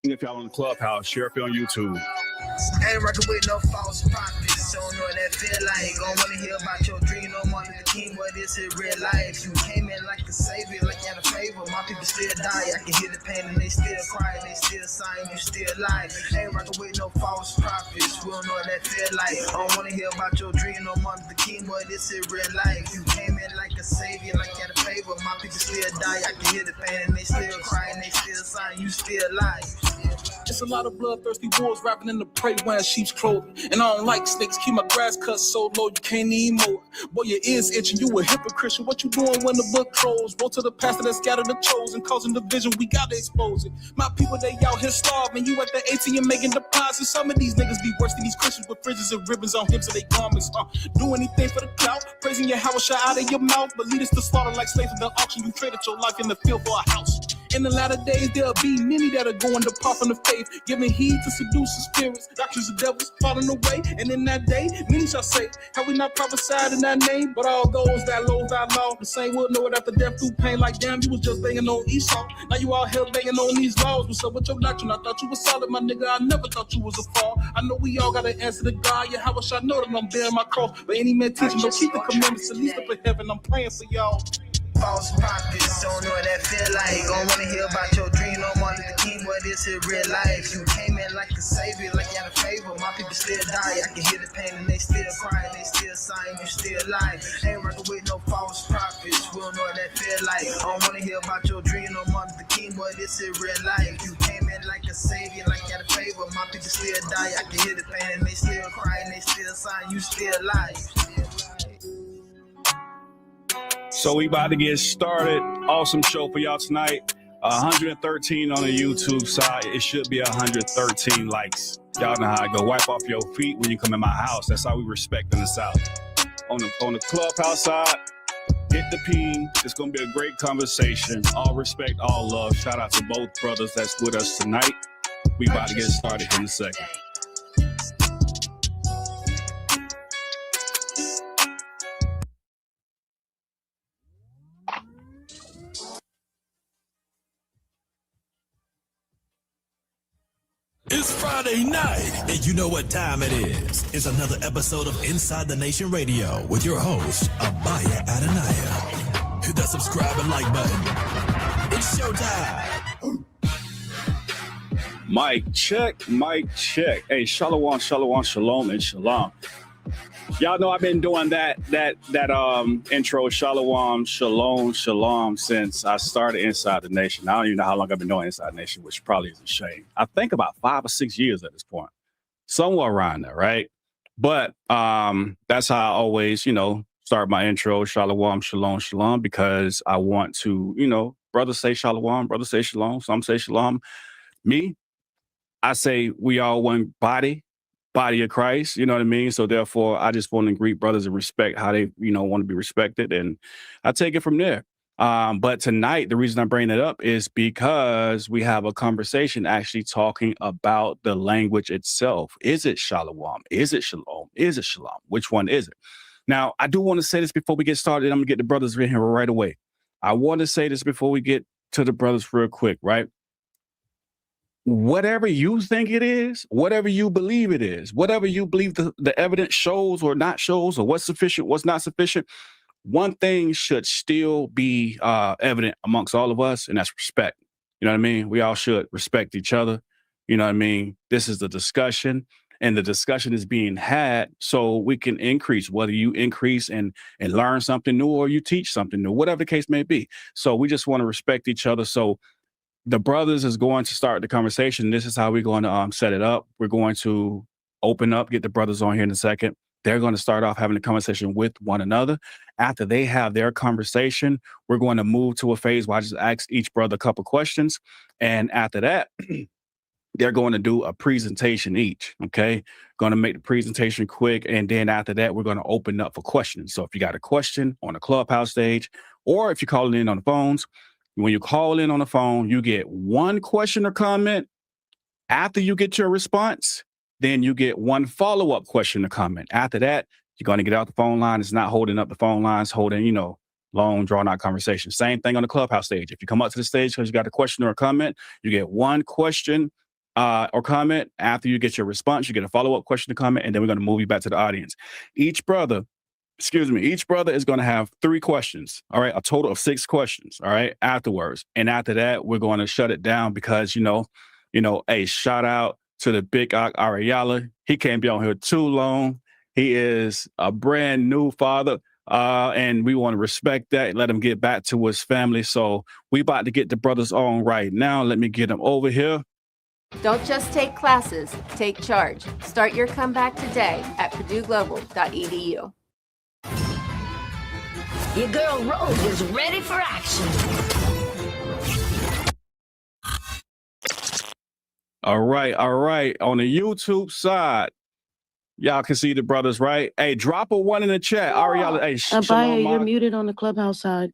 If y'all on the Clubhouse, share it on YouTube. Ain't rockin' with no false prophets. Don't know what that feel like. Don't wanna hear about your dream, no Martin Luther King, but this is real life. You came in like a savior, like you had a favor. My people still die. I can hear the pain and they still cry, they still sighing, you still lie. Ain't rockin' with no false prophets. We don't know what that feel like. Don't wanna hear about your dream, no Martin Luther King, but this is real life. You came in like a savior, like you had a favor. My people still die. I can hear the pain and they still cry, and they still sighing, you still lie. It's a lot of bloodthirsty wolves rapping in the prey wearing sheep's clothing. And I don't like snakes, keep my grass cut so low you can't even mow it. Boy, your ears itching, you a hypocrite. What you doing when the book trolls? Woe to the pastor that scattered the chosen, causing division, we gotta expose it. My people, they out here starving, you at the ATM making deposits. Some of these niggas be worse than these Christians with fridges and ribbons on hips of their garments. Do anything for the clout, praising your house shot out of your mouth, but lead us to slaughter like slaves in the auction. You traded your life in the field for a house. In the latter days, there'll be many that are going to depart from the faith, giving heed to seducing spirits, doctrines of devils falling away. And in that day, many shall say, have we not prophesied in that name? But all those that loathe thy law, the same will know it after death through pain. Like damn, you was just banging on Esau. Now you all hell banging on these laws. What's up with your doctrine? I thought you was solid, my nigga. I never thought you was a fall. I know we all gotta answer to God. Yeah, how wish I know that I'm bearing my cross. But any man teaching, don't keep the commandments, at least up in heaven. I'm praying for y'all. False prophets, don't know what that feel like. Don't wanna hear about your dream, no Martin Luther King, but this is real life. You came in like a savior, like you had a favor. My people still die. I can hear the pain and they still cry, they still sighing, you still lie. Ain't rockin' with no false prophets. We don't know what that feel like. Don't wanna hear about your dream, no Martin Luther King, but this is real life. You came in like a savior, like you had a favor. My people still die. I can hear the pain and they still cry, and they still sighing, you still lie. So we about to get started. Awesome show for y'all tonight. 113 on the YouTube side. It should be 113 likes. Y'all know how I go. Wipe off your feet when you come in my house. That's how we respect in the South. On the Clubhouse side, hit the ping. It's gonna be a great conversation. All respect, all love. Shout out to both brothers that's with us tonight. We about to get started in a second. It's Friday night, and you know what time it is. It's another episode of Inside the Nation Radio with your host, Abaya Adanaya. Hit that subscribe and like button. It's showtime. Mic check, mic check. Hey, shalom, shalom, shalom, and shalom. Y'all know I've been doing that intro, shalom, shalom, shalom, since I started Inside the Nation. I don't even know how long I've been doing Inside the Nation, which probably is a shame. I think about 5 or 6 years at this point, somewhere around there, right? But that's how I always, start my intro, shalom, shalom, shalom, because I want to, brothers say shalom, brothers say shalom, some say shalom. Me, I say we all one body of Christ, you know what I mean? So therefore, I just want to greet brothers and respect how they, want to be respected. And I take it from there. But tonight, the reason I bring it up is because we have a conversation actually talking about the language itself. Is it shalom? Is it shalom? Is it shalom? Which one is it? Now, I do want to say this before we get started. I'm going to get the brothers in here right away. I want to say this before we get to the brothers real quick, right? Whatever you think it is, whatever you believe it is, whatever you believe the evidence shows or not shows, or what's sufficient, what's not sufficient, one thing should still be evident amongst all of us, and that's respect. You know what I mean? We all should respect each other. You know what I mean? This is the discussion, and the discussion is being had so we can increase, whether you increase and learn something new or you teach something new, whatever the case may be. So we just want to respect each other. So the brothers is going to start the conversation. This is how we're going to set it up. We're going to open up, get the brothers on here in a second. They're going to start off having a conversation with one another. After they have their conversation, we're going to move to a phase where I just ask each brother a couple questions. And after that, they're going to do a presentation each, okay? Going to make the presentation quick. And then after that, we're going to open up for questions. So if you got a question on the Clubhouse stage, or if you're calling in on the phones, when you call in on the phone, you get one question or comment. After you get your response, then you get one follow-up question or comment. After that, you're going to get out the phone line. It's not holding up the phone lines, holding, long, drawn-out conversation. Same thing on the Clubhouse stage. If you come up to the stage because you got a question or a comment, you get one question or comment. After you get your response, you get a follow-up question to comment, and then we're going to move you back to the audience. Each brother is going to have 3 questions. All right. A total of 6 questions. All right. Afterwards. And after that, we're going to shut it down because, a shout out to the big Shar Ahrayahla. He can't be on here too long. He is a brand new father. And we want to respect that and let him get back to his family. So we about to get the brothers on right now. Let me get them over here. Don't just take classes, take charge. Start your comeback today at PurdueGlobal.edu. Your girl Rose is ready for action. All right. On the YouTube side, y'all can see the brothers, right? Hey, drop a 1 in the chat. Ahrayahla, hey, Abaya, you're muted on the Clubhouse side.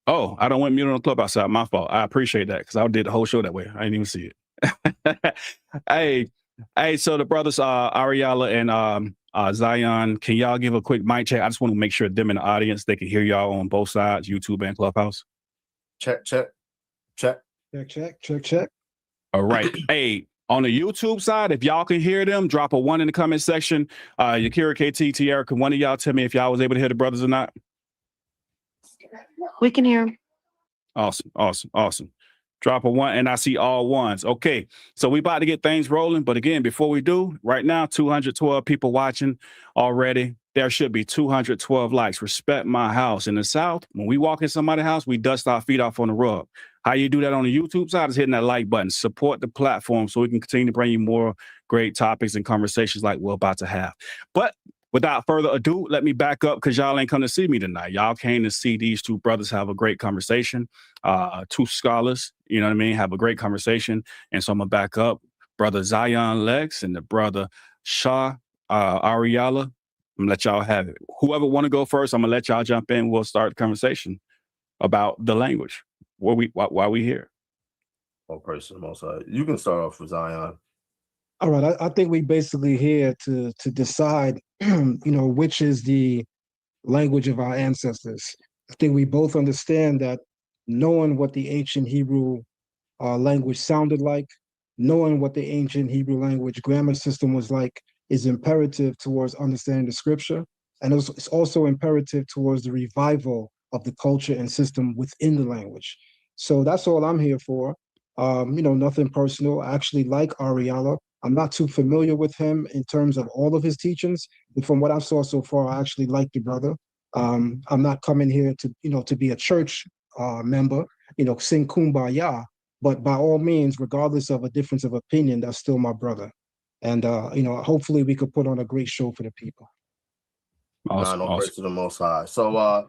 Oh, I don't want muted on the Clubhouse side. My fault. I appreciate that because I did the whole show that way. I didn't even see it. Hey, so the brothers, Ahrayahla and Zion, can y'all give a quick mic check? I just want to make sure them in the audience, they can hear y'all on both sides, YouTube and Clubhouse. Check. All right. Hey, on the YouTube side, if y'all can hear them, drop a 1 in the comment section. Yakira, KT, Tiara, can one of y'all tell me if y'all was able to hear the brothers or not? We can hear him. Awesome. Drop a 1, and I see all 1s. Okay, so we about to get things rolling. But again, before we do, right now, 212 people watching already. There should be 212 likes. Respect my house. In the South, when we walk in somebody's house, we dust our feet off on the rug. How you do that on the YouTube side is hitting that like button. Support the platform so we can continue to bring you more great topics and conversations like we're about to have. But without further ado, let me back up because y'all ain't come to see me tonight. Y'all came to see these 2 brothers have a great conversation. 2 scholars, you know what I mean, have a great conversation. And so I'm going to back up. Brother Zion Lexx and the brother Shar Ahrayahla. I'm going to let y'all have it. Whoever want to go first, I'm going to let y'all jump in. We'll start the conversation about the language. Why we here? Oh, praise to the Most High. You can start off with Zion. All right, I think we basically here to decide, which is the language of our ancestors. I think we both understand that knowing what the ancient Hebrew language sounded like, knowing what the ancient Hebrew language grammar system was like, is imperative towards understanding the scripture. And it's also imperative towards the revival of the culture and system within the language. So that's all I'm here for. Nothing personal. I actually like Ahrayahla. I'm not too familiar with him in terms of all of his teachings. And from what I saw so far, I actually like the brother. I'm not coming here to be a church member, sing kumbaya, but by all means, regardless of a difference of opinion, that's still my brother. And, hopefully we could put on a great show for the people. Awesome. Praise to the Most High. So, I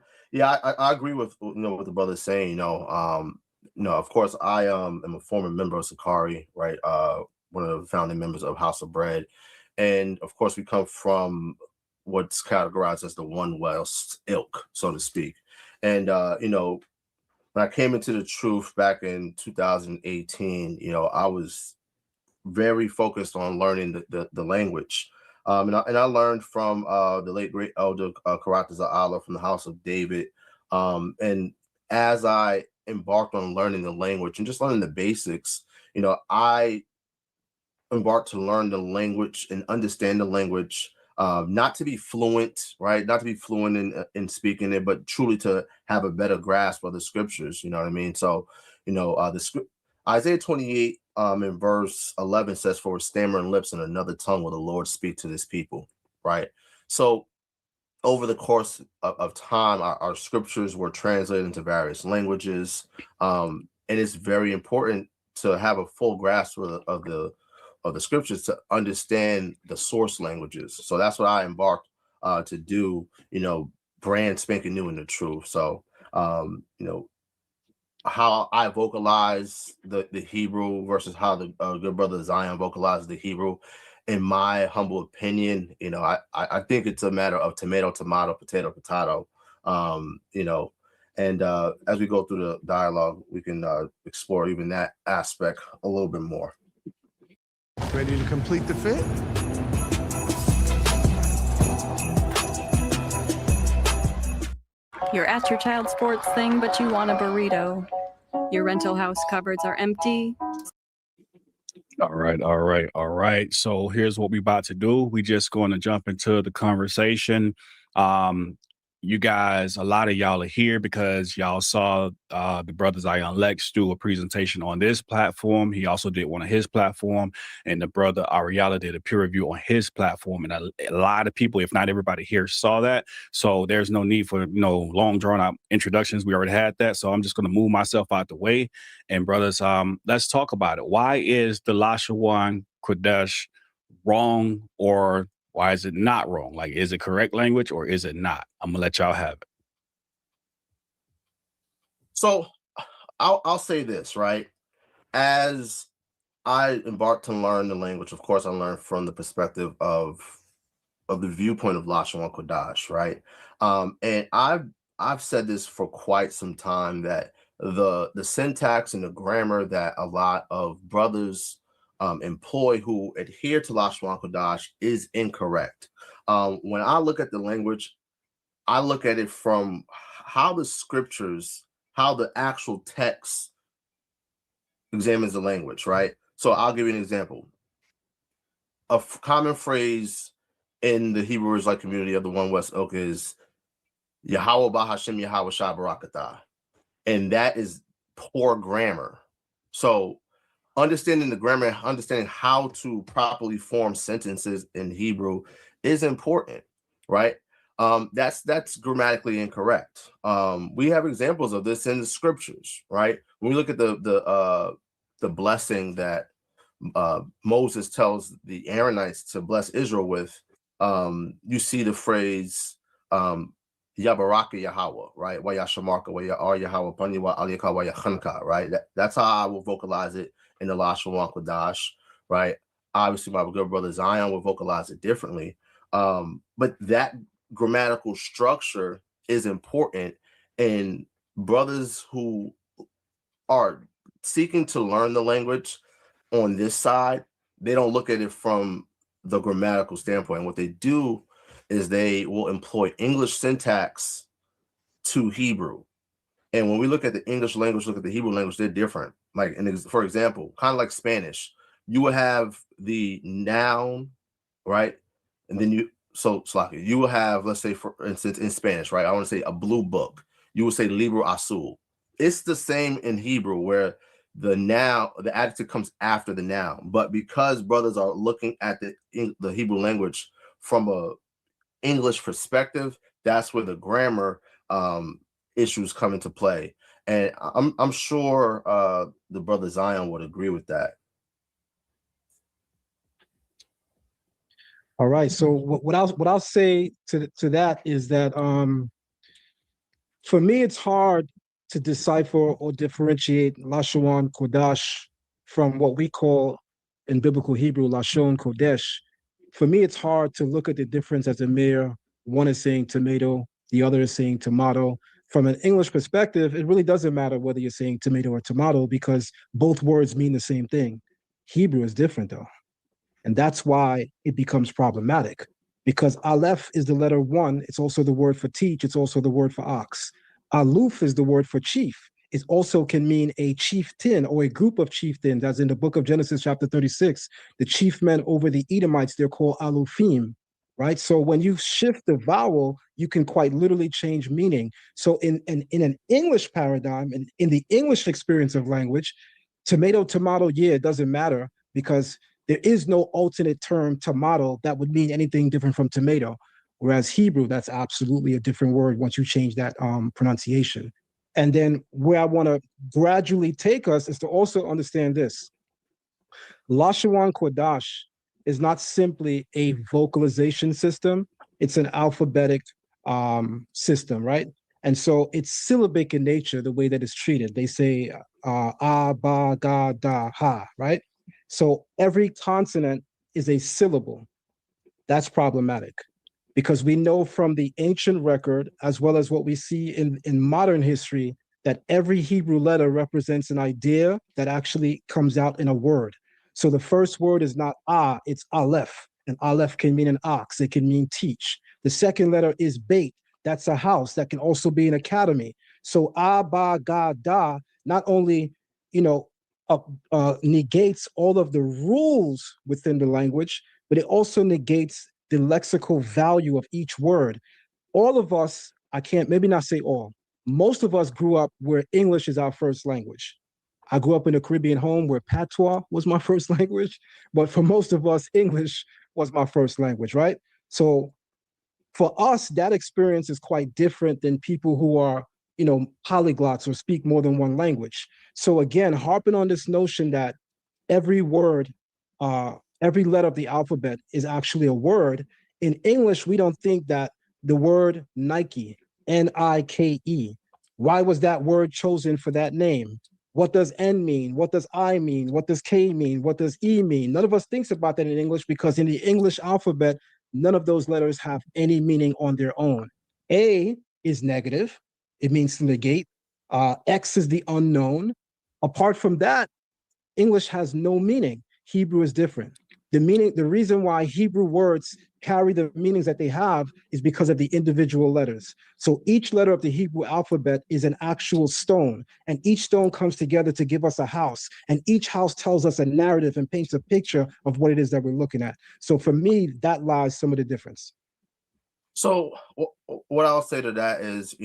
agree with, what the brother's saying, of course, I am a former member of Sakari, right? One of the founding members of House of Bread. And of course, we come from what's categorized as the One West ilk, so to speak. And, when I came into the truth back in 2018, I was very focused on learning the language. And I learned from the late great elder Comparative Semitic from the House of David. And as I embarked on learning the language and just learning the basics, I embarked to learn the language and understand the language, not to be fluent, right? Not to be fluent in speaking it, but truly to have a better grasp of the scriptures. You know what I mean? So, Isaiah 28 in verse 11 says, "For with stammering lips and another tongue will the Lord speak to this people," right? So over the course of time, our scriptures were translated into various languages. And it's very important to have a full grasp of the scriptures to understand the source languages. So that's what I embarked to do, brand spanking new in the truth. So, how I vocalize the Hebrew versus how the good brother Zion vocalizes the Hebrew, in my humble opinion, I think it's a matter of tomato, potato, and as we go through the dialogue, we can explore even that aspect a little bit more. Ready to complete the fit? You're at your child's sports thing, but you want a burrito. Your rental house cupboards are empty. All right. So here's what we about to do. We just going to jump into the conversation. You guys, a lot of y'all are here because y'all saw the brother Zion Lexx do a presentation on this platform. He also did one on his platform, and the brother Ahrayahla did a peer review on his platform. And a lot of people, if not everybody here, saw that. So there's no need for long drawn out introductions. We already had that. So I'm just going to move myself out the way. And brothers, let's talk about it. Why is the Lashawan Qadash wrong, or why is it not wrong? Like, is it correct language or is it not? I'm gonna let y'all have it. So I'll say this, right? As I embarked to learn the language, of course, I learned from the perspective of the viewpoint of Lashawan Qadash, right? And I've said this for quite some time, that the syntax and the grammar that a lot of brothers employ who adhere to Lashawan Qadash is incorrect. When I look at the language, I look at it from how the scriptures, how the actual text examines the language, right? So I'll give you an example. A common phrase in the Hebrew Israelite community of the One West Oak is Yahweh Bahashem Yahweh Shar Ahrayahla. And that is poor grammar. So understanding the grammar, understanding how to properly form sentences in Hebrew is important, right? That's grammatically incorrect. We have examples of this in the scriptures, right? When we look at the blessing that Moses tells the Aaronites to bless Israel with, you see the phrase Yabaraka Yahweh, right? Wa Yashamarka, wa Ya'ar Yahweh, Pani wa Aliyaka wa Yachanka, right? That's how I will vocalize it in the Lashawan Qadash, right? Obviously, my good brother Zion will vocalize it differently. But that grammatical structure is important, and brothers who are seeking to learn the language on this side, they don't look at it from the grammatical standpoint. What they do is they will employ English syntax to Hebrew. And when we look at the English language, look at the Hebrew language, they're different. Like, for example, kind of like Spanish, you will have the noun, right? And then you will have, let's say, for instance, in Spanish, right? I want to say a blue book. You will say libro azul. It's the same in Hebrew, where the noun, the adjective comes after the noun. But because brothers are looking at the Hebrew language from a English perspective, that's where the grammar issues come into play. And I'm sure the brother Zion would agree with that. All right. So what I'll say to that is that for me, it's hard to decipher or differentiate Lashawan Qadash from what we call in biblical Hebrew Lashon Kodesh. For me, it's hard to look at the difference as a mere one is saying tomato, the other is saying tomato. From an English perspective, it really doesn't matter whether you're saying tomato or tomato, because both words mean the same thing. Hebrew is different, though. And that's why it becomes problematic, because Aleph is the letter one. It's also the word for teach. It's also the word for ox. Aloof is the word for chief. It also can mean a chieftain or a group of chieftains, as in the book of Genesis, chapter 36, the chief men over the Edomites, they're called Aloofim, right? So when you shift the vowel, you can quite literally change meaning. So in an English paradigm, and in the English experience of language, tomato, yeah, it doesn't matter, because there is no alternate term tomato that would mean anything different from tomato. Whereas Hebrew, that's absolutely a different word once you change that pronunciation. And then where I want to gradually take us is to also understand this. Lashawan Qadash is not simply a vocalization system. It's an alphabetic system, right? And so it's syllabic in nature, the way that it's treated. They say ba, ga, da, ha, right? So every consonant is a syllable. That's problematic, because we know from the ancient record, as well as what we see in modern history, that every Hebrew letter represents an idea that actually comes out in a word. So the first word is not it's Aleph. And Aleph can mean an ox. It can mean teach. The second letter is Beit. That's a house. That can also be an academy. So ba, ga, da, not only, negates all of the rules within the language, but it also negates the lexical value of each word. All of us, I can't maybe not say all, most of us grew up where English is our first language. I grew up in a Caribbean home where patois was my first language, but for most of us, English was my first language, right? So for us, that experience is quite different than people who are, polyglots or speak more than one language. So again, harping on this notion that every word, every letter of the alphabet is actually a word. In English, we don't think that the word Nike, Nike, why was that word chosen for that name? What does N mean? What does I mean? What does K mean? What does E mean? None of us thinks about that in English because in the English alphabet, none of those letters have any meaning on their own. A is negative. It means to negate. X is the unknown. Apart from that, English has no meaning. Hebrew is different. The reason why Hebrew words carry the meanings that they have is because of the individual letters. So each letter of the Hebrew alphabet is an actual stone, and each stone comes together to give us a house, and each house tells us a narrative and paints a picture of what it is that we're looking at. So for me, that lies some of the difference. So what I'll say to that is,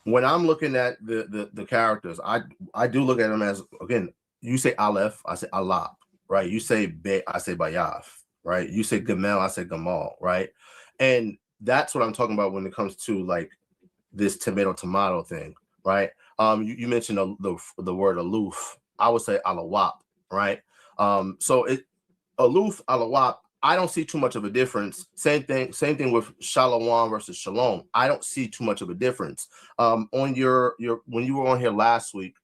when I'm looking at the characters, I do look at them as, again, you say Aleph, I say alaw, right? You say Be, I say Bayaf, right? You say Gamel, I say Gamal, right? And that's what I'm talking about when it comes to like this tomato thing, right? You mentioned the word aloof. I would say alawap, right? So aloof, alawap, I don't see too much of a difference. Same thing with shalom versus shalom. I don't see too much of a difference. On your when you were on here last week,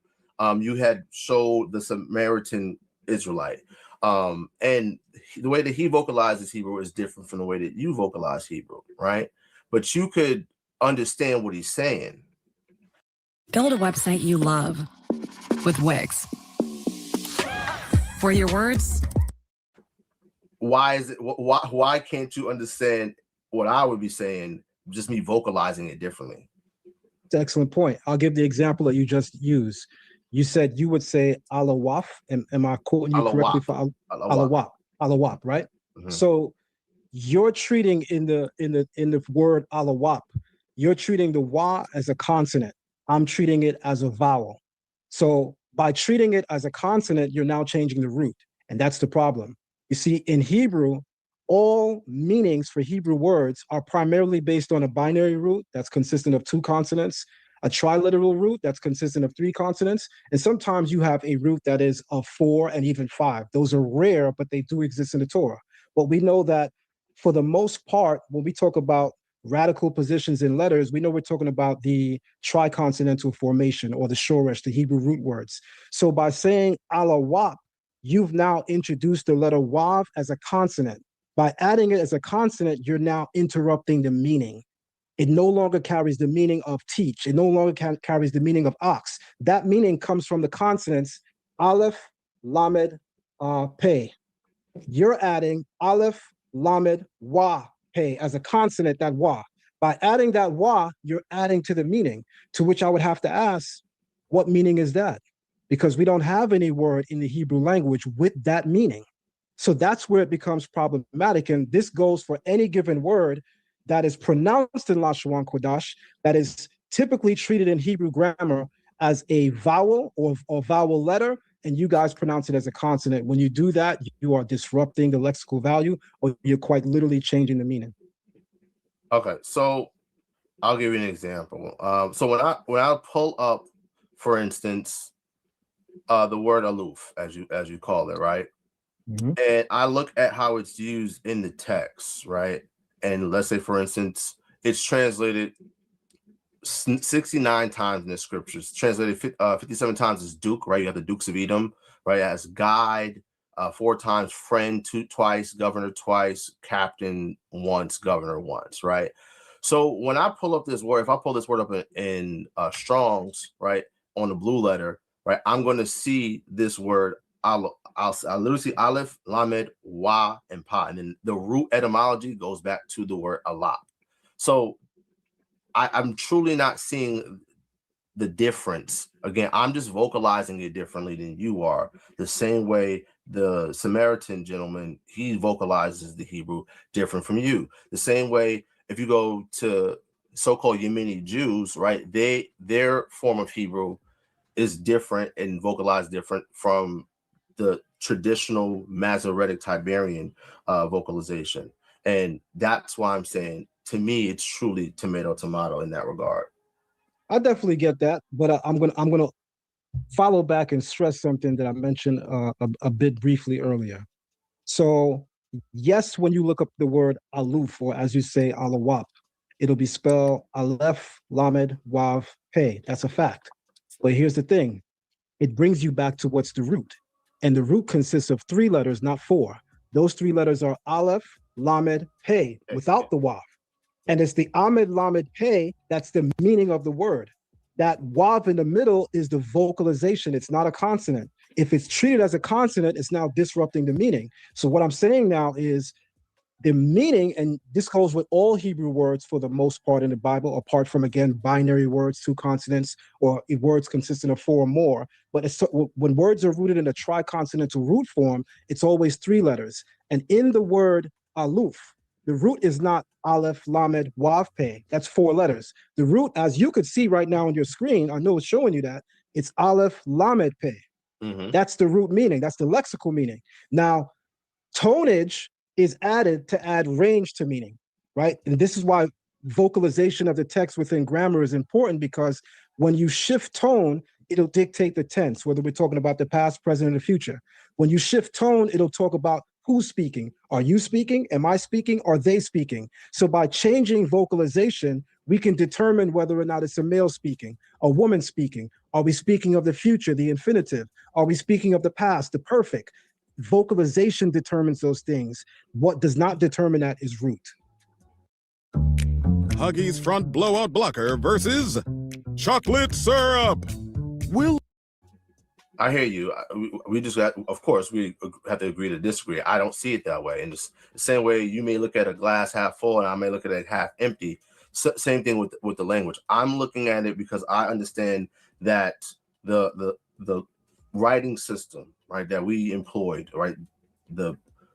you had showed the Samaritan Israelite. And the way that he vocalizes Hebrew is different from the way that you vocalize Hebrew, right? But you could understand what he's saying. Build a website you love with Wix. For your words, why can't you understand what I would be saying, just me vocalizing it differently? It's an excellent point. I'll give the example that you just used. You said you would say alawaf. Am I quoting you correctly for alawap, right? Mm-hmm. So you're treating in the word alawap, you're treating the wa as a consonant. I'm treating it as a vowel. So by treating it as a consonant, you're now changing the root, and that's the problem. You see, in Hebrew, all meanings for Hebrew words are primarily based on a binary root that's consistent of 2 consonants, a triliteral root that's consistent of 3 consonants, and sometimes you have a root that is of 4 and even 5. Those are rare, but they do exist in the Torah. But we know that for the most part, when we talk about radical positions in letters, we know we're talking about the triconsonantal formation or the shoresh, the Hebrew root words. So by saying alawap, you've now introduced the letter wav as a consonant. By adding it as a consonant, you're now interrupting the meaning. It no longer carries the meaning of teach. It no longer carries the meaning of ox. That meaning comes from the consonants aleph, lamed, pe. You're adding aleph, lamed, wa, pe as a consonant, that wa. By adding that wa, you're adding to the meaning, to which I would have to ask, what meaning is that? Because we don't have any word in the Hebrew language with that meaning. So that's where it becomes problematic. And this goes for any given word that is pronounced in Lashawan Qadash, that is typically treated in Hebrew grammar as a vowel or vowel letter, and you guys pronounce it as a consonant. When you do that, you are disrupting the lexical value, or you're quite literally changing the meaning. Okay, so I'll give you an example. So when I pull up, for instance, the word aloof, as you call it, right? Mm-hmm. And I look at how it's used in the text, right? And let's say, for instance, it's translated 69 times in the scriptures, translated 57 times as Duke, right? You have the Dukes of Edom, right? As guide, 4 times, friend, twice, governor twice, captain once, governor once, right? So when I pull up this word, if I pull this word up in Strong's, right, on the blue letter, right, I'm going to see this word. I'll literally see aleph, lamed, wa, and pa, and then the root etymology goes back to the word alaw. So I'm truly not seeing the difference. Again, I'm just vocalizing it differently than you are. The same way the Samaritan gentleman, he vocalizes the Hebrew different from you. The same way if you go to so-called Yemeni Jews, right? Their form of Hebrew is different and vocalized different from the traditional Masoretic Tiberian vocalization. And that's why I'm saying, to me, it's truly tomato in that regard. I definitely get that, but I'm gonna follow back and stress something that I mentioned a bit briefly earlier. So yes, when you look up the word aloof, or as you say, alawap, it'll be spelled aleph, lamed, wav, pei. That's a fact. But here's the thing. It brings you back to what's the root. And the root consists of 3 letters, not 4. Those 3 letters are aleph, lamed, pei, without the wav. And it's the Ahmed Lamed Pei that's the meaning of the word. That wav in the middle is the vocalization. It's not a consonant. If it's treated as a consonant, it's now disrupting the meaning. So what I'm saying now is the meaning, and this goes with all Hebrew words for the most part in the Bible, apart from, again, binary words, 2 consonants, or words consisting of 4 or more. But when words are rooted in a triconsonantal root form, it's always 3 letters. And in the word aloof, the root is not aleph, lamed, wav, pei. That's 4 letters. The root, as you could see right now on your screen, I know it's showing you that, it's aleph, lamed, pei. Mm-hmm. That's the root meaning. That's the lexical meaning. Now, tonage is added to add range to meaning, right? And this is why vocalization of the text within grammar is important, because when you shift tone, it'll dictate the tense, whether we're talking about the past, present, or the future. When you shift tone, it'll talk about who's speaking. Are you speaking? Am I speaking? Are they speaking? So by changing vocalization, we can determine whether or not it's a male speaking, a woman speaking. Are we speaking of the future, the infinitive? Are we speaking of the past, the perfect? Vocalization determines those things. What does not determine that is root. Huggies front blowout blocker versus chocolate syrup. I hear you. We just got, of course, we have to agree to disagree. I don't see it that way. And the same way you may look at a glass half full and I may look at it half empty. Same thing with the language. I'm looking at it because I understand that the writing system, right, that we employed, right,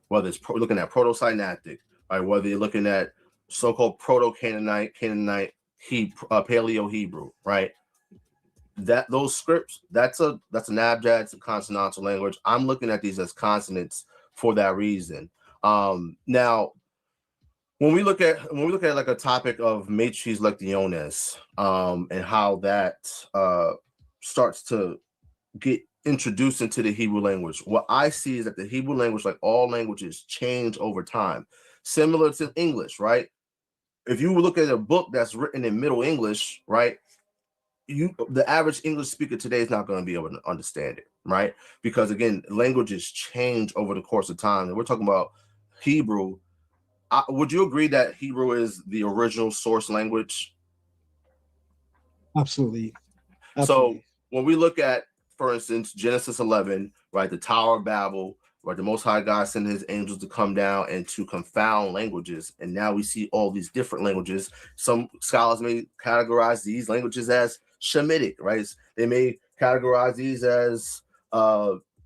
whether it's looking at proto-Sinaitic, right, whether you're looking at so-called proto-Canaanite, Paleo-Hebrew, right, that those scripts, that's an abjad, it's a consonantal language. I'm looking at these as consonants for that reason. Now, when we look at like a topic of matrices lectiones, and how that starts to get introduced into the Hebrew language, what I see is that the Hebrew language, like all languages, change over time, similar to English, right? If you look at a book that's written in Middle English, right, the average English speaker today is not going to be able to understand it, right? Because again, languages change over the course of time, and we're talking about Hebrew. Would you agree that Hebrew is the original source language? Absolutely. So when we look at, for instance, Genesis 11, right, the Tower of Babel, right, the Most High God sent his angels to come down and to confound languages. And now we see all these different languages. Some scholars may categorize these languages as Shemitic, right? They may categorize these as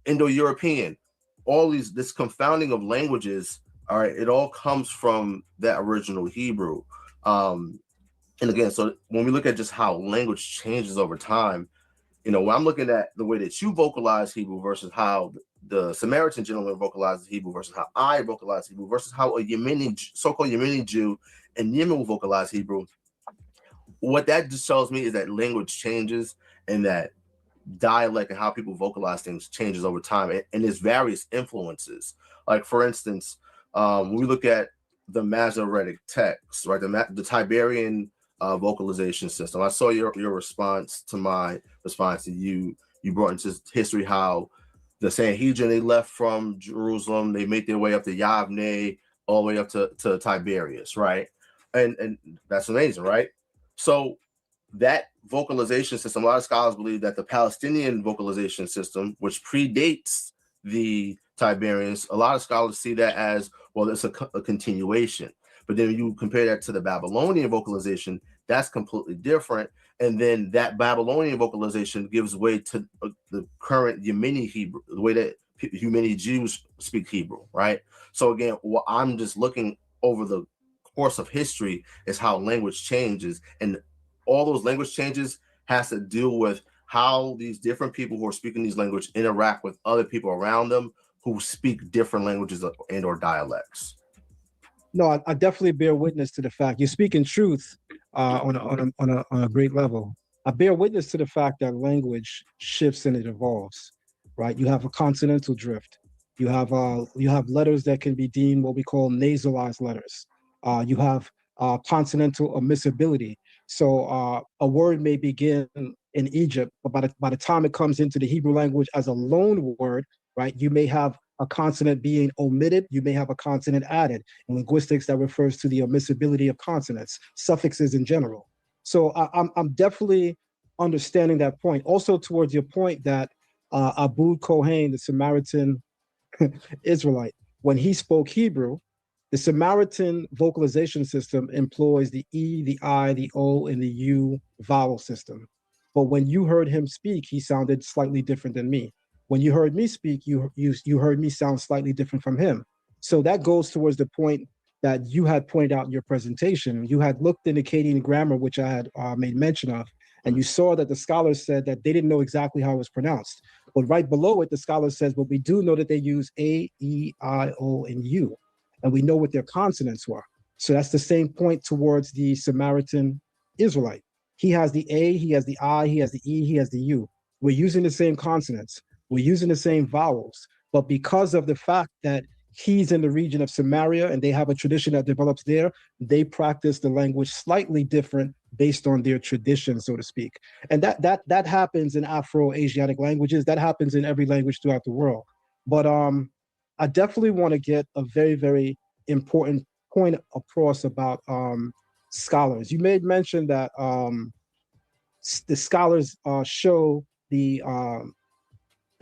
Indo-European. All this confounding of languages, all right, it all comes from that original Hebrew. And again, so when we look at just how language changes over time, you know, when I'm looking at the way that you vocalize Hebrew versus how the Samaritan gentleman vocalizes Hebrew versus how I vocalize Hebrew versus how a so-called Yemeni Jew in Yemen will vocalize Hebrew, what that just tells me is that language changes and that dialect and how people vocalize things changes over time. And there's various influences. Like, for instance, when we look at the Masoretic text, right, the Tiberian vocalization system. I saw your response to my response to you. You brought into history how the Sanhedrin, they left from Jerusalem, they made their way up to Yavne, all the way up to Tiberias, right? And that's amazing, right? So that vocalization system, a lot of scholars believe that the Palestinian vocalization system, which predates the Tiberians, a lot of scholars see that as, well, it's a continuation. But then you compare that to the Babylonian vocalization, that's completely different. And then that Babylonian vocalization gives way to the current Yemeni Hebrew, the way that Yemeni Jews speak Hebrew, right? So again, what I'm just looking over the course of history is how language changes, and all those language changes has to deal with how these different people who are speaking these languages interact with other people around them who speak different languages and or dialects. No, I definitely bear witness to the fact you're speaking truth on a great level. I bear witness to the fact that language shifts and it evolves, right? You have a consonantal drift. You have letters that can be deemed what we call nasalized letters. You have consonantal omissibility. So a word may begin in Egypt, but by the time it comes into the Hebrew language as a loan word, right, you may have a consonant being omitted, you may have a consonant added. In linguistics, that refers to the omissibility of consonants, suffixes in general. So I'm definitely understanding that point. Also towards your point that Abu Kohen, the Samaritan Israelite, when he spoke Hebrew, the Samaritan vocalization system employs the E, the I, the O, and the U vowel system. But when you heard him speak, he sounded slightly different than me. When you heard me speak, you heard me sound slightly different from him. So that goes towards the point that you had pointed out in your presentation. You had looked in Akkadian grammar, which I had made mention of, and you saw that the scholars said that they didn't know exactly how it was pronounced. But right below it, the scholar says, but we do know that they use A, E, I, O, and U, and we know what their consonants were. So that's the same point towards the Samaritan Israelite. He has the A, he has the I, he has the E, he has the U. We're using the same consonants. We're using the same vowels, but because of the fact that he's in the region of Samaria and they have a tradition that develops there, they practice the language slightly different based on their tradition, so to speak. And that happens in Afro-Asiatic languages. That happens in every language throughout the world. But I definitely want to get a very, very important point across about scholars. You made mention that the scholars show the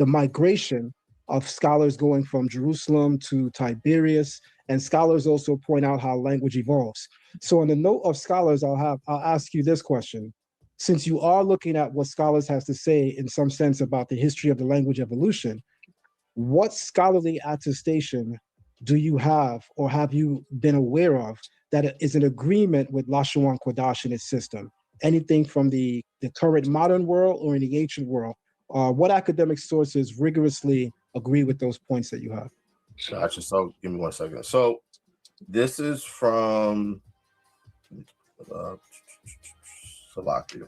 migration of scholars going from Jerusalem to Tiberias, and scholars also point out how language evolves. So on the note of scholars, I'll ask you this question. Since you are looking at what scholars has to say in some sense about the history of the language evolution, what scholarly attestation do you have or have you been aware of that is in agreement with Lashawan Qadash and its system? Anything from the current modern world or in the ancient world? What academic sources rigorously agree with those points that you have? Gotcha. So give me 1 second. So this is from Salakia.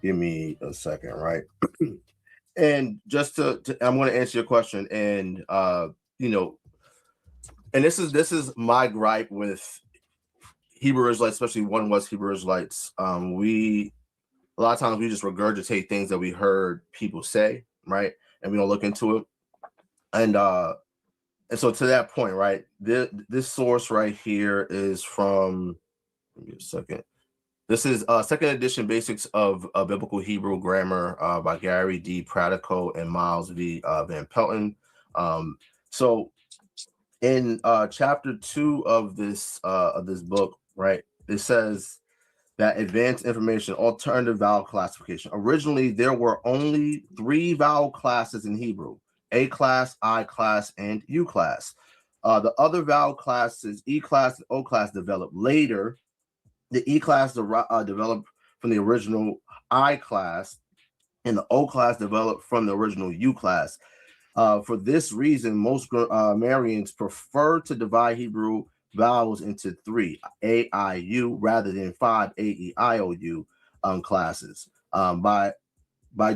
Give me a second, right? And just to I'm going to answer your question, and you know, and this is my gripe with Hebrew Israelites, especially one West Hebrew Israelites. A lot of times we just regurgitate things that we heard people say, right? And we don't look into it. And so to that point, right, this source right here is from, give me a second. This is second edition Basics of Biblical Hebrew Grammar by Gary D. Pratico and Miles V. Van Pelton. So in chapter 2 of this book, right, it says that advanced information, alternative vowel classification. Originally, there were only 3 vowel classes in Hebrew: A class, I class, and U class. The other vowel classes, E class and O class, developed later. The E class developed from the original I class, and the O class developed from the original U class. For this reason, most grammarians prefer to divide Hebrew vowels into 3 A, I, U rather than 5 A, E, I, O, U classes. By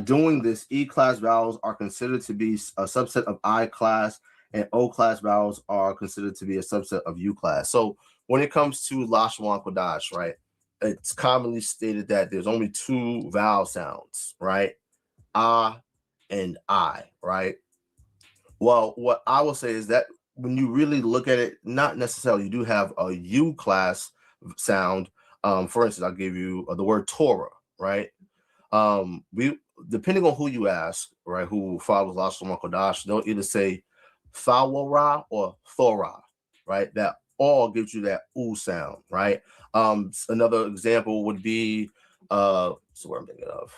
doing this, E class vowels are considered to be a subset of I class, and O class vowels are considered to be a subset of U class. So when it comes to Lashawan Qadash, right, it's commonly stated that there's only 2 vowel sounds, right? Ah and I, right? Well, what I will say is that when you really look at it, not necessarily, you do have a U class sound. For instance, I'll give you the word Torah, right? We, depending on who you ask, right, who follows Lashawan Qadash, they'll either say Thawara or Thora, right? That all gives you that oo sound, right? Another example would be so what I'm thinking of,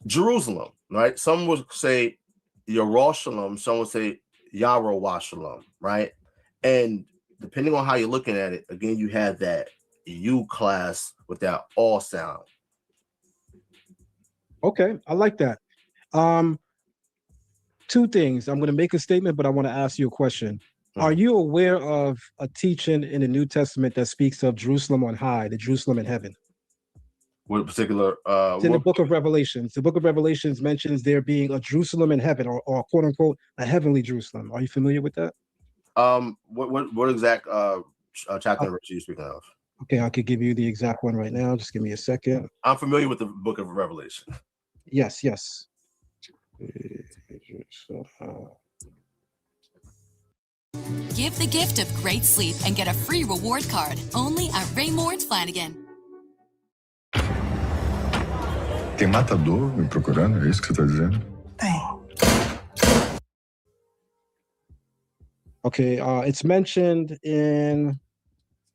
Jerusalem, right? Some would say Yerushalayim, some would say Yarowashalayim, right? And depending on how you're looking at it, again, you have that U class with that all sound. Okay, I like that. Two things. I'm going to make a statement, but I want to ask you a question. Are you aware of a teaching in the New Testament that speaks of Jerusalem on high, the Jerusalem in heaven? What particular? It's in the book of Revelations. The book of Revelations mentions there being a Jerusalem in heaven, or quote unquote, a heavenly Jerusalem. Are you familiar with that? What exact chapter and verse are you speaking of? Okay, I could give you the exact one right now. Just give me a second. I'm familiar with the book of Revelation. Yes, yes. Give the gift of great sleep and get a free reward card only at Raymond Flanagan. Tem matador me procurando? É isso que você está dizendo? Okay, it's mentioned in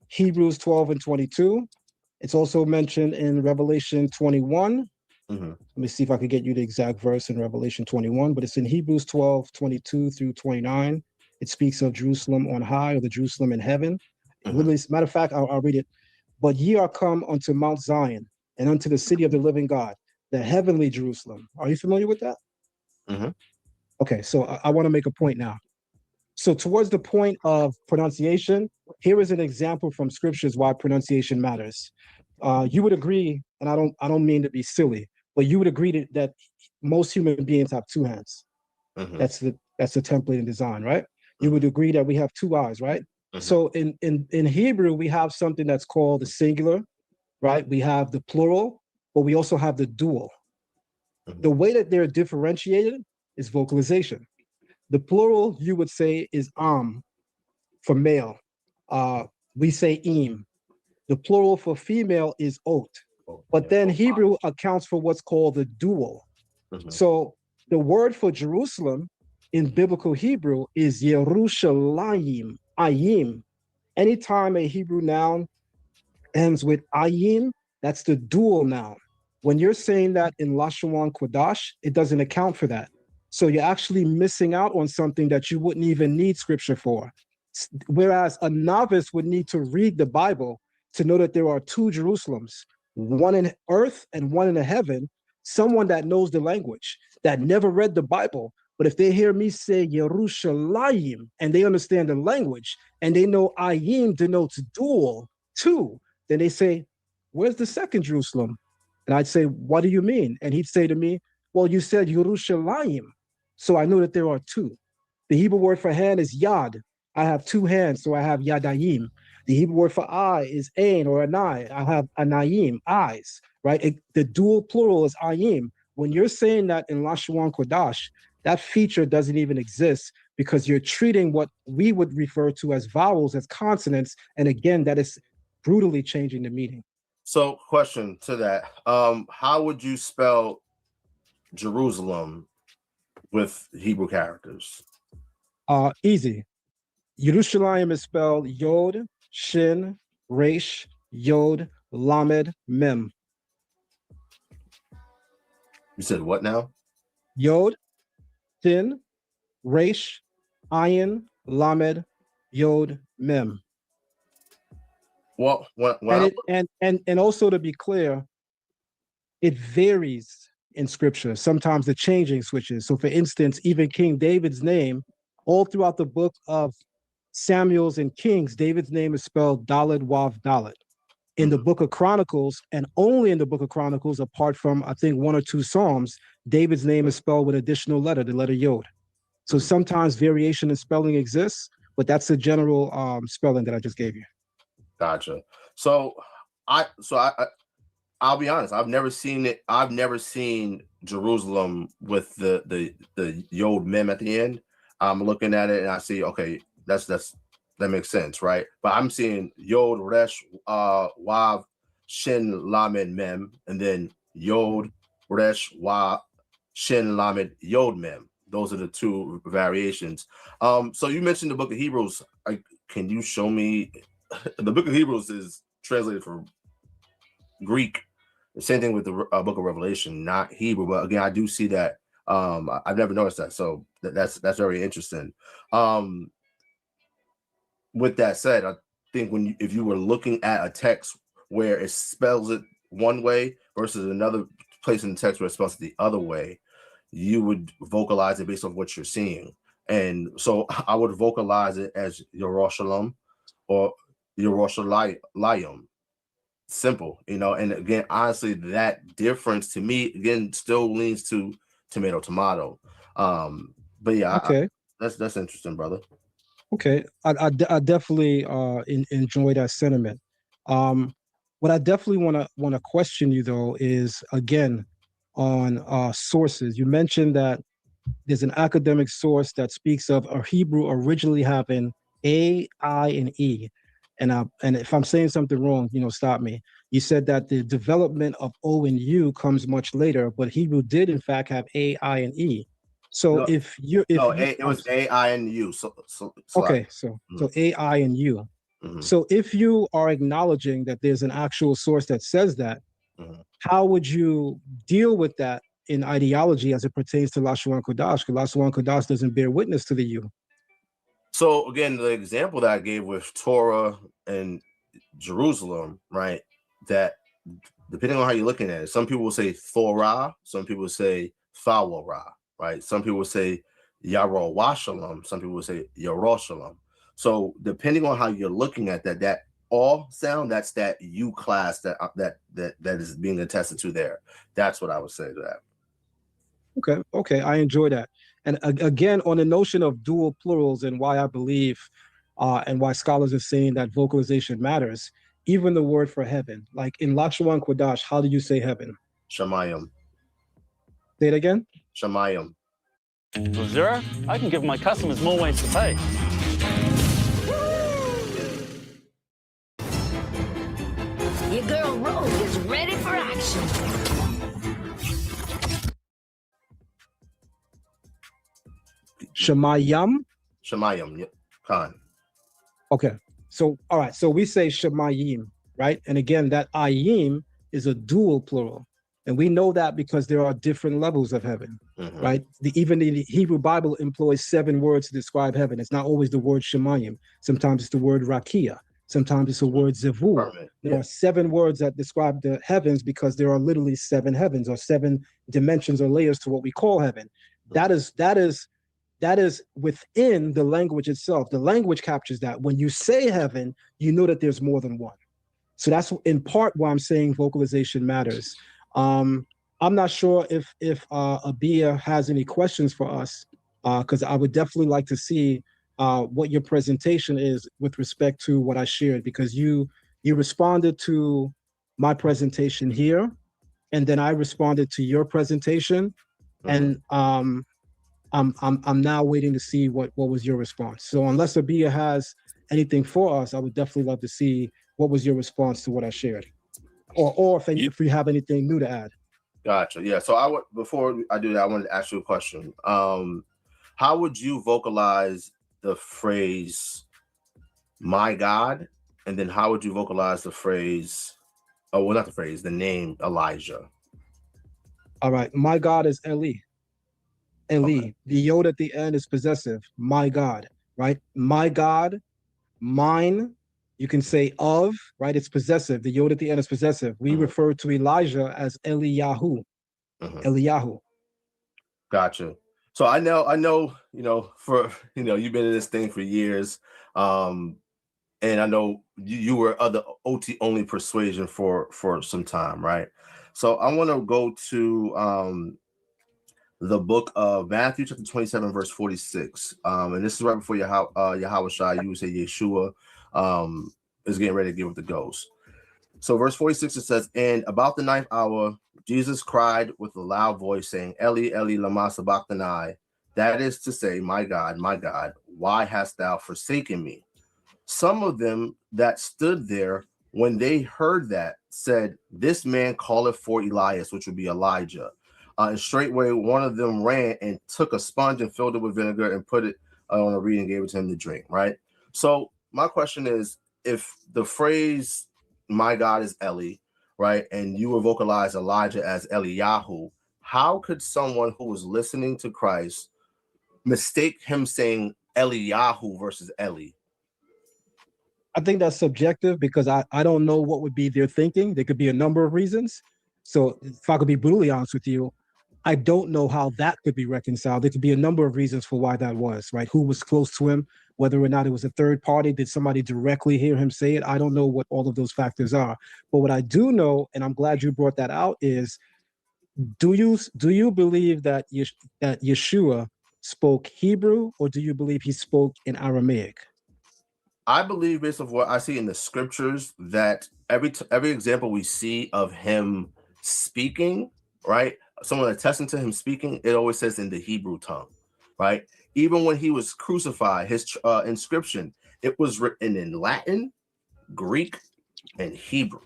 Hebrews 12 and 22. It's also mentioned in Revelation 21. Let me see if I could get you the exact verse in Revelation 21, but it's in Hebrews 12, 22 through 29. It speaks of Jerusalem on high, or the Jerusalem in heaven. Matter of fact, I'll read it. But ye are come unto Mount Zion, and unto the city of the living God, the heavenly Jerusalem. Are you familiar with that? Okay, so I want to make a point now. So towards the point of pronunciation, here is an example from scriptures why pronunciation matters. You would agree, and I don't mean to be silly, but you would agree that most human beings have two hands. That's the template and design, right? You would agree that we have two eyes, right? So in Hebrew, we have something that's called the singular, right? We have the plural, but we also have the dual. The way that they're differentiated is vocalization. The plural, you would say, is for male. We say im. The plural for female is ot. But then Hebrew accounts for what's called the dual. So the word for Jerusalem in biblical Hebrew is Yerushalayim, ayim. Anytime a Hebrew noun ends with ayim, that's the dual noun. When you're saying that in Lashawan Qadash, it doesn't account for that. So you're actually missing out on something that you wouldn't even need scripture for. Whereas a novice would need to read the Bible to know that there are two Jerusalems, one in earth and one in the heaven. Someone that knows the language, that never read the Bible, but if they hear me say Yerushalayim and they understand the language and they know ayim denotes dual, two, then they say, where's the second Jerusalem? And I'd say, what do you mean? And he'd say to me, well, you said Yerushalayim. So I know that there are two. The Hebrew word for hand is yad. I have two hands, so I have yadayim. The Hebrew word for eye is ein or anai. I have anayim, eyes, right? The dual plural is ayim. When you're saying that in Lashawan Qadash, that feature doesn't even exist because you're treating what we would refer to as vowels as consonants. And again, that is brutally changing the meaning. So question to that, how would you spell Jerusalem with Hebrew characters? Easy. Yerushalayim is spelled Yod, Shin, Resh, Yod, Lamed, Mem. You said what now? Yod, Shin, Resh, Ayin, Lamed, Yod, Mem. Well, and also to be clear, it varies in scripture. Sometimes the changing switches. So for instance, even King David's name, all throughout the book of Samuel's and Kings, David's name is spelled Daled Wav Dalet. In the book of Chronicles, and only in the book of Chronicles, apart from I think one or two Psalms, David's name is spelled with additional letter, the letter Yod. So sometimes variation in spelling exists, but that's the general spelling that I just gave you. Gotcha. So I'll be honest. I've never seen it. I've never seen Jerusalem with the Yod Mem at the end. I'm looking at it and I see, okay, that makes sense, right? But I'm seeing Yod Resh Wav Shin Lamed Mem, and then Yod Resh Wav Shin Lamed Yod Mem. Those are the two variations. So you mentioned the book of Hebrews. can you show me the book of Hebrews is translated from Greek. The same thing with the book of Revelation, not Hebrew. But again, I do see that. I've never noticed that. So that's very interesting. With that said, I think if you were looking at a text where it spells it one way versus another place in the text where it spells it the other way, you would vocalize it based on what you're seeing. And so I would vocalize it as Yerushalayim or Yerushalayim. Simple, and again, honestly, that difference to me again still leans to tomato. But yeah, okay, that's interesting, brother. Okay, I definitely enjoy that sentiment. What I definitely want to question you though is again on sources. You mentioned that there's an academic source that speaks of a Hebrew originally having A, I, and E. And if I'm saying something wrong, stop me. You said that the development of O and U comes much later, but Hebrew did in fact have A, I, and E. So it was A, I, and U. So okay, so A, I, and U. Mm-hmm. So if you are acknowledging that there's an actual source that says that, how would you deal with that in ideology as it pertains to Lashawan Qadash? Because Lashawan Qadash doesn't bear witness to the U. So again, the example that I gave with Torah and Jerusalem, right? That depending on how you're looking at it, some people will say Thorah, some people will say Thawara, right? Some people will say Yarowashalam, some people will say Yerushalayim. So depending on how you're looking at that all sound, that's that U class that is being attested to there. That's what I would say to that. Okay, I enjoy that. And again, on the notion of dual plurals and why I believe and why scholars are saying that vocalization matters, even the word for heaven, like in Lashawan Qadash, how do you say heaven? Shamayim. Say it again? Shamayim. For zero, I can give my customers more ways to pay. Your girl Rogue is ready for action. Shemayim? Shemayim, yep. Khan. Okay. So, all right. So we say Shemayim, right? And again, that ayim is a dual plural. And we know that because there are different levels of heaven, right? Even the Hebrew Bible employs 7 words to describe heaven. It's not always the word Shemayim. Sometimes it's the word Rakia. Sometimes it's the word Zevur. There are 7 words that describe the heavens because there are literally 7 heavens or 7 dimensions or layers to what we call heaven. That is within the language itself. The language captures that. When you say heaven, you know that there's more than one. So that's in part why I'm saying vocalization matters. I'm not sure if Abia has any questions for us, because I would definitely like to see what your presentation is with respect to what I shared, because you responded to my presentation here, and then I responded to your presentation, and I'm now waiting to see what was your response. So unless Abia has anything for us, I would definitely love to see what was your response to what I shared, or if you have anything new to add. Gotcha. Yeah. So before I do that, I wanted to ask you a question. How would you vocalize the phrase "my God," and then how would you vocalize the phrase? Oh, well, not the phrase, the name Elijah. All right. My God is Eli. Eli. The yod at the end is possessive. My God. Right. My God. Mine. You can say of, right? It's possessive. The yod at the end is possessive. We refer to Elijah as Eliyahu. Eliyahu. Gotcha. So I know, for, you've been in this thing for years. And I know you were other OT only persuasion for some time, right? So I want to go to the book of Matthew chapter 27, verse 46. And this is right before Yahweh Shai, you would say Yeshua is getting ready to give up the ghost. So verse 46, it says, and about the 9th hour, Jesus cried with a loud voice, saying, Eli, Eli, lama sabachthani. That is to say, my God, why hast thou forsaken me? Some of them that stood there, when they heard that, said, this man calleth for Elias, which would be Elijah. And straightway one of them ran and took a sponge and filled it with vinegar and put it on a reed and gave it to him to drink, right? So my question is, if the phrase "my God is Eli," right, and you would vocalize Elijah as Eliyahu, how could someone who was listening to Christ mistake him saying Eliyahu versus Eli? I think that's subjective because I don't know what would be their thinking. There could be a number of reasons. So if I could be brutally honest with you, I don't know how that could be reconciled. There could be a number of reasons for why that was, right? Who was close to him, whether or not it was a third party, did somebody directly hear him say it? I don't know what all of those factors are. But what I do know, and I'm glad you brought that out, is do you believe that that Yeshua spoke Hebrew, or do you believe he spoke in Aramaic? I believe, based on what I see in the scriptures, that every example we see of him speaking, right? Someone attesting to him speaking, it always says in the Hebrew tongue, right? Even when he was crucified, his inscription, it was written in Latin, Greek, and Hebrew,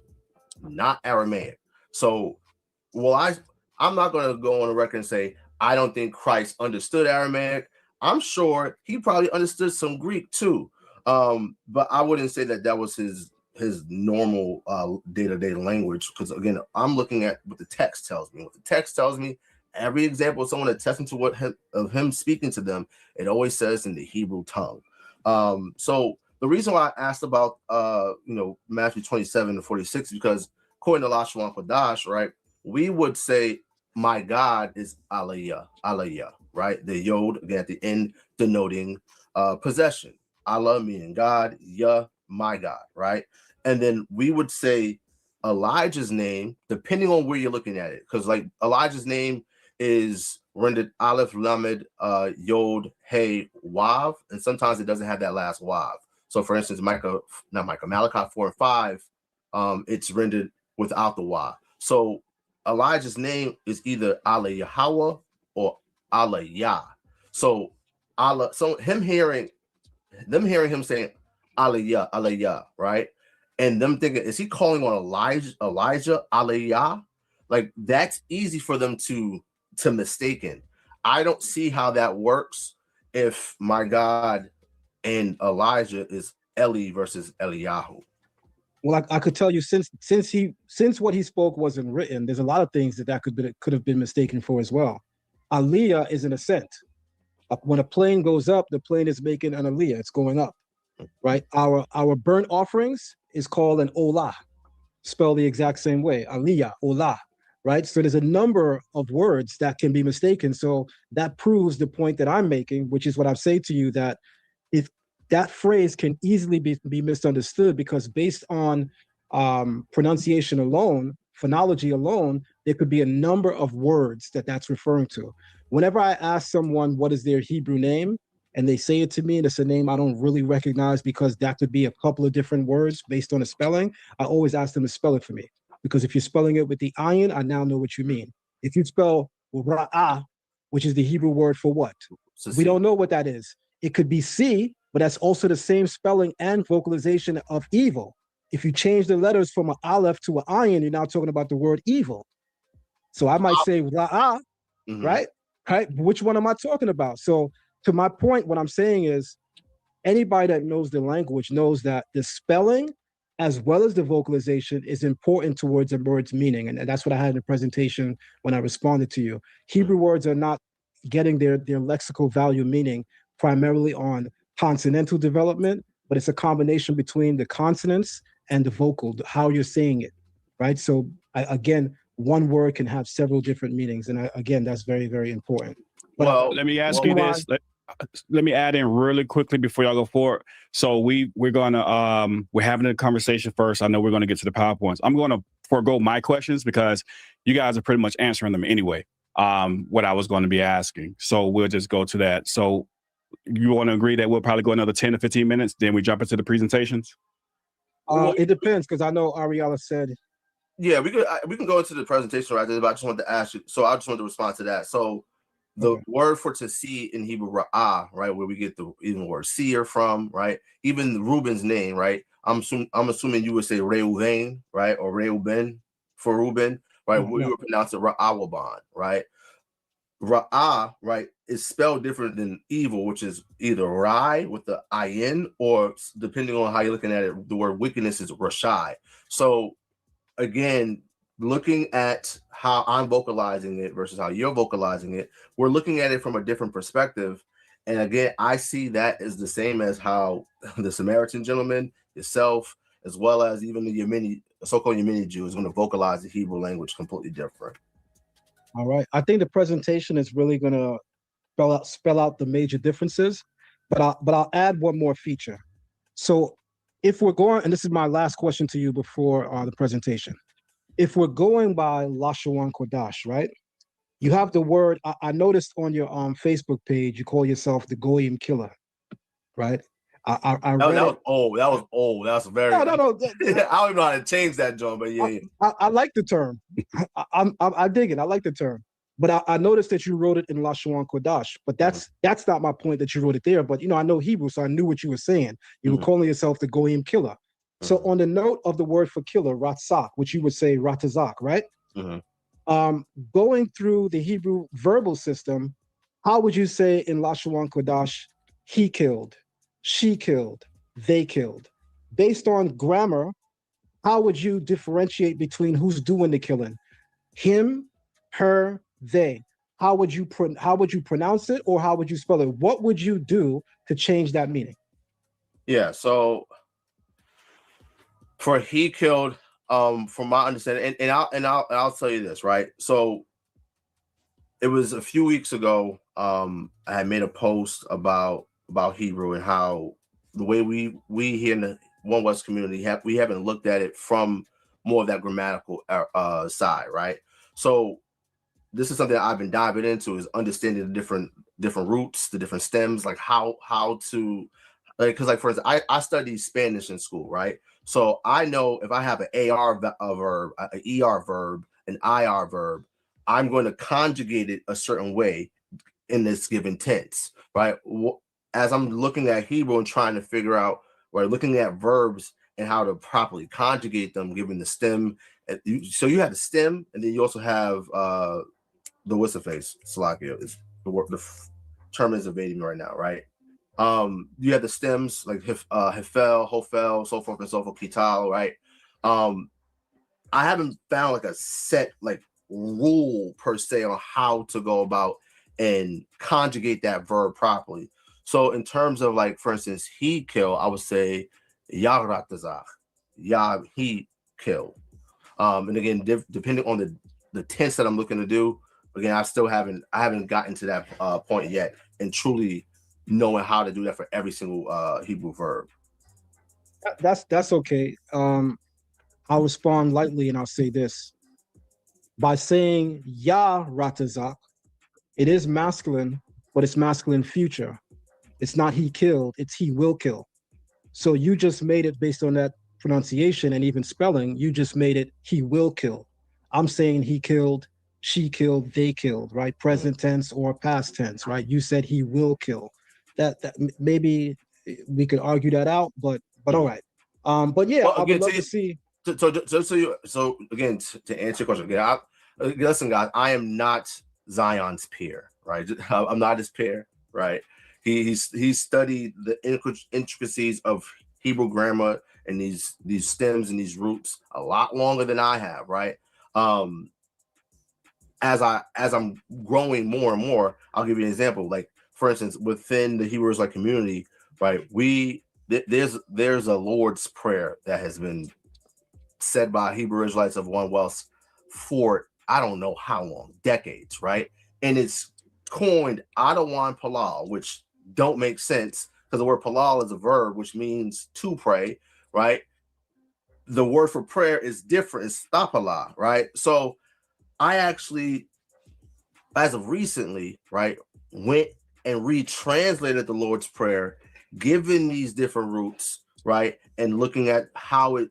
not Aramaic. So, well, I'm not going to go on the record and say I don't think Christ understood Aramaic. I'm sure he probably understood some Greek too. But I wouldn't say that was his normal day-to-day language, because again, I'm looking at what the text tells me. What the text tells me, every example of someone attesting to him speaking to them, it always says in the Hebrew tongue. So the reason why I asked about Matthew 27:46 is because according to Lashawan Qadash, right, we would say my God is Aliyah, right? The yod again at the end denoting possession. Allah meaning God, Yah, my God, right? And then we would say Elijah's name, depending on where you're looking at it, because like Elijah's name is rendered Aleph, Lamed, Yod, Hey, Wav, and sometimes it doesn't have that last Wav. So for instance, Malachi 4 and 5, it's rendered without the Wav. So Elijah's name is either Allah Yahweh or Allah Yah. So Allah, so them hearing him saying Aliyah, right? And them thinking, is he calling on Elijah, Aliyah? Like, that's easy for them to mistaken. I don't see how that works if my God and Elijah is Eli versus Eliyahu. Well, I could tell you since what he spoke wasn't written, there's a lot of things that could have been mistaken for as well. Aliyah is an ascent. When a plane goes up, the plane is making an aliyah. It's going up, right? Our burnt offerings is called an olah, spelled the exact same way, aliyah, olah, right? So there's a number of words that can be mistaken. So that proves the point that I'm making, which is what I've said to you, that if that phrase can easily be misunderstood, because based on pronunciation alone, phonology alone, there could be a number of words that's referring to. Whenever I ask someone what is their Hebrew name, and they say it to me, and it's a name I don't really recognize because that could be a couple of different words based on the spelling, I always ask them to spell it for me. Because if you're spelling it with the ayin, I now know what you mean. If you spell ra'ah, which is the Hebrew word for what? We don't know what that is. It could be C, but that's also the same spelling and vocalization of evil. If you change the letters from an aleph to an ayin, you're now talking about the word evil. So I might say ra'ah, right? Right? Which one am I talking about? So to my point, what I'm saying is anybody that knows the language knows that the spelling as well as the vocalization is important towards a word's meaning. And that's what I had in the presentation when I responded to you. Hebrew words are not getting their lexical value meaning primarily on consonantal development, but it's a combination between the consonants and the vocal, how you're saying it, right? So again, one word can have several different meanings. And again, that's very, very important. But well, let me ask you this. Let me add in really quickly before y'all go forward. So we're having a conversation first. I know we're going to get to the PowerPoints. I'm going to forego my questions because you guys are pretty much answering them anyway, what I was going to be asking. So we'll just go to that. So you want to agree that we'll probably go another 10 to 15 minutes, then we jump into the presentations? It depends, because I know Ahrayahla said. Yeah, we can go into the presentation right there, but I just wanted to ask you. So I just wanted to respond to that. So the word for to see in Hebrew, ra'ah, right, where we get the even word seer from, right? Even Reuben's name, right? I'm assuming you would say Reuven, right, or Reuben for Reuben, right? We would pronounce it Ra'awaban, right? Ra'ah, right, is spelled different than evil, which is either Rai with the IN, or depending on how you're looking at it, the word wickedness is Rashai. So again, looking at how I'm vocalizing it versus how you're vocalizing it, we're looking at it from a different perspective. And again, I see that as the same as how the Samaritan gentleman, yourself, as well as even the Yemeni, so-called Yemeni Jew, is going to vocalize the Hebrew language completely different. All right. I think the presentation is really going to spell out the major differences, but I'll add one more feature. So if we're going, and this is my last question to you before the presentation, if we're going by Lashawan Qadash, right? You have the word. I noticed on your Facebook page you call yourself the Goyim Killer, right? I read that was old. That was old. That was very. No. I don't even know how to change that, John. But yeah. I like the term. I dig it. I like the term. But I noticed that you wrote it in Lashawan Qadash. But that's not my point that you wrote it there. But I know Hebrew, so I knew what you were saying. You were calling yourself the Goyim Killer. So on the note of the word for killer, ratzak, which you would say ratazak, right? Going through the Hebrew verbal system, how would you say in Lashawan Qadash, he killed, she killed, they killed? Based on grammar, how would you differentiate between who's doing the killing? Him, her, they. How would you pronounce it, or how would you spell it? What would you do to change that meaning? Yeah, so for he killed, from my understanding, and I'll tell you this, right? So it was a few weeks ago. I had made a post about Hebrew and how the way we here in the One West community we haven't looked at it from more of that grammatical side, right? So this is something that I've been diving into, is understanding the different roots, the different stems, like how to, like, because like for instance, I studied Spanish in school, right? So I know if I have an AR verb, an ER verb, an IR verb, I'm going to conjugate it a certain way in this given tense, right? As I'm looking at Hebrew and trying to figure out, right, looking at verbs and how to properly conjugate them, given the stem. So you have the stem, and then you also have the what's the face, Salakia. The term is evading me right now, right? You have the stems like Hefel, Hofel, so forth and so forth, Kital, right? I haven't found like a set like rule per se on how to go about and conjugate that verb properly. So in terms of like, for instance, he kill, I would say Yaratazach, Yah he kill. And again, depending on the tense that I'm looking to do, again, I haven't gotten to that point yet, and truly knowing how to do that for every single Hebrew verb. That's okay. I'll respond lightly and I'll say this. By saying Ya Ratazak, it is masculine, but it's masculine future. It's not he killed, it's he will kill. So you just made it based on that pronunciation and even spelling, you just made it he will kill. I'm saying he killed, she killed, they killed, right? Present tense or past tense, right? You said he will kill. That maybe we could argue that out, but all right. But yeah, I would love to see. So again, to answer your question, again, listen, guys, I am not Zion's peer, right? I'm not his peer, right? He studied the intricacies of Hebrew grammar and these stems and these roots a lot longer than I have, right? As I'm growing more and more, I'll give you an example. Like for instance, within the Hebrew Israelite community, right? There's a Lord's Prayer that has been said by Hebrew Israelites of One West for I don't know how long, decades, right? And it's coined Adawan Palal, which don't make sense because the word Palal is a verb, which means to pray, right? The word for prayer is different. It's Stapala, right? So I actually, as of recently, right, went and retranslated the Lord's Prayer, given these different roots, right, and looking at how it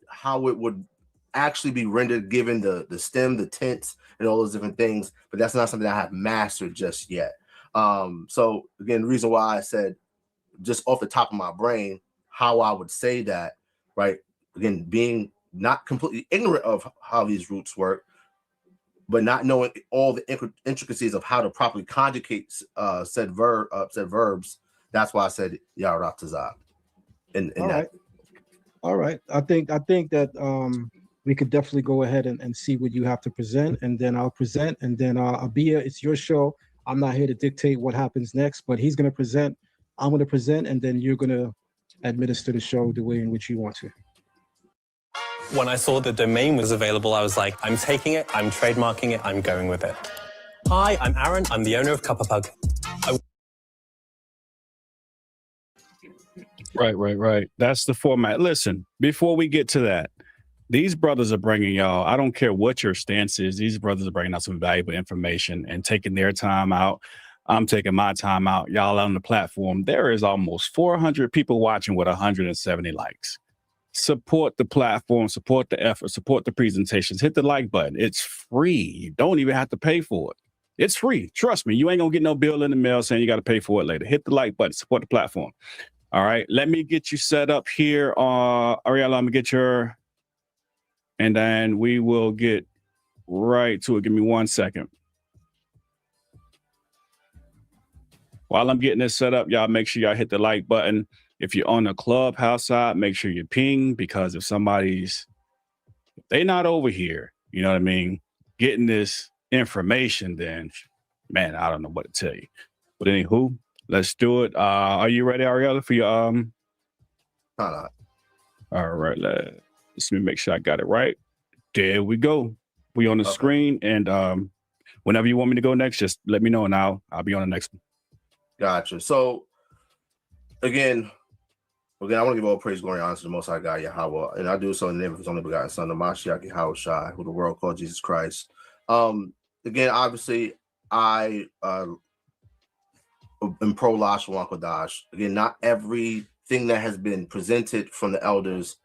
would actually be rendered given the stem, the tense, and all those different things. But that's not something I have mastered just yet. So again, the reason why I said just off the top of my brain how I would say that, right, again, being not completely ignorant of how these roots work, but not knowing all the intricacies of how to properly conjugate said verbs. That's why I said Yaratazah. All right. I think that we could definitely go ahead and see what you have to present, and then I'll present, and then Abia, it's your show. I'm not here to dictate what happens next, but he's going to present, I'm going to present, and then you're going to administer the show the way in which you want to. When I saw the domain was available, I was like, I'm taking it, I'm trademarking it, I'm going with it. Hi, I'm Aaron. I'm the owner of Cupperpug. Right. That's the format. Listen, before we get to that, these brothers are bringing y'all, I don't care what your stance is, these brothers are bringing out some valuable information and taking their time out. I'm taking my time out. Y'all on the platform. There is almost 400 people watching with 170 likes. Support the platform, support the effort, support the presentations. Hit the like button. It's free. You don't even have to pay for it. It's free. Trust me. You ain't going to get no bill in the mail saying you got to pay for it later. Hit the like button. Support the platform. All right. Let me get you set up here. Ahrayahla, I'm going to get your... And then we will get right to it. Give me 1 second. While I'm getting this set up, y'all make sure y'all hit the like button. If you're on the Clubhouse side, make sure you ping, because if they not over here, you know what I mean, getting this information, then, man, I don't know what to tell you. But anywho, let's do it. Are you ready, Ahrayahla, for your... All right, let me make sure I got it right. There we go. We on the screen, and whenever you want me to go next, just let me know, and I'll be on the next one. Gotcha. So again, I want to give all praise, glory, and honor to the Most High God, Yahweh, and I do so in the name of His only begotten Son, the Mashiach Yahweh Shai, who the world called Jesus Christ. Again, obviously, I am pro Lashawan Qadash. Again, not everything that has been presented from the elders.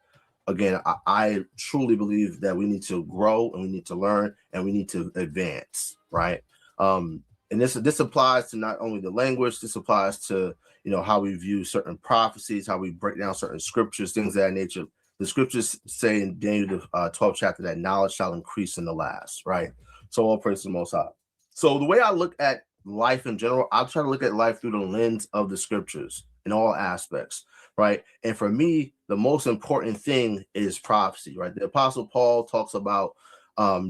Again, I truly believe that we need to grow, and we need to learn, and we need to advance, right? And this applies to not only the language. This applies to, you know, how we view certain prophecies, how we break down certain scriptures, things of that nature. The scriptures say in Daniel the 12th chapter that knowledge shall increase in the last, right? So all praise to the Most High. So the way I look at life in general, I'll try to look at life through the lens of the scriptures in all aspects, right? And for me, the most important thing is prophecy, right? The Apostle Paul talks about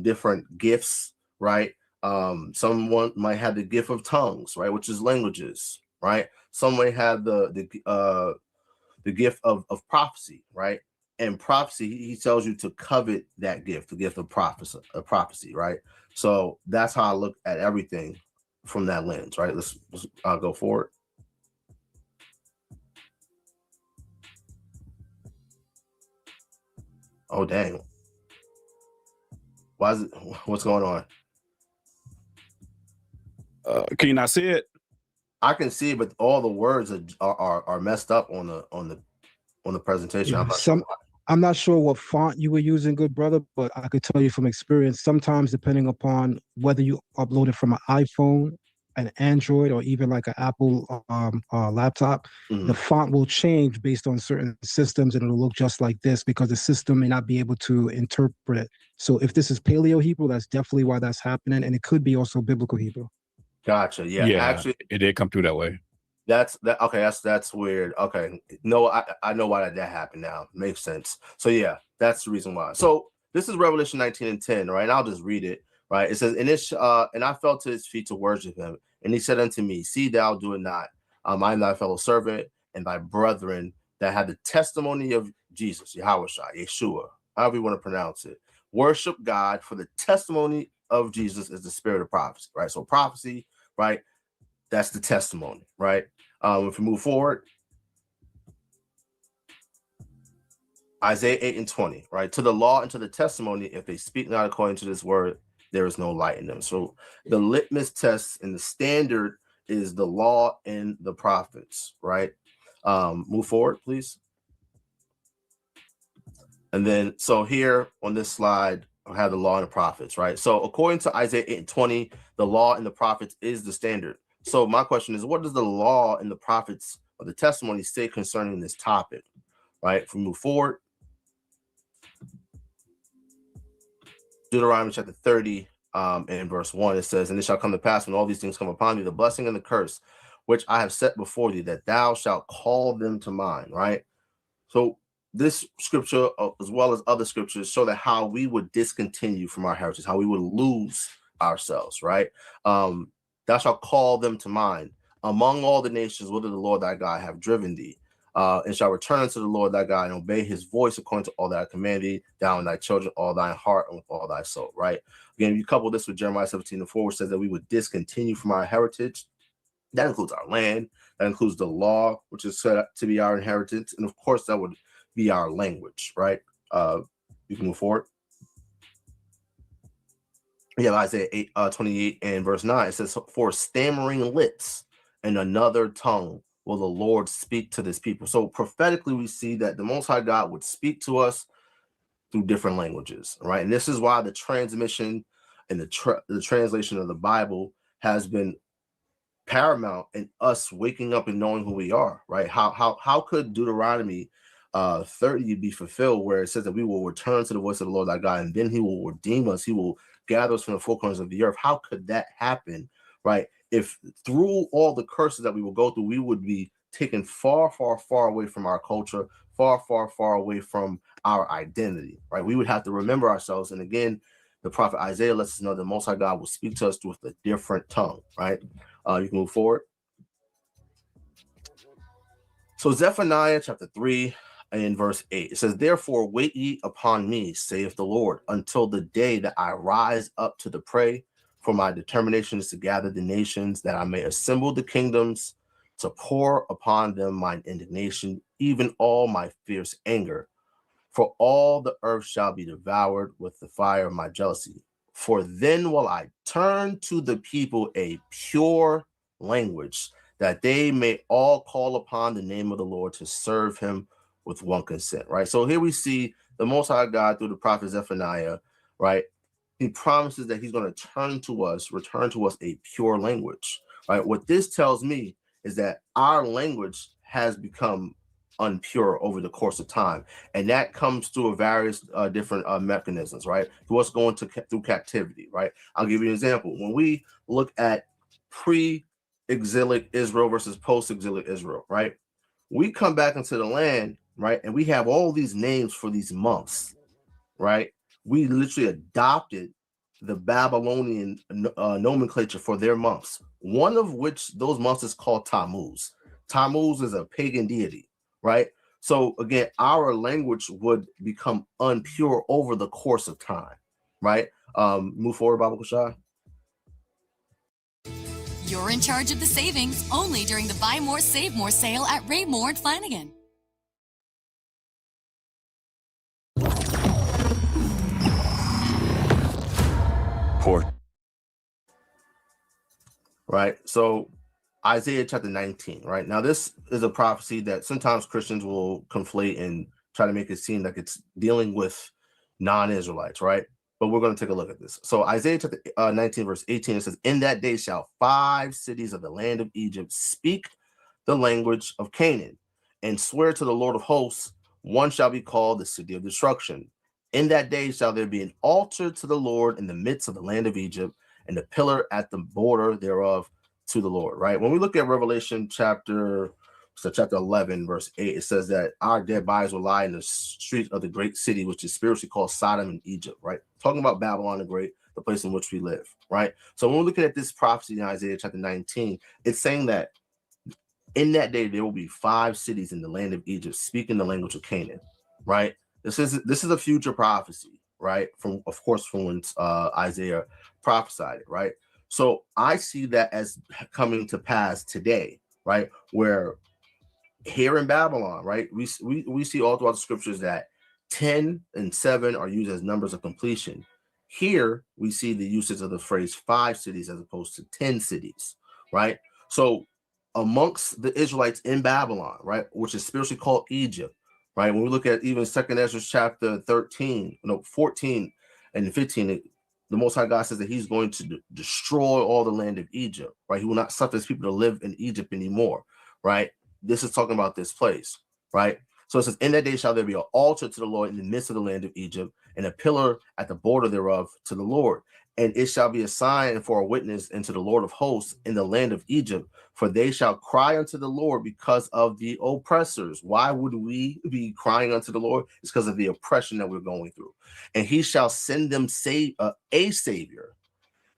different gifts, right? Someone might have the gift of tongues, right, which is languages, right? Some may have the gift of prophecy, right? And prophecy, he tells you to covet that gift, the gift of prophecy, right? So that's how I look at everything from that lens, right? Let's go forward. Oh, dang. What's going on? Can you not see it? I can see it, but all the words are messed up on the presentation. Yeah, I'm not sure what font you were using, good brother, but I could tell you from experience, sometimes depending upon whether you upload it from an iPhone, an Android, or even like an Apple laptop, the font will change based on certain systems, and it'll look just like this because the system may not be able to interpret it. So if this is Paleo Hebrew, that's definitely why that's happening, and it could be also Biblical Hebrew. Gotcha. Yeah. Actually, it did come through that way. Okay. That's weird. Okay. No, I know why that happened now. Makes sense. So yeah, that's the reason why. So this is Revelation 19:10, right? And I'll just read it, right? It says, and I fell to his feet to worship him. And he said unto me, see thou do it not. I am thy fellow servant and thy brethren that have the testimony of Jesus, Yahweh Shai, Yeshua, however you want to pronounce it. Worship God, for the testimony of Jesus is the spirit of prophecy, right? So prophecy, right? That's the testimony, right? If we move forward, Isaiah 8:20, right? To the law and to the testimony, if they speak not according to this word, there is no light in them. So the litmus test and the standard is the law and the prophets, right? Move forward, please. And then, so here on this slide, I have the law and the prophets, right? So according to Isaiah 8:20, the law and the prophets is the standard. So my question is, what does the law and the prophets or the testimony say concerning this topic, right? If we move forward, Deuteronomy chapter 30, in verse 1, it says, and it shall come to pass when all these things come upon thee, the blessing and the curse, which I have set before thee, that thou shalt call them to mind, right? So this scripture, as well as other scriptures, show that how we would discontinue from our heritage, how we would lose ourselves, right? Thou shalt call them to mind among all the nations, whither the Lord thy God have driven thee, and shall return unto the Lord thy God and obey his voice according to all that I command thee, thou and thy children, all thine heart and with all thy soul, right? Again, you couple this with Jeremiah 17:4, which says that we would discontinue from our heritage. That includes our land, that includes the law, which is set up to be our inheritance, and of course, that would be our language, right? You can move forward. Yeah, Isaiah 28 and verse 9, it says, for stammering lips and another tongue will the Lord speak to this people. So prophetically, we see that the Most High God would speak to us through different languages, right? And this is why the transmission and the translation of the Bible has been paramount in us waking up and knowing who we are, right? How could Deuteronomy 30 be fulfilled, where it says that we will return to the voice of the Lord our God, and then he will redeem us, he will gather us from the four corners of the earth? How could that happen, right? If through all the curses that we will go through, we would be taken far, far, far away from our culture, far, far, far away from our identity, right? We would have to remember ourselves. And again, the prophet Isaiah lets us know that Most High God will speak to us with a different tongue, right? You can move forward. So Zephaniah chapter 3 and verse 8, it says, therefore wait ye upon me, saith the Lord, until the day that I rise up to the prey. For my determination is to gather the nations, that I may assemble the kingdoms, to pour upon them mine indignation, even all my fierce anger. For all the earth shall be devoured with the fire of my jealousy. For then will I turn to the people a pure language, that they may all call upon the name of the Lord to serve him with one consent, right? So here we see the Most High God through the prophet Zephaniah, right? He promises that he's going to return to us a pure language, right? What this tells me is that our language has become unpure over the course of time, and that comes through various different mechanisms, right? Through us going through captivity, right? I'll give you an example. When we look at pre-exilic Israel versus post-exilic Israel, right? We come back into the land, right? And we have all these names for these months, right? We literally adopted the Babylonian nomenclature for their months, one of which those months is called Tammuz. Tammuz is a pagan deity, right? So again, our language would become unpure over the course of time, right? Move forward, Baba Kushai. You're in charge of the savings only during the Buy More, Save More sale at Raymore and Flanagan. Right. So Isaiah chapter 19, right? Now, this is a prophecy that sometimes Christians will conflate and try to make it seem like it's dealing with non-Israelites, right? But we're going to take a look at this. So Isaiah chapter 19, verse 18, it says, in that day shall 5 cities of the land of Egypt speak the language of Canaan, and swear to the Lord of hosts, one shall be called the city of destruction. In that day shall there be an altar to the Lord in the midst of the land of Egypt, and a pillar at the border thereof to the Lord, right? When we look at Revelation chapter 11, verse 8, it says that our dead bodies will lie in the streets of the great city, which is spiritually called Sodom and Egypt, right? Talking about Babylon the Great, the place in which we live, right? So when we're looking at this prophecy in Isaiah chapter 19, it's saying that in that day, there will be 5 cities in the land of Egypt speaking the language of Canaan, right? This is a future prophecy, right? From when Isaiah prophesied it, right? So I see that as coming to pass today, right? Where here in Babylon, right, we see all throughout the scriptures that 10 and 7 are used as numbers of completion. Here we see the usage of the phrase 5 cities as opposed to 10 cities, right? So amongst the Israelites in Babylon, right, which is spiritually called Egypt, right? When we look at even 2nd Ezra chapter 14 and 15, the Most High God says that he's going to destroy all the land of Egypt, right? He will not suffer his people to live in Egypt anymore, right? This is talking about this place, right? So it says, in that day shall there be an altar to the Lord in the midst of the land of Egypt, and a pillar at the border thereof to the Lord. And it shall be a sign for a witness unto the Lord of hosts in the land of Egypt, for they shall cry unto the Lord because of the oppressors. Why would we be crying unto the Lord? It's because of the oppression that we're going through. And he shall send them a savior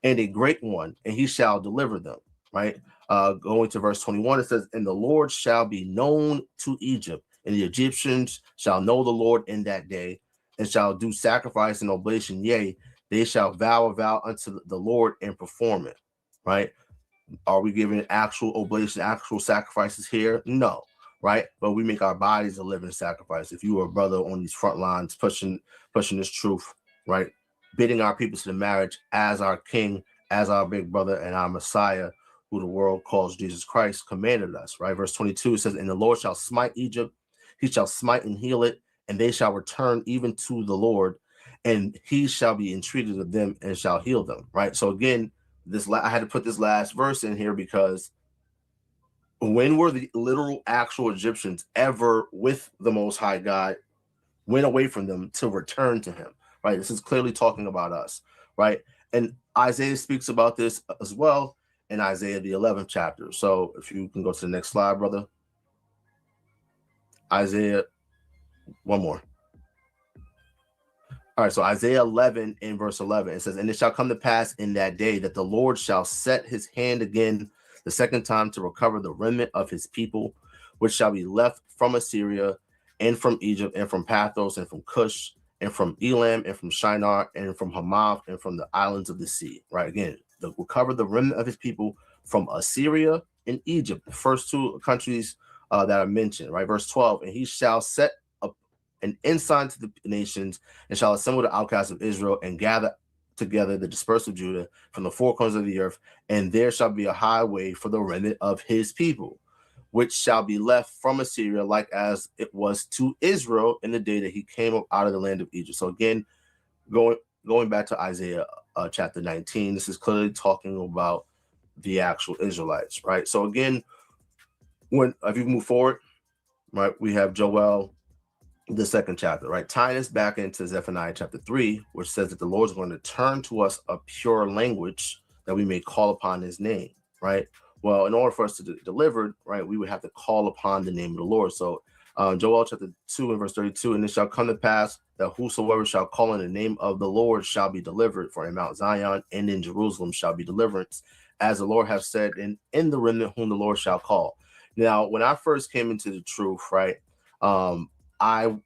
and a great one, and he shall deliver them, right? Going to verse 21, it says, and the Lord shall be known to Egypt, and the Egyptians shall know the Lord in that day, and shall do sacrifice and oblation. Yea, they shall vow a vow unto the Lord and perform it, right? Are we giving actual oblation, actual sacrifices here? No, right? But we make our bodies a living sacrifice. If you are a brother on these front lines pushing this truth, right? Bidding our people to the marriage as our king, as our big brother, and our Messiah, who the world calls Jesus Christ, commanded us, right? Verse 22 says, and the Lord shall smite Egypt, he shall smite and heal it, and they shall return even to the Lord, and he shall be entreated of them and shall heal them, right? So again, I had to put this last verse in here because when were the literal actual Egyptians ever with the Most High God, went away from them to return to him, right? This is clearly talking about us, right? And Isaiah speaks about this as well in Isaiah, the 11th chapter. So if you can go to the next slide, brother. Isaiah, one more. All right, so Isaiah 11 in verse 11, it says, and it shall come to pass in that day that the Lord shall set his hand again the second time to recover the remnant of his people, which shall be left from Assyria and from Egypt and from Pathros and from Cush and from Elam and from Shinar and from Hamath and from the islands of the sea, right? Again, recover the remnant of his people from Assyria and Egypt, the first two countries that are mentioned, right? Verse 12, and he shall set up an ensign to the nations and shall assemble the outcasts of Israel and gather together the dispersed of Judah from the four corners of the earth, and there shall be a highway for the remnant of his people, which shall be left from Assyria, like as it was to Israel in the day that he came up out of the land of Egypt. So again, going back to Isaiah chapter 19, this is clearly talking about the actual Israelites, right? So again, if you move forward, right, we have Joel, the second chapter, right? Tying us back into Zephaniah chapter 3, which says that the Lord is going to turn to us a pure language that we may call upon his name, right? Well, in order for us to deliver, right, we would have to call upon the name of the Lord. So Joel chapter 2 and verse 32, and it shall come to pass that whosoever shall call on the name of the Lord shall be delivered, for in Mount Zion and in Jerusalem shall be deliverance, as the Lord hath said, and in the remnant whom the Lord shall call. Now, when I first came into the truth, right, I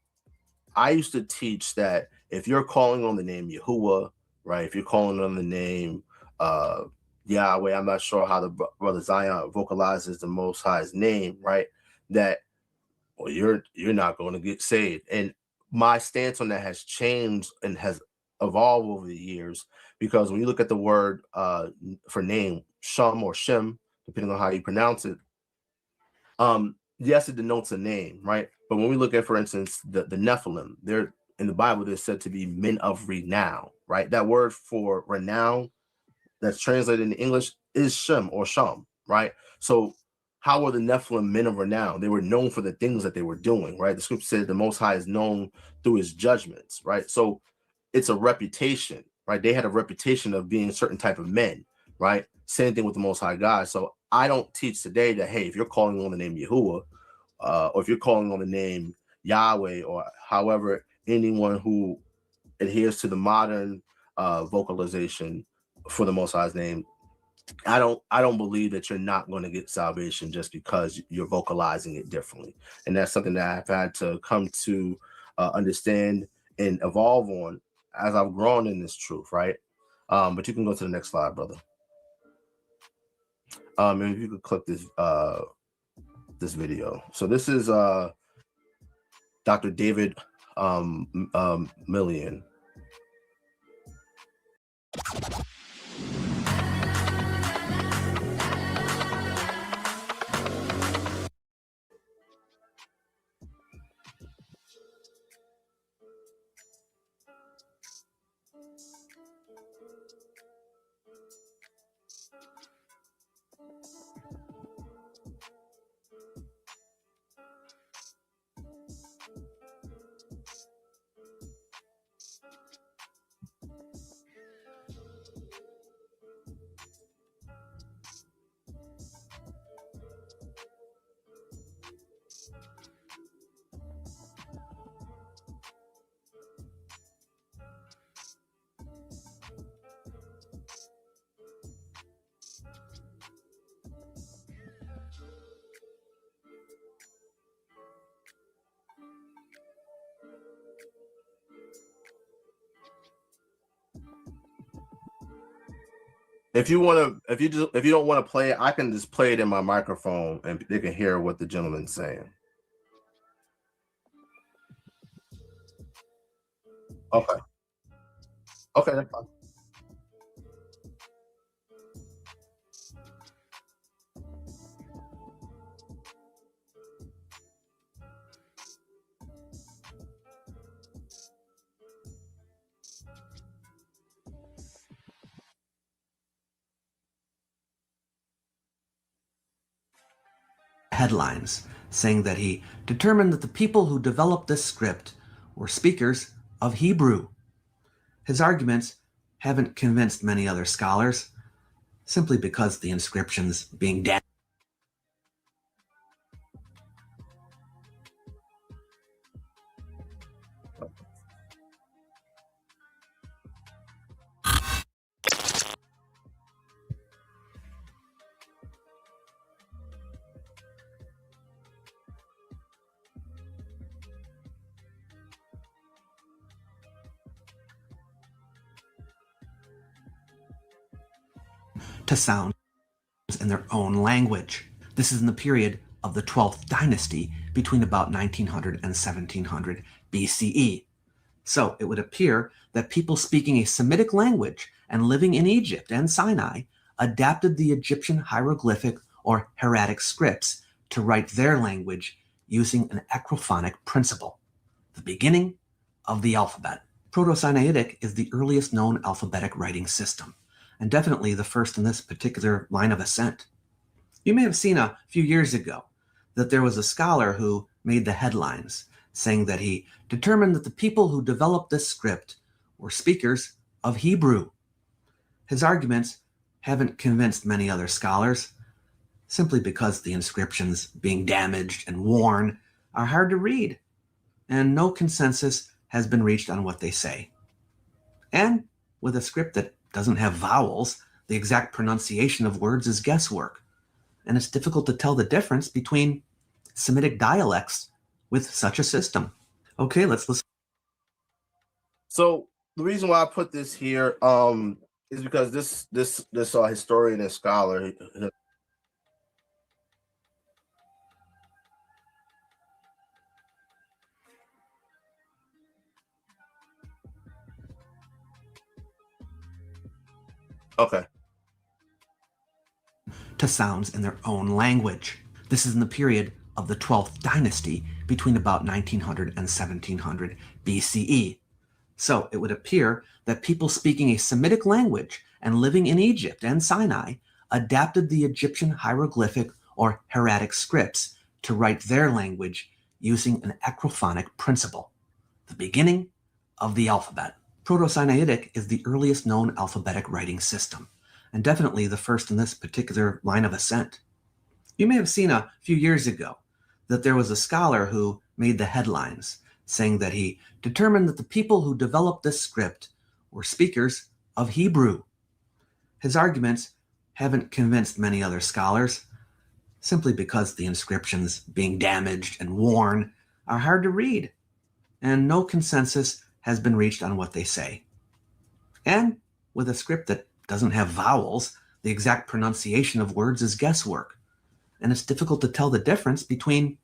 used to teach that if you're calling on the name Yahuwah, right, if you're calling on the name Yahweh, I'm not sure how the brother Zion vocalizes the Most High's name, right, that, well, you're not going to get saved. And my stance on that has changed and has evolved over the years, because when you look at the word for name, Shum or Shem, depending on how you pronounce it, yes, it denotes a name, right? But when we look at, for instance, the Nephilim, they're in the Bible, they're said to be men of renown, right? That word for renown that's translated into English is Shem or Sham, right? So how were the Nephilim men of renown? They were known for the things that they were doing, right? The scripture said the Most High is known through his judgments, right? So it's a reputation, right? They had a reputation of being certain type of men, right? Same thing with the Most High God. So I don't teach today that, hey, if you're calling on the name Yahuwah, or if you're calling on the name Yahweh, or however, anyone who adheres to the modern vocalization for the Most High's name, I don't believe that you're not going to get salvation just because you're vocalizing it differently. And that's something that I've had to come to understand and evolve on as I've grown in this truth, right? But you can go to the next slide, brother. And if you could click this this video. So this is Dr. David Millian. If you don't want to play it, I can just play it in my microphone and they can hear what the gentleman's saying. Okay. Okay, that's fine. Headlines saying that he determined that the people who developed this script were speakers of Hebrew. His arguments haven't convinced many other scholars, simply because the inscriptions being damaged to sound in their own language. This is in the period of the 12th dynasty between about 1900 and 1700 BCE. So it would appear that people speaking a Semitic language and living in Egypt and Sinai adapted the Egyptian hieroglyphic or hieratic scripts to write their language using an epigraphic principle, the beginning of the alphabet. Proto-Sinaitic is the earliest known alphabetic writing system, and definitely the first in this particular line of ascent. You may have seen a few years ago that there was a scholar who made the headlines saying that he determined that the people who developed this script were speakers of Hebrew. His arguments haven't convinced many other scholars, simply because the inscriptions being damaged and worn are hard to read, and no consensus has been reached on what they say. And with a script that doesn't have vowels, the exact pronunciation of words is guesswork, and it's difficult to tell the difference between Semitic dialects with such a system. Okay, let's listen. So the reason why I put this here is because this historian and scholar. Okay. To sounds in their own language. This is in the period of the 12th dynasty between about 1900 and 1700 BCE. So it would appear that people speaking a Semitic language and living in Egypt and Sinai adapted the Egyptian hieroglyphic or hieratic scripts to write their language using an epigraphic principle, the beginning of the alphabet. Proto-Sinaitic is the earliest known alphabetic writing system, and definitely the first in this particular line of ascent. You may have seen a few years ago that there was a scholar who made the headlines saying that he determined that the people who developed this script were speakers of Hebrew. His arguments haven't convinced many other scholars, simply because the inscriptions being damaged and worn are hard to read, and no consensus has been reached on what they say. And with a script that doesn't have vowels, the exact pronunciation of words is guesswork, and it's difficult to tell the difference between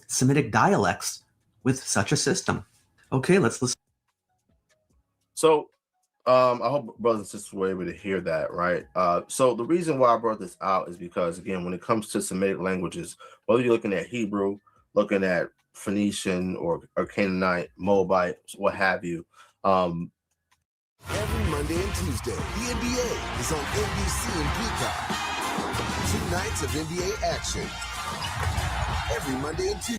Semitic dialects with such a system. Okay, let's listen. So I hope brothers and sisters were able to hear that, right? So the reason why I brought this out is because, again, when it comes to Semitic languages, whether you're looking at Hebrew, looking at Phoenician or Canaanite, Moabite, what have you. Every Monday and Tuesday, the NBA is on NBC and Peacock. 2 nights of NBA action. Every Monday and Tuesday.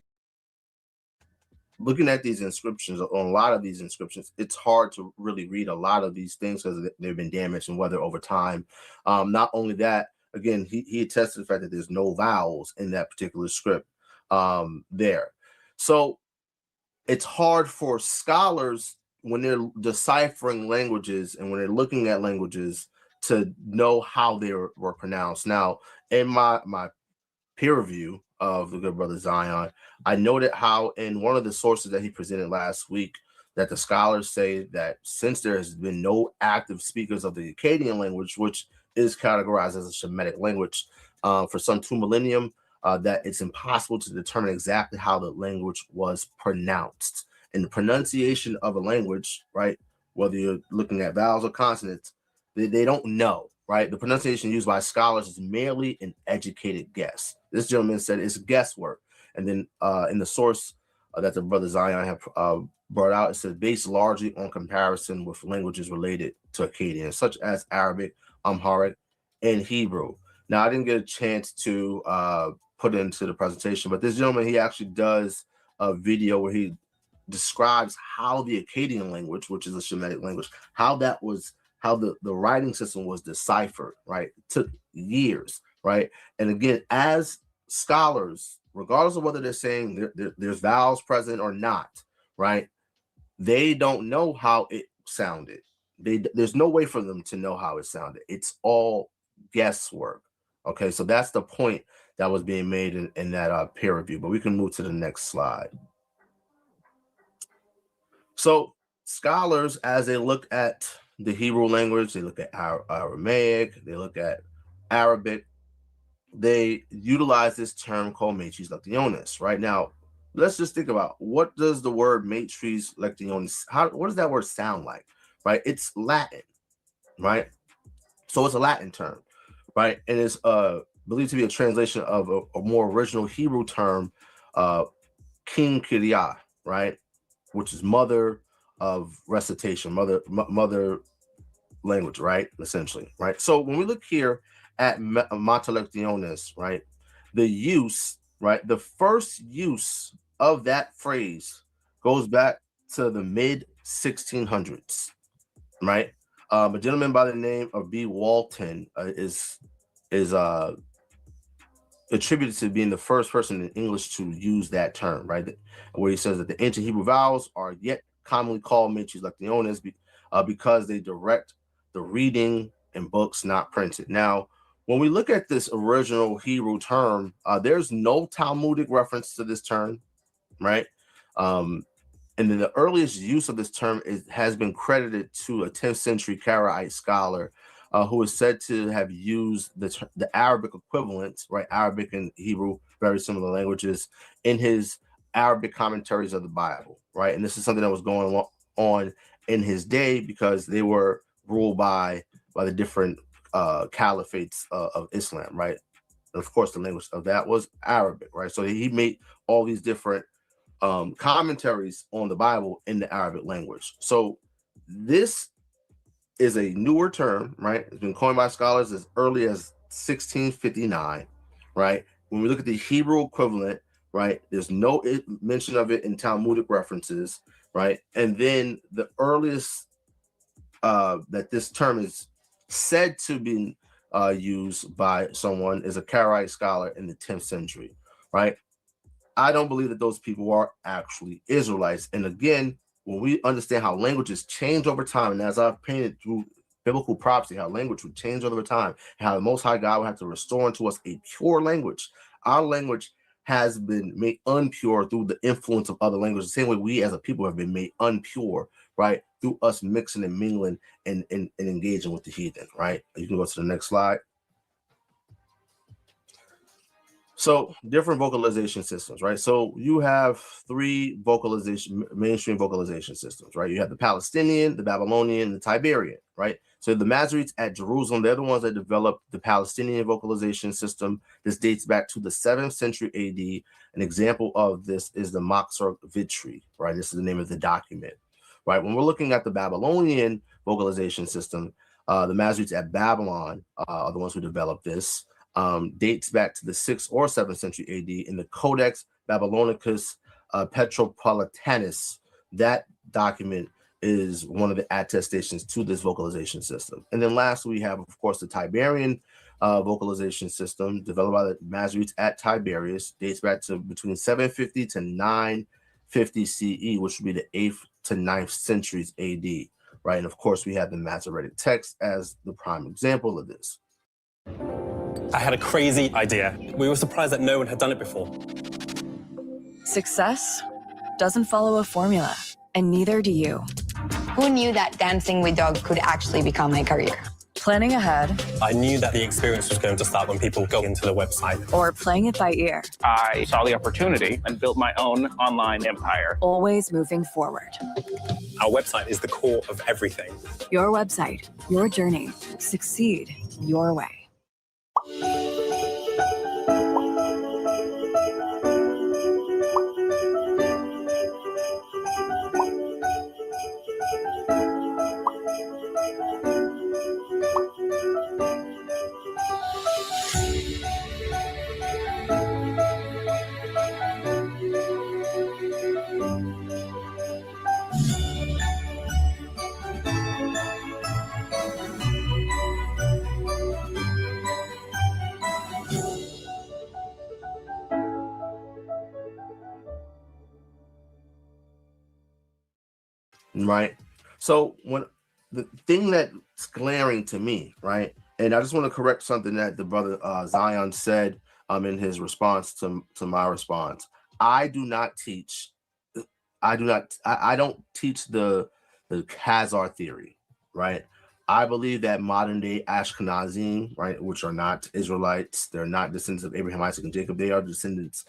Looking at these inscriptions, on a lot of these inscriptions, it's hard to really read a lot of these things because they've been damaged and weathered over time. Not only that, again, he attested to the fact that there's no vowels in that particular script there. So it's hard for scholars when they're deciphering languages and when they're looking at languages to know how they were pronounced. Now, in my peer review of the good brother Zion, I noted how in one of the sources that he presented last week, that the scholars say that since there has been no active speakers of the Akkadian language, which is categorized as a Shemitic language for some 2 millennium, that it's impossible to determine exactly how the language was pronounced. And the pronunciation of a language, right, whether you're looking at vowels or consonants, they don't know, right? The pronunciation used by scholars is merely an educated guess. This gentleman said it's guesswork. And then in the source that the brother Zion have brought out, it says based largely on comparison with languages related to Akkadian, such as Arabic, Amharic, and Hebrew. Now, I didn't get a chance to put it into the presentation, but this gentleman, he actually does a video where he describes how the Akkadian language, which is a Shemitic language, how the writing system was deciphered, right? It took years, right? And again, as scholars, regardless of whether they're saying there's vowels present or not, right? They don't know how it sounded. There's no way for them to know how it sounded. It's all guesswork. Okay, so that's the point that was being made in that peer review. But we can move to the next slide. So scholars, as they look at the Hebrew language, they look at Aramaic, they look at Arabic, they utilize this term called matres lectionis. Right now, let's just think about, what does the word matres lectionis, what does that word sound like? Right, it's Latin, right? So it's a Latin term, right? And it's believed to be a translation of a more original Hebrew term, king Kiryah, right? Which is mother of recitation, mother language, right? Essentially, right? So when we look here at matres lectionis, right? The use, right? The first use of that phrase goes back to the mid 1600s, right? A gentleman by the name of B. Walton is attributed to being the first person in English to use that term, right? Where he says that the ancient Hebrew vowels are yet commonly called matres lectionis because they direct the reading in books not printed. Now, when we look at this original Hebrew term, there's no Talmudic reference to this term, right? And then the earliest use of this term has been credited to a 10th century Karaite scholar who is said to have used the Arabic equivalent, right? Arabic and Hebrew, very similar languages, in his Arabic commentaries of the Bible, right? And this is something that was going on in his day because they were ruled by the different caliphates of Islam, right? And of course, the language of that was Arabic, right? So he made all these different commentaries on the Bible in the Arabic language. So this is a newer term, right? It's been coined by scholars as early as 1659, right? When we look at the Hebrew equivalent, right, there's no mention of it in Talmudic references, right? And then the earliest that this term is said to be used by someone is a Karaite scholar in the 10th century, right? I don't believe that those people are actually Israelites. And again, when we understand how languages change over time, and as I've painted through biblical prophecy, how language would change over time, and how the Most High God would have to restore unto us a pure language. Our language has been made impure through the influence of other languages, the same way we as a people have been made impure, right? Through us mixing and mingling and engaging with the heathen, right? You can go to the next slide. So different vocalization systems, right? So you have three mainstream vocalization systems, right? You have the Palestinian, the Babylonian, and the Tiberian, right? So the Masoretes at Jerusalem, they're the ones that developed the Palestinian vocalization system. This dates back to the 7th century AD. An example of this is the Masoretic Vocalization, right? This is the name of the document, right? When we're looking at the Babylonian vocalization system, the Masoretes at Babylon are the ones who developed this. Dates back to the 6th or 7th century AD in the Codex Babylonicus Petropolitanus. That document is one of the attestations to this vocalization system. And then lastly, we have, of course, the Tiberian vocalization system developed by the Masoretes at Tiberias, dates back to between 750 to 950 CE, which would be the 8th to 9th centuries AD, right? And of course, we have the Masoretic text as the prime example of this. I had a crazy idea. We were surprised that no one had done it before. Success doesn't follow a formula. And neither do you. Who knew that dancing with dogs could actually become my career? Planning ahead. I knew that the experience was going to start when people go into the website. Or playing it by ear. I saw the opportunity and built my own online empire. Always moving forward. Our website is the core of everything. Your website, your journey. Succeed your way. Right. So when the thing that's glaring to me, right, and I just want to correct something that the brother Zion said in his response to my response. I don't teach the Khazar theory, right? I believe that modern day Ashkenazim, right, which are not Israelites, they're not descendants of Abraham, Isaac, and Jacob, they are descendants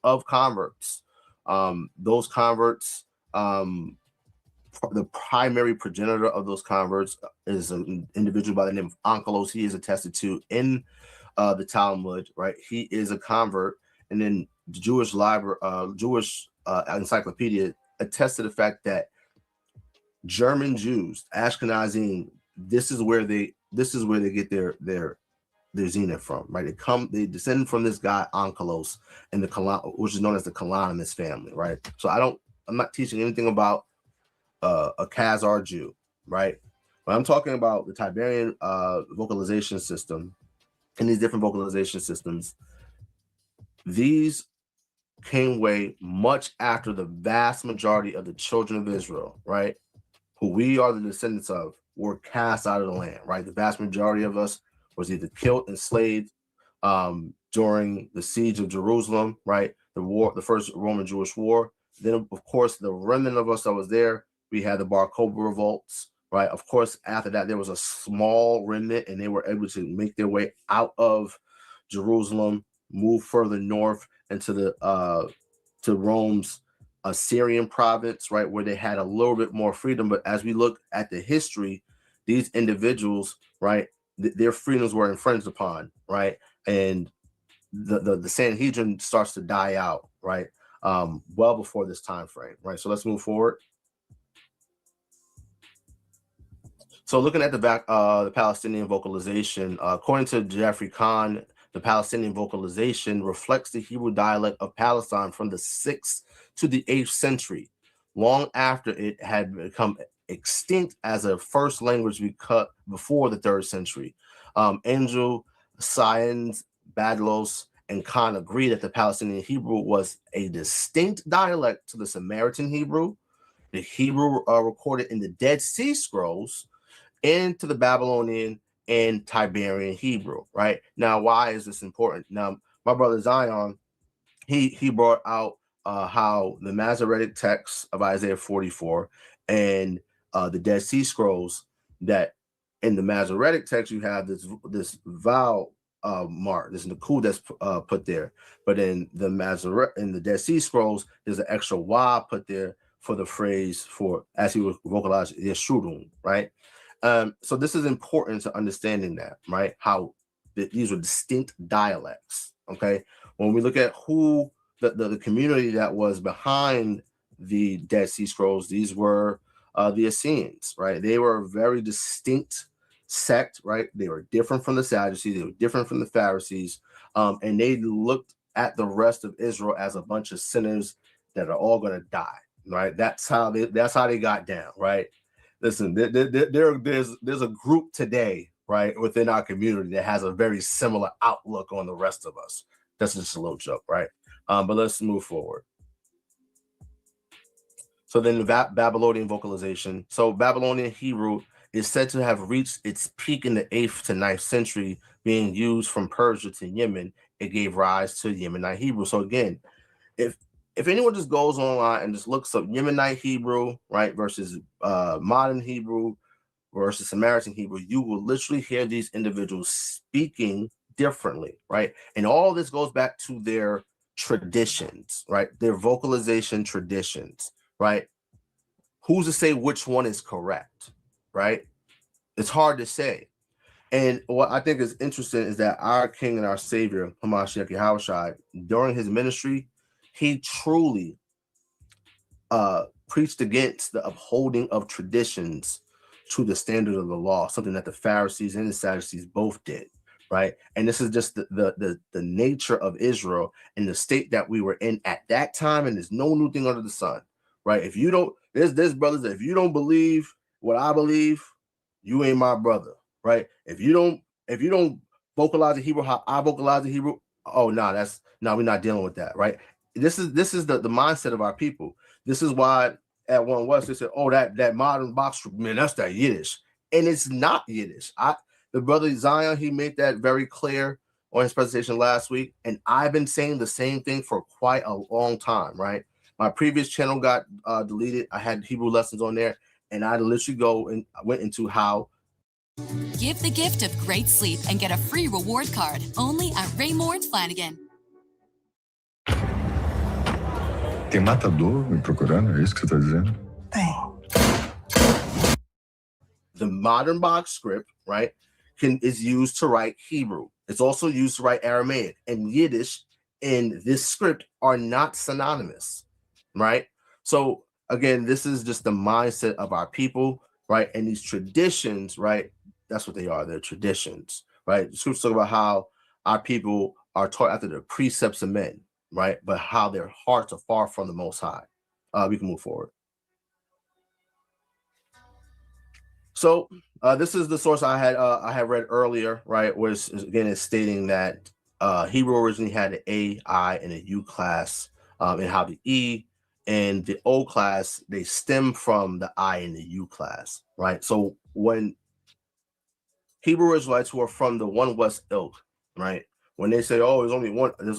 of converts. Those converts, the primary progenitor of those converts is an individual by the name of Onkelos. He is attested to in the Talmud, right? He is a convert, and then the Jewish encyclopedia attests to the fact that German Jews, Ashkenazim, this is where they get their zenith from, right? They descend from this guy Onkelos, and which is known as the Kalanimus family, right? So I'm not teaching anything about a Khazar Jew, right? But I'm talking about the Tiberian vocalization system and these different vocalization systems. These came way much after the vast majority of the children of Israel, right, who we are the descendants of, were cast out of the land, right? The vast majority of us was either killed, enslaved during the siege of Jerusalem, right? The first Roman-Jewish war. Then, of course, the remnant of us that was there, we had the Bar Kokhba revolts, right? Of course, after that, there was a small remnant, and they were able to make their way out of Jerusalem, move further north into to Rome's Syrian province, right, where they had a little bit more freedom. But as we look at the history, these individuals, right, their freedoms were infringed upon, right, and the Sanhedrin starts to die out, right, well before this time frame, right. So let's move forward. So looking at the Palestinian vocalization, according to Jeffrey Kahn, the Palestinian vocalization reflects the Hebrew dialect of Palestine from the 6th to the 8th century, long after it had become extinct as a first language before the 3rd century. Angel, Science, Badlos, and Kahn agree that the Palestinian Hebrew was a distinct dialect to the Samaritan Hebrew, the Hebrew recorded in the Dead Sea Scrolls, and to the Babylonian and Tiberian Hebrew, right? Now, why is this important? Now, my brother Zion, he brought out how the Masoretic text of Isaiah 44 and the Dead Sea Scrolls, that in the Masoretic text you have this vowel mark, this nakud that's put there, but in the Dead Sea Scrolls there's an extra y put there for the phrase for as he was vocalized yeshurun, right? So this is important to understanding that, right? How these are distinct dialects. Okay, when we look at who the community that was behind the Dead Sea Scrolls, these were the Essenes, right? They were a very distinct sect, right? They were different from the Sadducees, they were different from the Pharisees, and they looked at the rest of Israel as a bunch of sinners that are all going to die, right? That's how they got down, right? Listen, there's a group today, right, within our community that has a very similar outlook on the rest of us. That's just a little joke, right? But let's move forward. So then the Babylonian vocalization. So Babylonian Hebrew is said to have reached its peak in the 8th to 9th century, being used from Persia to Yemen. It gave rise to Yemenite Hebrew. So again, if if anyone just goes online and just looks up Yemenite Hebrew, right, versus modern Hebrew versus Samaritan Hebrew, you will literally hear these individuals speaking differently, right? And all this goes back to their traditions, right? Their vocalization traditions, right? Who's to say which one is correct, right? It's hard to say. And what I think is interesting is that our King and our Savior, Hamashiach Yahushua, during his ministry, he truly preached against the upholding of traditions to the standard of the law, something that the Pharisees and the Sadducees both did, right? And this is just the nature of Israel and the state that we were in at that time, and there's no new thing under the sun, right? If you don't, there's brothers that if you don't believe what I believe, you ain't my brother, right? If you don't vocalize the Hebrew how I vocalize the Hebrew, oh no, we're not dealing with that, right? This is the mindset of our people. This is why at One West they said, oh, that modern box, man, that's that Yiddish. And it's not Yiddish. The brother Zion, he made that very clear on his presentation last week. And I've been saying the same thing for quite a long time, right? My previous channel got deleted. I had Hebrew lessons on there, and I literally went into how. Give the gift of great sleep and get a free reward card only at Raymore Flanagan. Tem matador me procurando? É isso que você está dizendo? The modern box script, right, is used to write Hebrew. It's also used to write Aramaic, and Yiddish and this script are not synonymous, right? So again, this is just the mindset of our people, right? And these traditions, right? That's what they are. They're traditions, right? The scriptures talk about how our people are taught after the precepts of men, right? But how their hearts are far from the Most High. We can move forward. So this is the source I had read earlier, right? Which again is stating that Hebrew originally had an A, I, and a U class, and how the E and the O class, they stem from the I and the U class, right? So when Hebrew Israelites who are from the One West ilk, right? When they say, oh, there's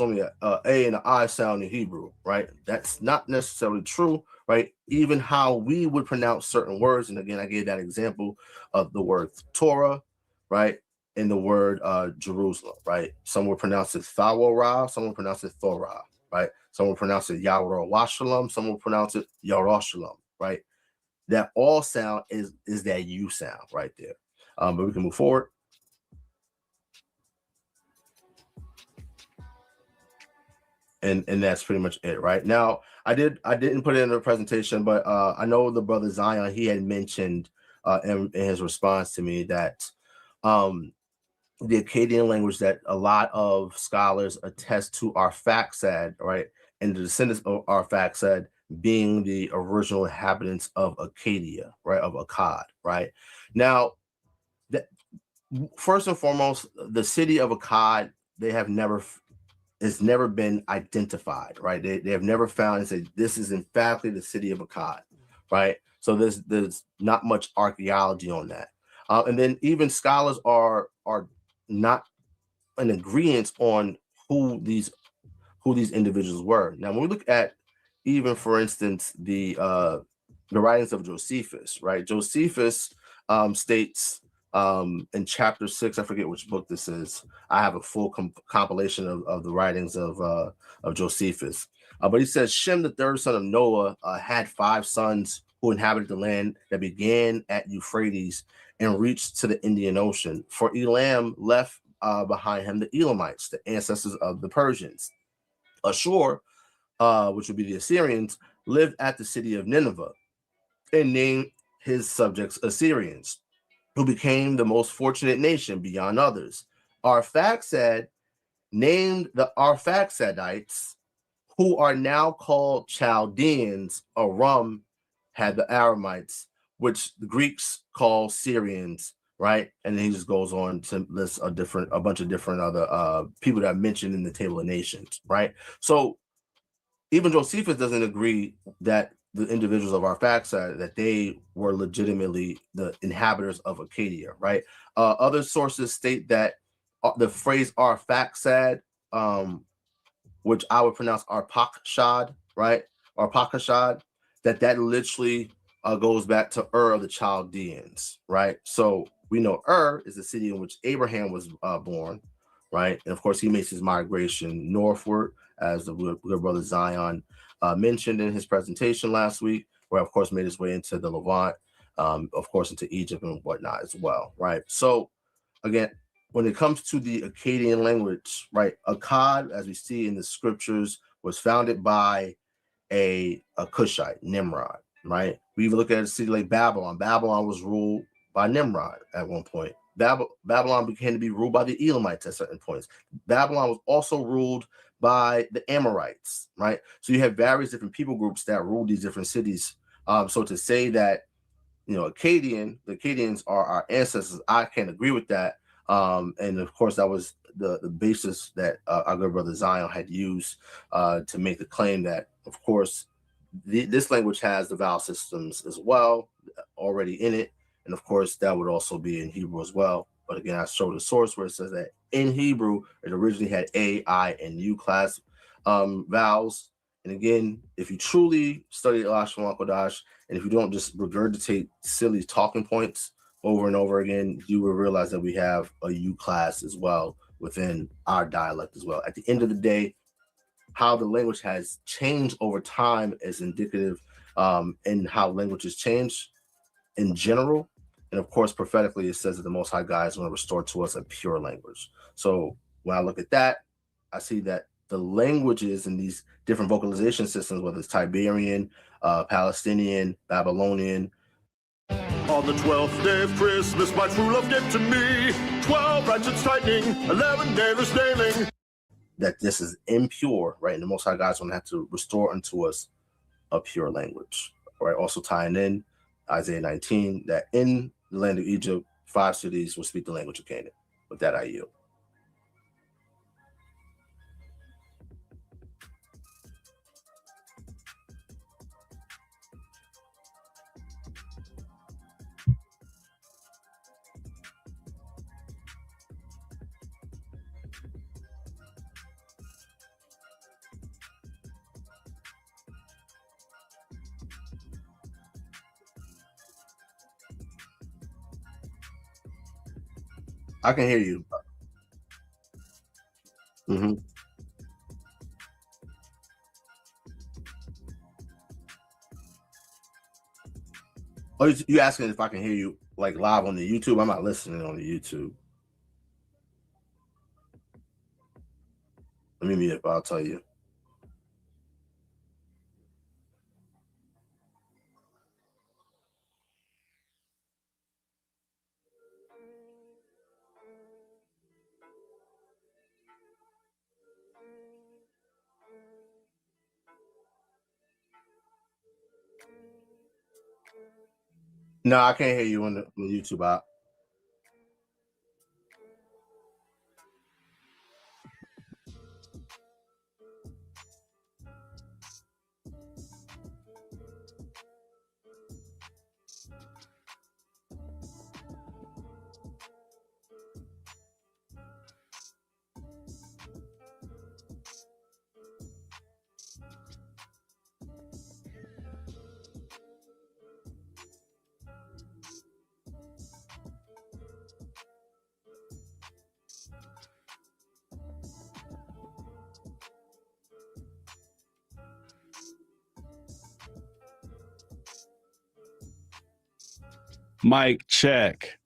only a A and an I sound in Hebrew, right? That's not necessarily true, right? Even how we would pronounce certain words. And again, I gave that example of the word Torah, right? And the word Jerusalem, right? Some would pronounce it Thawara, some would pronounce it Thorah, right? Some would pronounce it Yahweh, some would pronounce it Yerushalayim, right? That all sound is that U sound right there. But we can move forward. And that's pretty much it, right? Now, I didn't put it in the presentation, but I know the brother Zion, he had mentioned in his response to me that the Akkadian language that a lot of scholars attest to Arphaxad, right? And the descendants of Arphaxad being the original inhabitants of Acadia, right? Of Akkad, right? Now, first and foremost, the city of Akkad, it's never been identified, right? They have never found and said, this is in fact the city of Akkad, right? So there's not much archaeology on that. And then even scholars are not in agreement on who these individuals were. Now, when we look at even, for instance, the writings of Josephus, right? Josephus states in chapter 6, I forget which book this is. I have a full compilation of the writings of Josephus. But he says, Shem, the third son of Noah, had 5 sons who inhabited the land that began at Euphrates and reached to the Indian Ocean. For Elam left behind him the Elamites, the ancestors of the Persians. Ashur, which would be the Assyrians, lived at the city of Nineveh and named his subjects Assyrians, who became the most fortunate nation beyond others. Arphaxad named the Arphaxadites, who are now called Chaldeans. Aram had the Aramites, which the Greeks call Syrians, right? And then he just goes on to list a bunch of different other people that are mentioned in the Table of Nations, right? So even Josephus doesn't agree that the individuals of Arphaxad, that they were legitimately the inhabitants of Acadia, right? Other sources state that the phrase Arphaxad, which I would pronounce Arpachshad, right, or Pakashad, that literally goes back to Ur of the Chaldeans, right? So we know Ur is the city in which Abraham was born, right? And of course, he makes his migration northward, as the good brother Zion mentioned in his presentation last week, where of course made his way into the Levant, of course into Egypt and whatnot as well, right? So again, when it comes to the Akkadian language, right, Akkad, as we see in the scriptures, was founded by a Cushite, Nimrod, right? We even look at a city like Babylon. Babylon was ruled by Nimrod at one point. Babylon began to be ruled by the Elamites at certain points. Babylon was also ruled by the Amorites, right? So you have various different people groups that ruled these different cities. So to say that, the Akkadians are our ancestors, I can't agree with that. And of course, that was the basis that our good brother Zion had used to make the claim that, of course, this language has the vowel systems as well already in it. And of course, that would also be in Hebrew as well. But again, I showed a source where it says that in Hebrew, it originally had A, I, and U class vowels. And again, if you truly study Lashawan Qadash, and if you don't just regurgitate silly talking points over and over again, you will realize that we have a U class as well within our dialect as well. At the end of the day, how the language has changed over time is indicative in how languages change in general. And of course, prophetically, it says that the Most High God is going to restore to us a pure language. So when I look at that, I see that the languages in these different vocalization systems, whether it's Tiberian, Palestinian, Babylonian. On the 12th day of Christmas, my true love gave to me 12 ratchets tightening, 11 nailers nailing. That this is impure, right? And the Most High God is going to have to restore unto us a pure language, right? Also tying in Isaiah 19, that in the land of Egypt, 5 cities will speak the language of Canaan. With that, I yield. I can hear you. Mm-hmm. Oh, you asking if I can hear you like live on the YouTube? I'm not listening on the YouTube. Let me mute it, but I'll tell you. No, I can't hear you on the YouTube app. Mic check.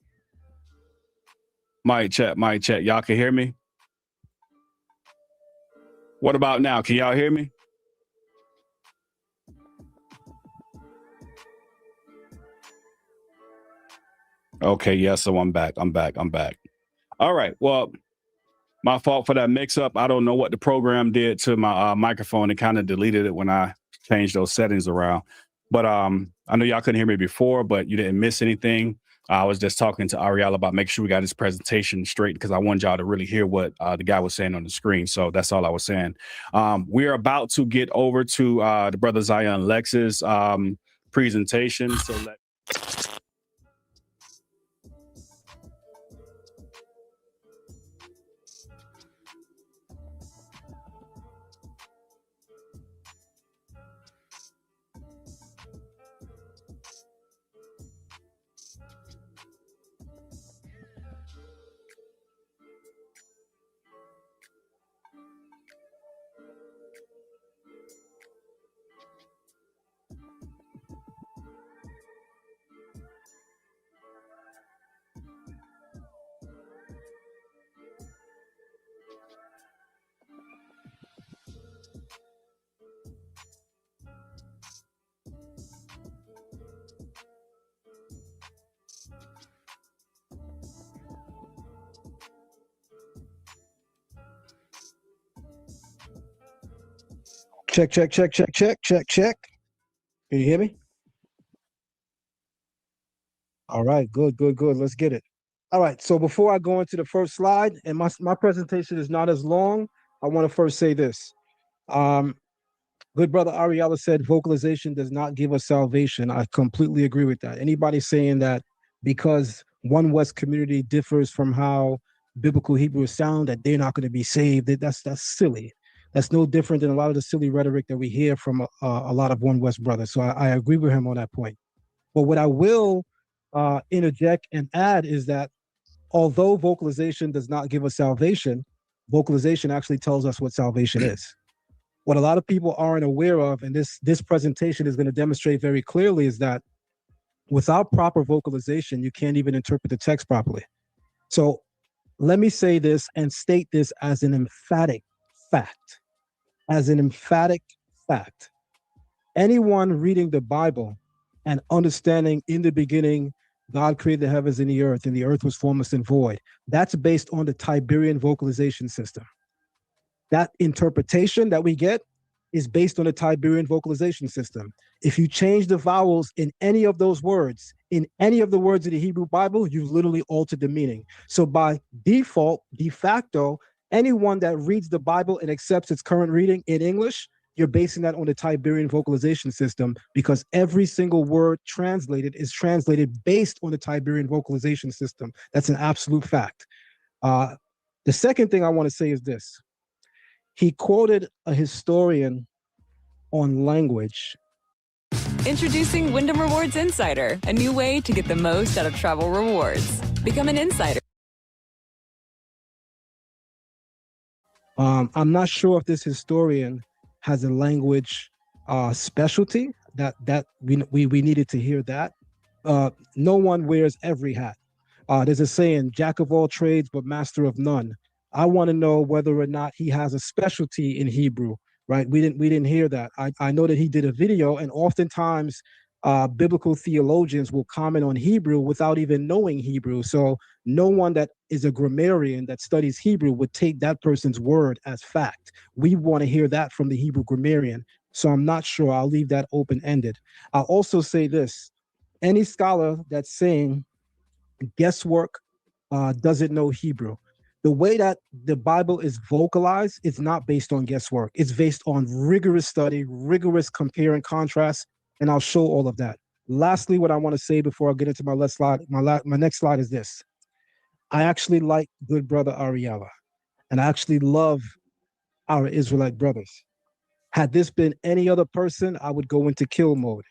Mic check. Mic check. Y'all can hear me? What about now? Can y'all hear me? Okay, yeah, so I'm back. I'm back. All right. Well, my fault for that mix-up. I don't know what the program did to my microphone. It kind of deleted it when I changed those settings around. But I know y'all couldn't hear me before, but you didn't miss anything. I was just talking to Ahrayahla about making sure we got his presentation straight because I wanted y'all to really hear what the guy was saying on the screen. So that's all I was saying. We're about to get over to the brother Zion Lexx's presentation. So Check. Can you hear me? All right, good. Let's get it. All right, so before I go into the first slide, and my presentation is not as long, I want to first say this. Good brother Ahrayahla said vocalization does not give us salvation. I completely agree with that. Anybody saying that because one West community differs from how biblical Hebrew sound, that they're not going to be saved, that's silly. That's no different than a lot of the silly rhetoric that we hear from a lot of one West brothers. So I agree with him on that point. But what I will interject and add is that although vocalization does not give us salvation, vocalization actually tells us what salvation is. What a lot of people aren't aware of, and this presentation is going to demonstrate very clearly, is that without proper vocalization, you can't even interpret the text properly. So let me say this and state this as an emphatic fact. As an emphatic fact. Anyone reading the Bible and understanding in the beginning, God created the heavens and the earth was formless and void, that's based on the Tiberian vocalization system. That interpretation that we get is based on the Tiberian vocalization system. If you change the vowels in any of those words, in any of the words of the Hebrew Bible, you've literally altered the meaning. So by default, de facto, anyone that reads the Bible and accepts its current reading in English, you're basing that on the Tiberian vocalization system, because every single word translated is translated based on the Tiberian vocalization system. That's an absolute fact. The second thing I want to say is this. He quoted a historian on language. Introducing Wyndham Rewards Insider, a new way to get the most out of travel rewards. Become an insider. I'm not sure if this historian has a language specialty. That we needed to hear that. No one wears every hat. There's a saying, jack of all trades, but master of none. I want to know whether or not he has a specialty in Hebrew, right? We didn't hear that. I know that he did a video, and oftentimes biblical theologians will comment on Hebrew without even knowing Hebrew. So no one that is a grammarian that studies Hebrew would take that person's word as fact. We want to hear that from the Hebrew grammarian. So I'm not sure. I'll leave that open-ended. I'll also say this. Any scholar that's saying guesswork doesn't know Hebrew. The way that the Bible is vocalized is not based on guesswork. It's based on rigorous study, rigorous compare and contrast, and I'll show all of that. Lastly, what I want to say before I get into my next slide, my next slide is this. I actually like good brother Ahrayahla, and I actually love our Israelite brothers. Had this been any other person, I would go into kill mode.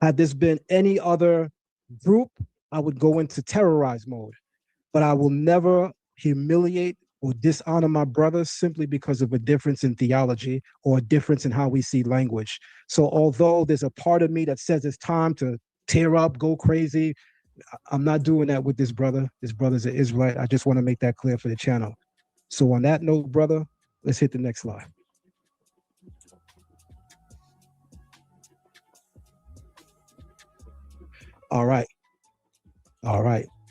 Had this been any other group, I would go into terrorize mode. But I will never humiliate or dishonor my brothers simply because of a difference in theology or a difference in how we see language. So although there's a part of me that says it's time to tear up, go crazy, I'm not doing that with this brother. This brother's an Israelite. I just want to make that clear for the channel. So on that note, brother, let's hit the next slide. All right.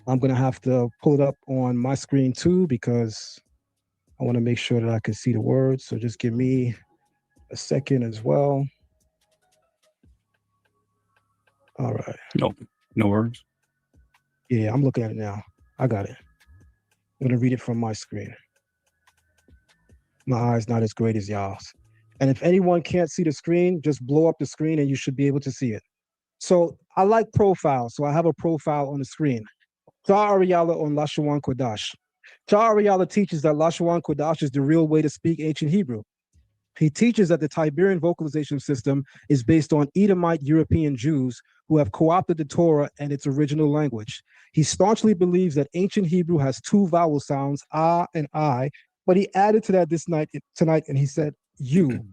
I'm going to have to pull it up on my screen too, because I want to make sure that I can see the words. So just give me a second as well. All right. Nope. No words. Yeah, I'm looking at it now. I got it. I'm going to read it from my screen. My eyes not as great as y'all's. And if anyone can't see the screen, just blow up the screen and you should be able to see it. So I like profiles. So I have a profile on the screen. Shar Ahrayahla on Lashawan Qadash. Shar Ahrayahla teaches that Lashawan Qadash is the real way to speak ancient Hebrew. He teaches that the Tiberian vocalization system is based on Edomite European Jews who have co-opted the Torah and its original language. He staunchly believes that ancient Hebrew has two vowel sounds, ah and I, but he added to that tonight and he said, you.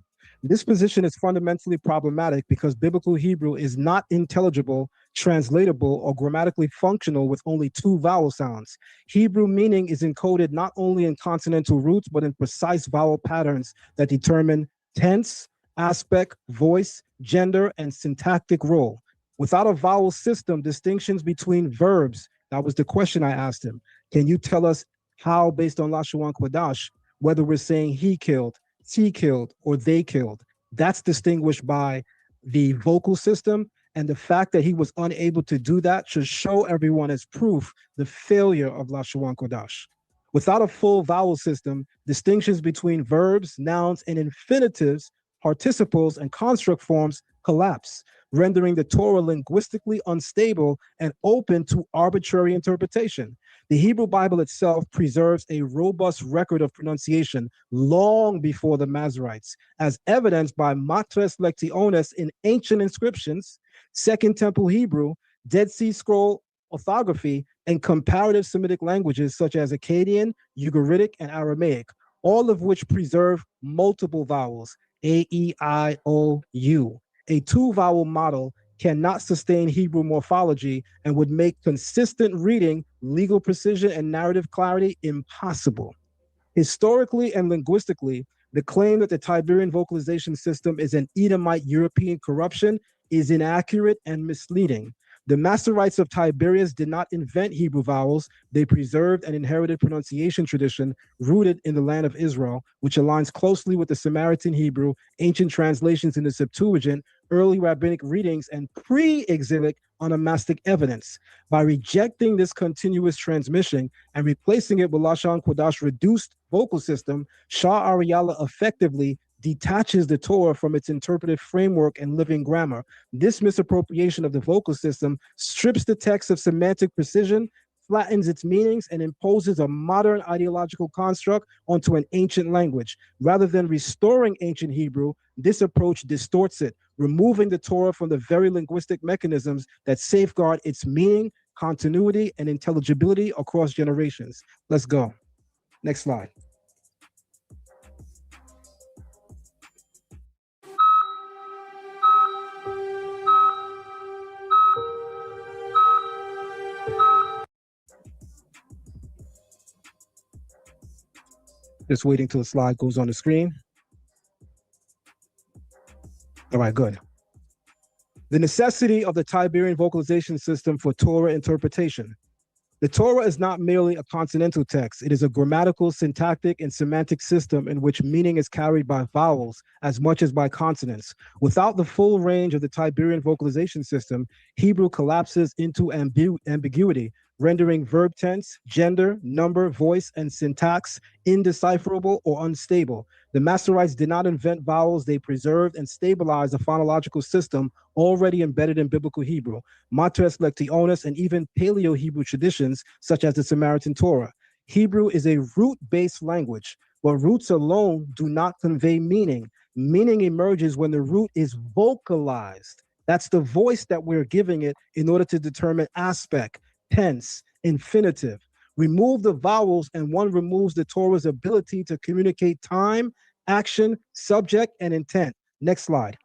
This position is fundamentally problematic because biblical Hebrew is not intelligible, translatable, or grammatically functional with only two vowel sounds. Hebrew meaning is encoded not only in consonantal roots, but in precise vowel patterns that determine tense, aspect, voice, gender, and syntactic role. Without a vowel system, distinctions between verbs, that was the question I asked him. Can you tell us how, based on Lashawan Qadash, whether we're saying he killed, she killed, or they killed? That's distinguished by the vocal system, and the fact that he was unable to do that should show everyone as proof the failure of Lashawan Qadash. Without a full vowel system, distinctions between verbs, nouns, and infinitives, participles, and construct forms collapse, rendering the Torah linguistically unstable and open to arbitrary interpretation. The Hebrew Bible itself preserves a robust record of pronunciation long before the Masoretes, as evidenced by matres lectiones in ancient inscriptions, Second Temple Hebrew, Dead Sea Scroll orthography, and comparative Semitic languages such as Akkadian, Ugaritic, and Aramaic, all of which preserve multiple vowels, A, E, I, O, U. A two-vowel model cannot sustain Hebrew morphology and would make consistent reading, legal precision, and narrative clarity impossible. Historically and linguistically, the claim that the Tiberian vocalization system is an Edomite European corruption is inaccurate and misleading. The Masoretes of Tiberias did not invent Hebrew vowels. They preserved an inherited pronunciation tradition rooted in the land of Israel, which aligns closely with the Samaritan Hebrew, ancient translations in the Septuagint, early rabbinic readings, and pre-exilic onomastic evidence. By rejecting this continuous transmission and replacing it with Lashawan Qadash reduced vocal system, Shar Ahrayahla effectively detaches the Torah from its interpretive framework and living grammar. This misappropriation of the vocal system strips the text of semantic precision, flattens its meanings, and imposes a modern ideological construct onto an ancient language. Rather than restoring ancient Hebrew, this approach distorts it, removing the Torah from the very linguistic mechanisms that safeguard its meaning, continuity, and intelligibility across generations. Let's go. Next slide. Just waiting till the slide goes on the screen. All right, good. The necessity of the Tiberian vocalization system for Torah interpretation. The Torah is not merely a consonantal text. It is a grammatical, syntactic, and semantic system in which meaning is carried by vowels as much as by consonants. Without the full range of the Tiberian vocalization system, Hebrew collapses into ambiguity, rendering verb tense, gender, number, voice, and syntax indecipherable or unstable. The Masoretes did not invent vowels. They preserved and stabilized a phonological system already embedded in biblical Hebrew, matres lectiones, and even Paleo-Hebrew traditions, such as the Samaritan Torah. Hebrew is a root-based language, but roots alone do not convey meaning. Meaning emerges when the root is vocalized. That's the voice that we're giving it in order to determine aspect, tense, infinitive. Remove the vowels and one removes the Torah's ability to communicate time, action, subject, and intent. Next slide.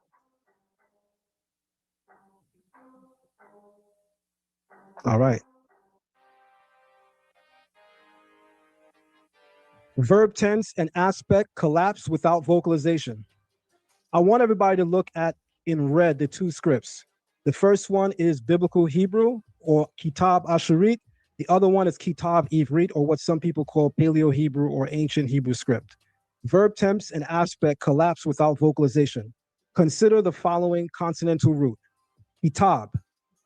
All right. Verb tense and aspect collapse without vocalization. I want everybody to look at, in red, the two scripts. The first one is Biblical Hebrew, or Kitab Asherit. The other one is Kitab Ivrit, or what some people call Paleo Hebrew or Ancient Hebrew script. Verb tense and aspect collapse without vocalization. Consider the following consonantal root. Kitab.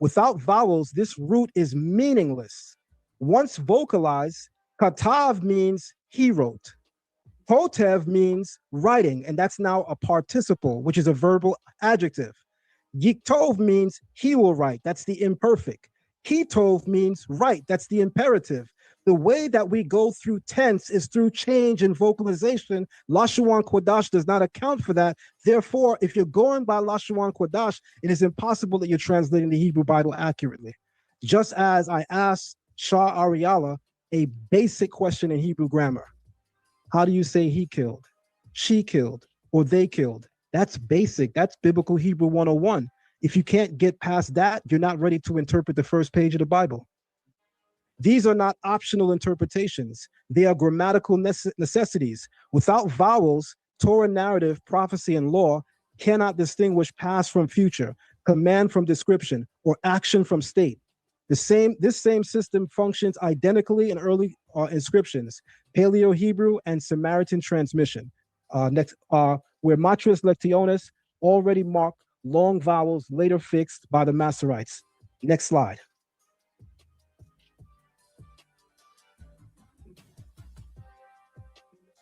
Without vowels, this root is meaningless. Once vocalized, Katav means he wrote. Hotev means writing, and that's now a participle, which is a verbal adjective. Yiktov means he will write. That's the imperfect. Kitov means write. That's the imperative. The way that we go through tense is through change in vocalization. Lashawan Qadash does not account for that. Therefore, if you're going by Lashawan Qadash, it is impossible that you're translating the Hebrew Bible accurately. Just as I asked Shar Ahrayahla a basic question in Hebrew grammar. How do you say he killed, she killed, or they killed? That's basic. That's biblical Hebrew 101. If you can't get past that, you're not ready to interpret the first page of the Bible. These are not optional interpretations. They are grammatical necessities. Without vowels, Torah narrative, prophecy, and law cannot distinguish past from future, command from description, or action from state. This same system functions identically in early inscriptions, Paleo Hebrew and Samaritan transmission. where matris lectionis already marked long vowels later fixed by the Masoretes. Next slide.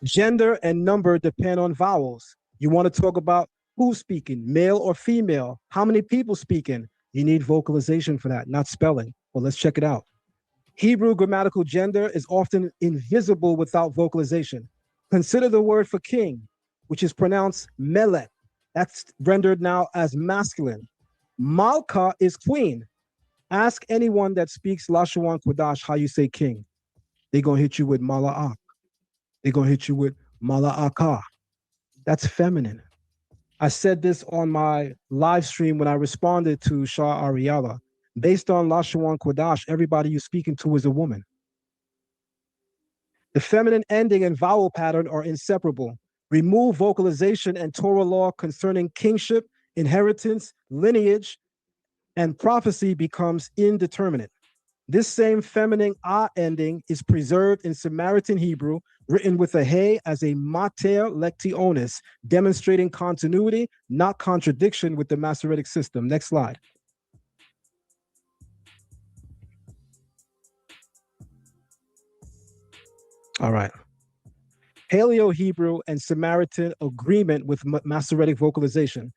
Gender and number depend on vowels. You want to talk about who's speaking, male or female, how many people speaking. You need vocalization for that, not spelling. Well, let's check it out. Hebrew grammatical gender is often invisible without vocalization. Consider the word for king, which is pronounced melech. That's rendered now as masculine. Malka is queen. Ask anyone that speaks Lashawan Qadash how you say king. They're going to hit you with mala'ak. They're going to hit you with mala'aka. That's feminine. I said this on my live stream when I responded to Shar Ahrayahla. Based on Lashawan Qadash, everybody you're speaking to is a woman. The feminine ending and vowel pattern are inseparable. Remove vocalization and Torah law concerning kingship, inheritance, lineage, and prophecy becomes indeterminate. This same feminine ah ending is preserved in Samaritan Hebrew, written with a hey as a mater lectionis, demonstrating continuity, not contradiction with the Masoretic system. Next slide. All right. Paleo-Hebrew and Samaritan agreement with Masoretic vocalization.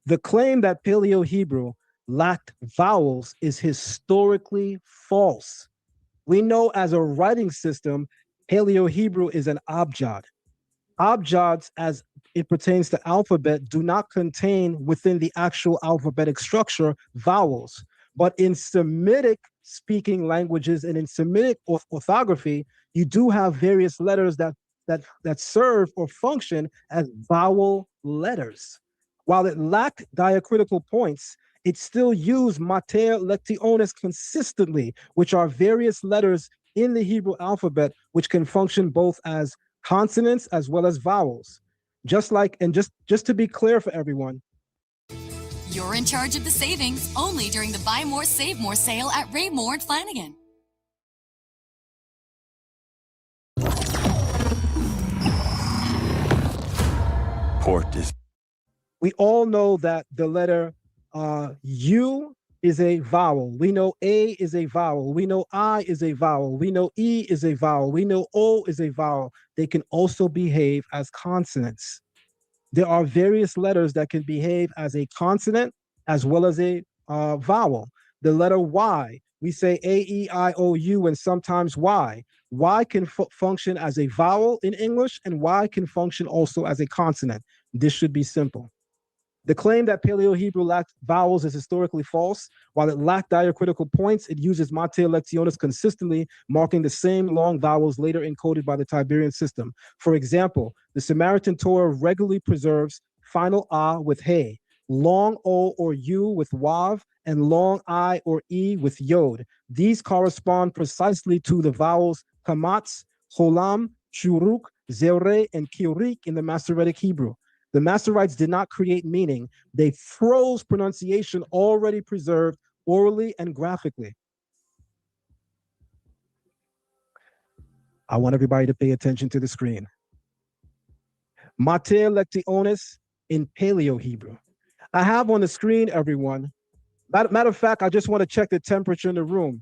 The claim that Paleo-Hebrew lacked vowels is historically false. We know as a writing system, Paleo-Hebrew is an abjad. Abjads, as it pertains to alphabet, do not contain within the actual alphabetic structure vowels. But in Semitic speaking languages and in Semitic orthography, you do have various letters that serve or function as vowel letters. While it lacked diacritical points, it still used mater lectionis consistently, which are various letters in the Hebrew alphabet, which can function both as consonants as well as vowels. Just to be clear for everyone. You're in charge of the savings only during the Buy More, Save More sale at Raymore and Flanagan. We all know that the letter U is a vowel. We know A is a vowel. We know I is a vowel. We know E is a vowel. We know O is a vowel. They can also behave as consonants. There are various letters that can behave as a consonant as well as a vowel. The letter Y, we say A, E, I, O, U, and sometimes Y. Y can function as a vowel in English, and Y can function also as a consonant. This should be simple. The claim that Paleo-Hebrew lacked vowels is historically false. While it lacked diacritical points, it uses mater lectionis consistently, marking the same long vowels later encoded by the Tiberian system. For example, the Samaritan Torah regularly preserves final ah with hey, long o or u with wav, and long I or e with yod. These correspond precisely to the vowels kamatz, cholam, shuruk, zereh, and kirik in the Masoretic Hebrew. The Masoretes did not create meaning. They froze pronunciation already preserved orally and graphically. I want everybody to pay attention to the screen. Mater lectionis in Paleo-Hebrew. I have on the screen, everyone. Matter of fact, I just want to check the temperature in the room.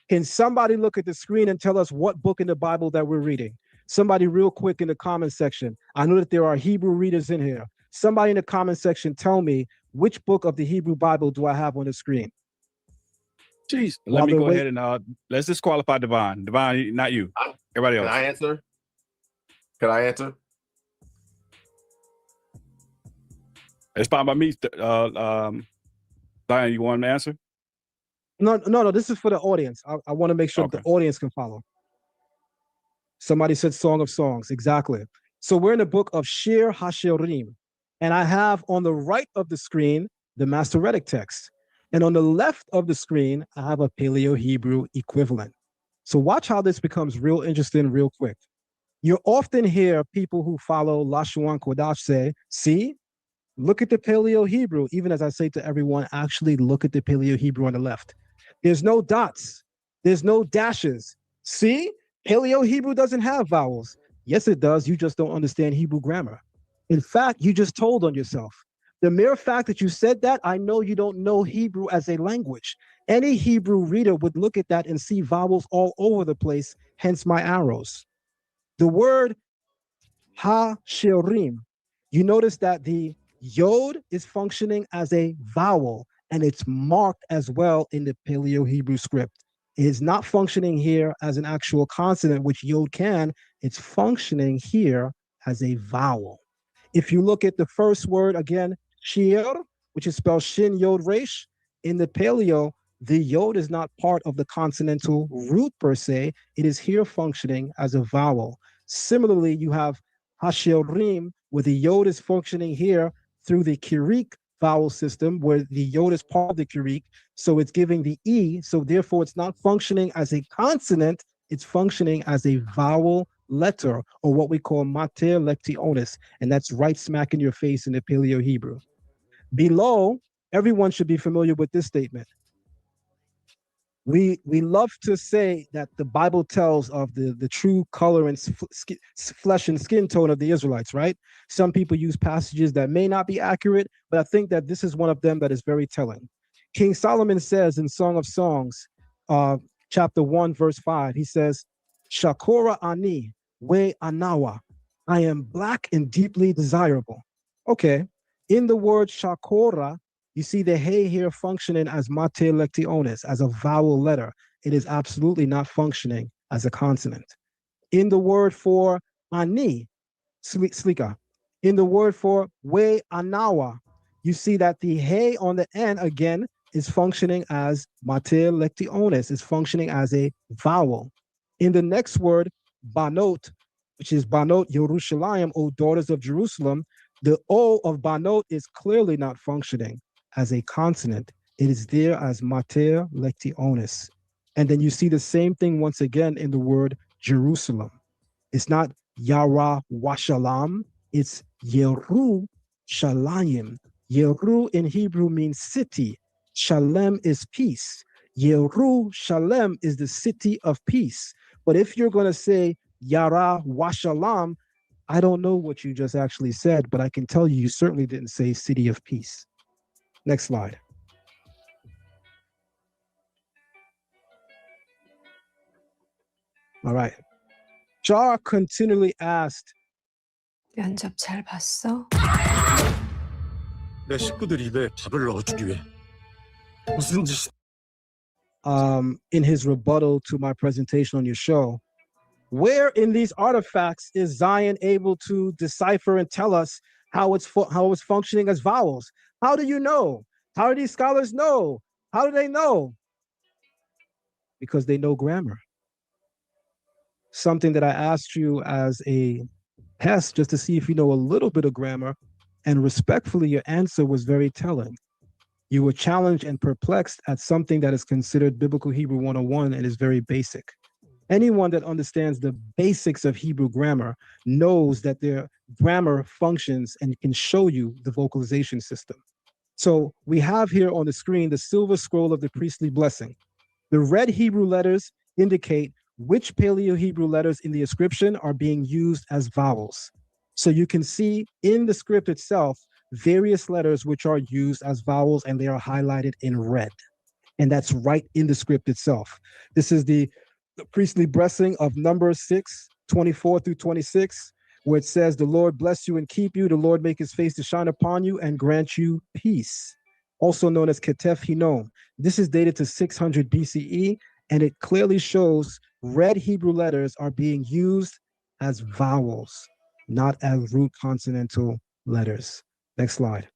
Can somebody look at the screen and tell us what book in the Bible that we're reading? Somebody real quick in the comment section. I know that there are Hebrew readers in here. Somebody in the comment section tell me which book of the Hebrew Bible do I have on the screen? Jeez, let me go ahead and let's disqualify Divine. Divine, not you. Everybody else. Can I answer? Can I answer? It's fine by me. Diane, you want to answer? No. This is for the audience. I want to make sure the audience can follow. Somebody said Song of Songs. Exactly. So we're in the book of Shir HaShirim. And I have on the right of the screen, the Masoretic text. And on the left of the screen, I have a Paleo-Hebrew equivalent. So watch how this becomes real interesting real quick. You often hear people who follow Lashawan Qadash say, see, look at the Paleo-Hebrew. Even as I say to everyone, actually look at the Paleo-Hebrew on the left. There's no dots. There's no dashes. See? Paleo-Hebrew doesn't have vowels. Yes, it does. You just don't understand Hebrew grammar. In fact, you just told on yourself. The mere fact that you said that, I know you don't know Hebrew as a language. Any Hebrew reader would look at that and see vowels all over the place, hence my arrows. The word ha-shirim, you notice that the yod is functioning as a vowel, and it's marked as well in the Paleo-Hebrew script. It is not functioning here as an actual consonant, which yod can. It's functioning here as a vowel. If you look at the first word again, shir, which is spelled shin yod resh, in the Paleo, the yod is not part of the consonantal root per se. It is here functioning as a vowel. Similarly, you have hashirim, where the yod is functioning here through the Kyric vowel system, where the yod is part of the Kyric, so it's giving the E, so therefore it's not functioning as a consonant, it's functioning as a vowel letter, or what we call mater lectionis, and that's right smack in your face in the Paleo-Hebrew. Below, everyone should be familiar with this statement. We love to say that the Bible tells of the true color and flesh and skin tone of the Israelites, right? Some people use passages that may not be accurate, but I think that this is one of them that is very telling. King Solomon says in Song of Songs, chapter 1, verse 5, he says, Shakora ani we anawa, I am black and deeply desirable. Okay, in the word shakora, you see the hey here functioning as mater lectionis, as a vowel letter. It is absolutely not functioning as a consonant. In the word for ani, slika, in the word for we anawa, you see that the hey on the end again is functioning as mater lectionis, is functioning as a vowel. In the next word, banot, which is banot Yerushalayim, O daughters of Jerusalem, the O of banot is clearly not functioning as a consonant. It is there as mater lectionis. And then you see the same thing once again in the word Jerusalem. It's not Yara Washalam, it's Yeru Shalayim. Yeru in Hebrew means city. Shalem is peace. Yeru Shalem is the city of peace. But if you're going to say Yara Washalam, I don't know what you just actually said, but I can tell you, you certainly didn't say city of peace. Next slide. All right. Shar continually asked, 면접 잘 봤어? 내 식구들이 내 밥을 넣어주기 위해 무슨 짓? in his rebuttal to my presentation on your show, where in these artifacts is Zion able to decipher and tell us how it's functioning as vowels? How do you know? How do these scholars know? How do they know? Because they know grammar. Something that I asked you as a test just to see if you know a little bit of grammar, and respectfully, your answer was very telling. You were challenged and perplexed at something that is considered Biblical Hebrew 101 and is very basic. Anyone that understands the basics of Hebrew grammar knows that their grammar functions and can show you the vocalization system. So we have here on the screen the silver scroll of the priestly blessing. The red Hebrew letters indicate which Paleo-Hebrew letters in the inscription are being used as vowels. So you can see in the script itself various letters which are used as vowels, and they are highlighted in red. And that's right in the script itself. This is the priestly blessing of Numbers 6, 24 through 26, where it says, the Lord bless you and keep you, the Lord make his face to shine upon you and grant you peace. Also known as Ketef Hinnom. This is dated to 600 BCE, and it clearly shows red Hebrew letters are being used as vowels, not as root consonantal letters. Next slide.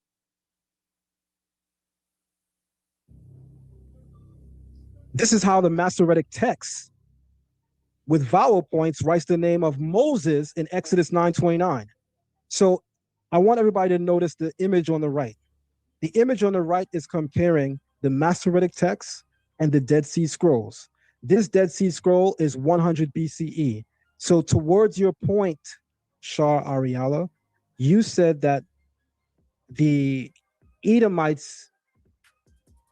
This is how the Masoretic text with vowel points writes the name of Moses in Exodus 9:29. So I want everybody to notice the image on the right. The image on the right is comparing the Masoretic text and the Dead Sea Scrolls. This Dead Sea Scroll is 100 BCE. So towards your point, Shar Ahrayahla, you said that the Edomites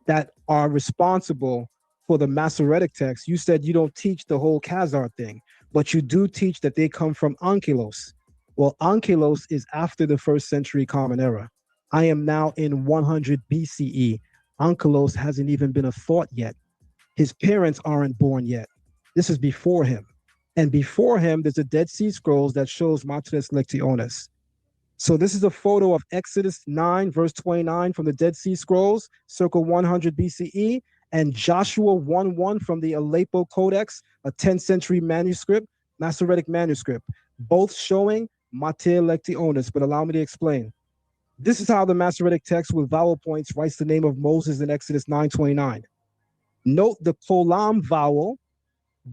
that are responsible for the Masoretic text, you said you don't teach the whole Khazar thing, but you do teach that they come from Ankylos. Well, ankylos is after the 1st century Common Era. I am now in 100 BCE. Ankylos hasn't even been a thought yet. His parents aren't born yet. This is before him. And before him, there's a Dead Sea Scrolls that shows Matres Lectionis. So this is a photo of Exodus 9, verse 29 from the Dead Sea Scrolls, circa 100 BCE, and Joshua 1:1 from the Aleppo Codex, a 10th century manuscript, Masoretic manuscript, both showing Mater Lectionis. But allow me to explain. This is how the Masoretic text with vowel points writes the name of Moses in Exodus 9:29. Note the kolam vowel,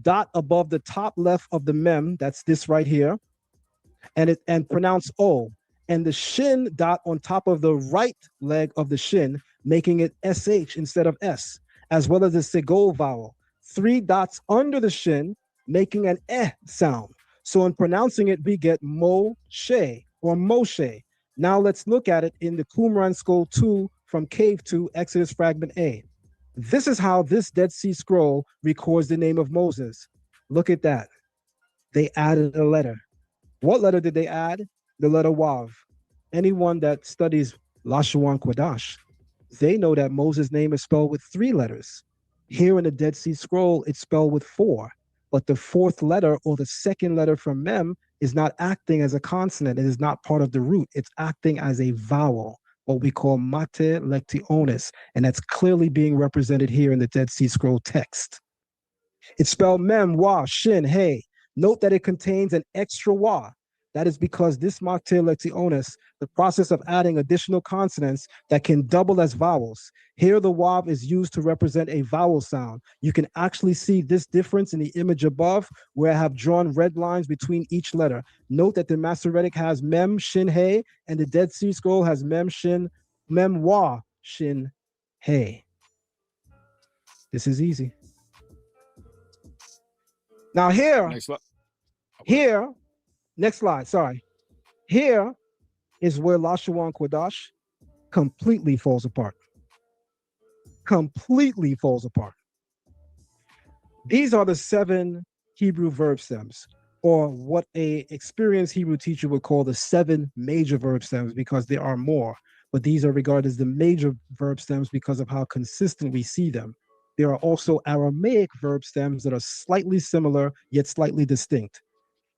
dot above the top left of the mem, that's this right here, and pronounce O, and the shin dot on top of the right leg of the shin, making it SH instead of S, as well as the segol vowel, 3 dots under the shin, making an sound. So in pronouncing it, we get Moshe or Moshe. Now let's look at it in the Qumran Scroll 2 from Cave 2, Exodus Fragment A. This is how this Dead Sea Scroll records the name of Moses. Look at that. They added a letter. What letter did they add? The letter Wav. Anyone that studies Lashawan Qadash, they know that Moses' name is spelled with 3 letters. Here in the Dead Sea Scroll, it's spelled with 4. But the 4th letter or the 2nd letter from Mem is not acting as a consonant. It is not part of the root. It's acting as a vowel, what we call Mater Lectionis, and that's clearly being represented here in the Dead Sea Scroll text. It's spelled Mem, Wa, Shin, Hey. Note that it contains an extra Wa. That is because this Mater Lectionis, the process of adding additional consonants that can double as vowels. Here the Wav is used to represent a vowel sound. You can actually see this difference in the image above, where I have drawn red lines between each letter. Note that the Masoretic has Mem, Shin, Hey, and the Dead Sea Scroll has Mem, Shin, Mem, Wa, Shin, Hey. This is easy. Now here, next slide, sorry. Here is where Lashawan Qadash completely falls apart. Completely falls apart. These are the 7 Hebrew verb stems, or what a experienced Hebrew teacher would call the 7 major verb stems, because there are more, but these are regarded as the major verb stems because of how consistent we see them. There are also Aramaic verb stems that are slightly similar, yet slightly distinct.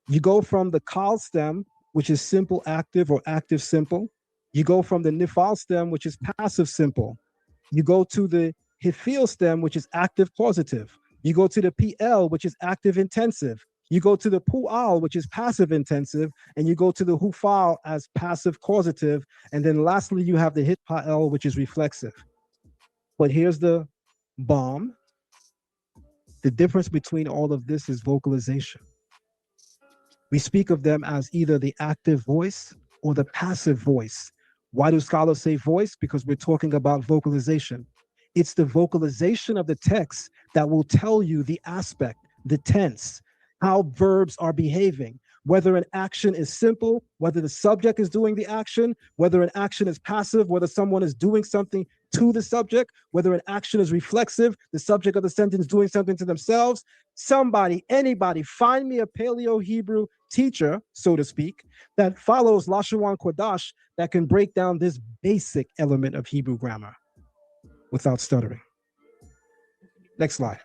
You go from the kal stem, which is simple active or active simple. You go from the nifal stem, which is passive simple. You go to the hifil stem, which is active causative. You go to the pl, which is active intensive. You go to the pu'al, which is passive intensive, and you go to the hufal as passive causative. And then lastly, you have the hitpa'el, which is reflexive. But here's the bomb. The difference between all of this is vocalization. We speak of them as either the active voice or the passive voice. Why do scholars say voice? Because we're talking about vocalization. It's the vocalization of the text that will tell you the aspect, the tense, how verbs are behaving, whether an action is simple, whether the subject is doing the action, whether an action is passive, whether someone is doing something to the subject, whether an action is reflexive, the subject of the sentence doing something to themselves. Somebody, anybody, find me a Paleo-Hebrew teacher, so to speak, that follows Lashawan Qadash that can break down this basic element of Hebrew grammar without stuttering. Next slide.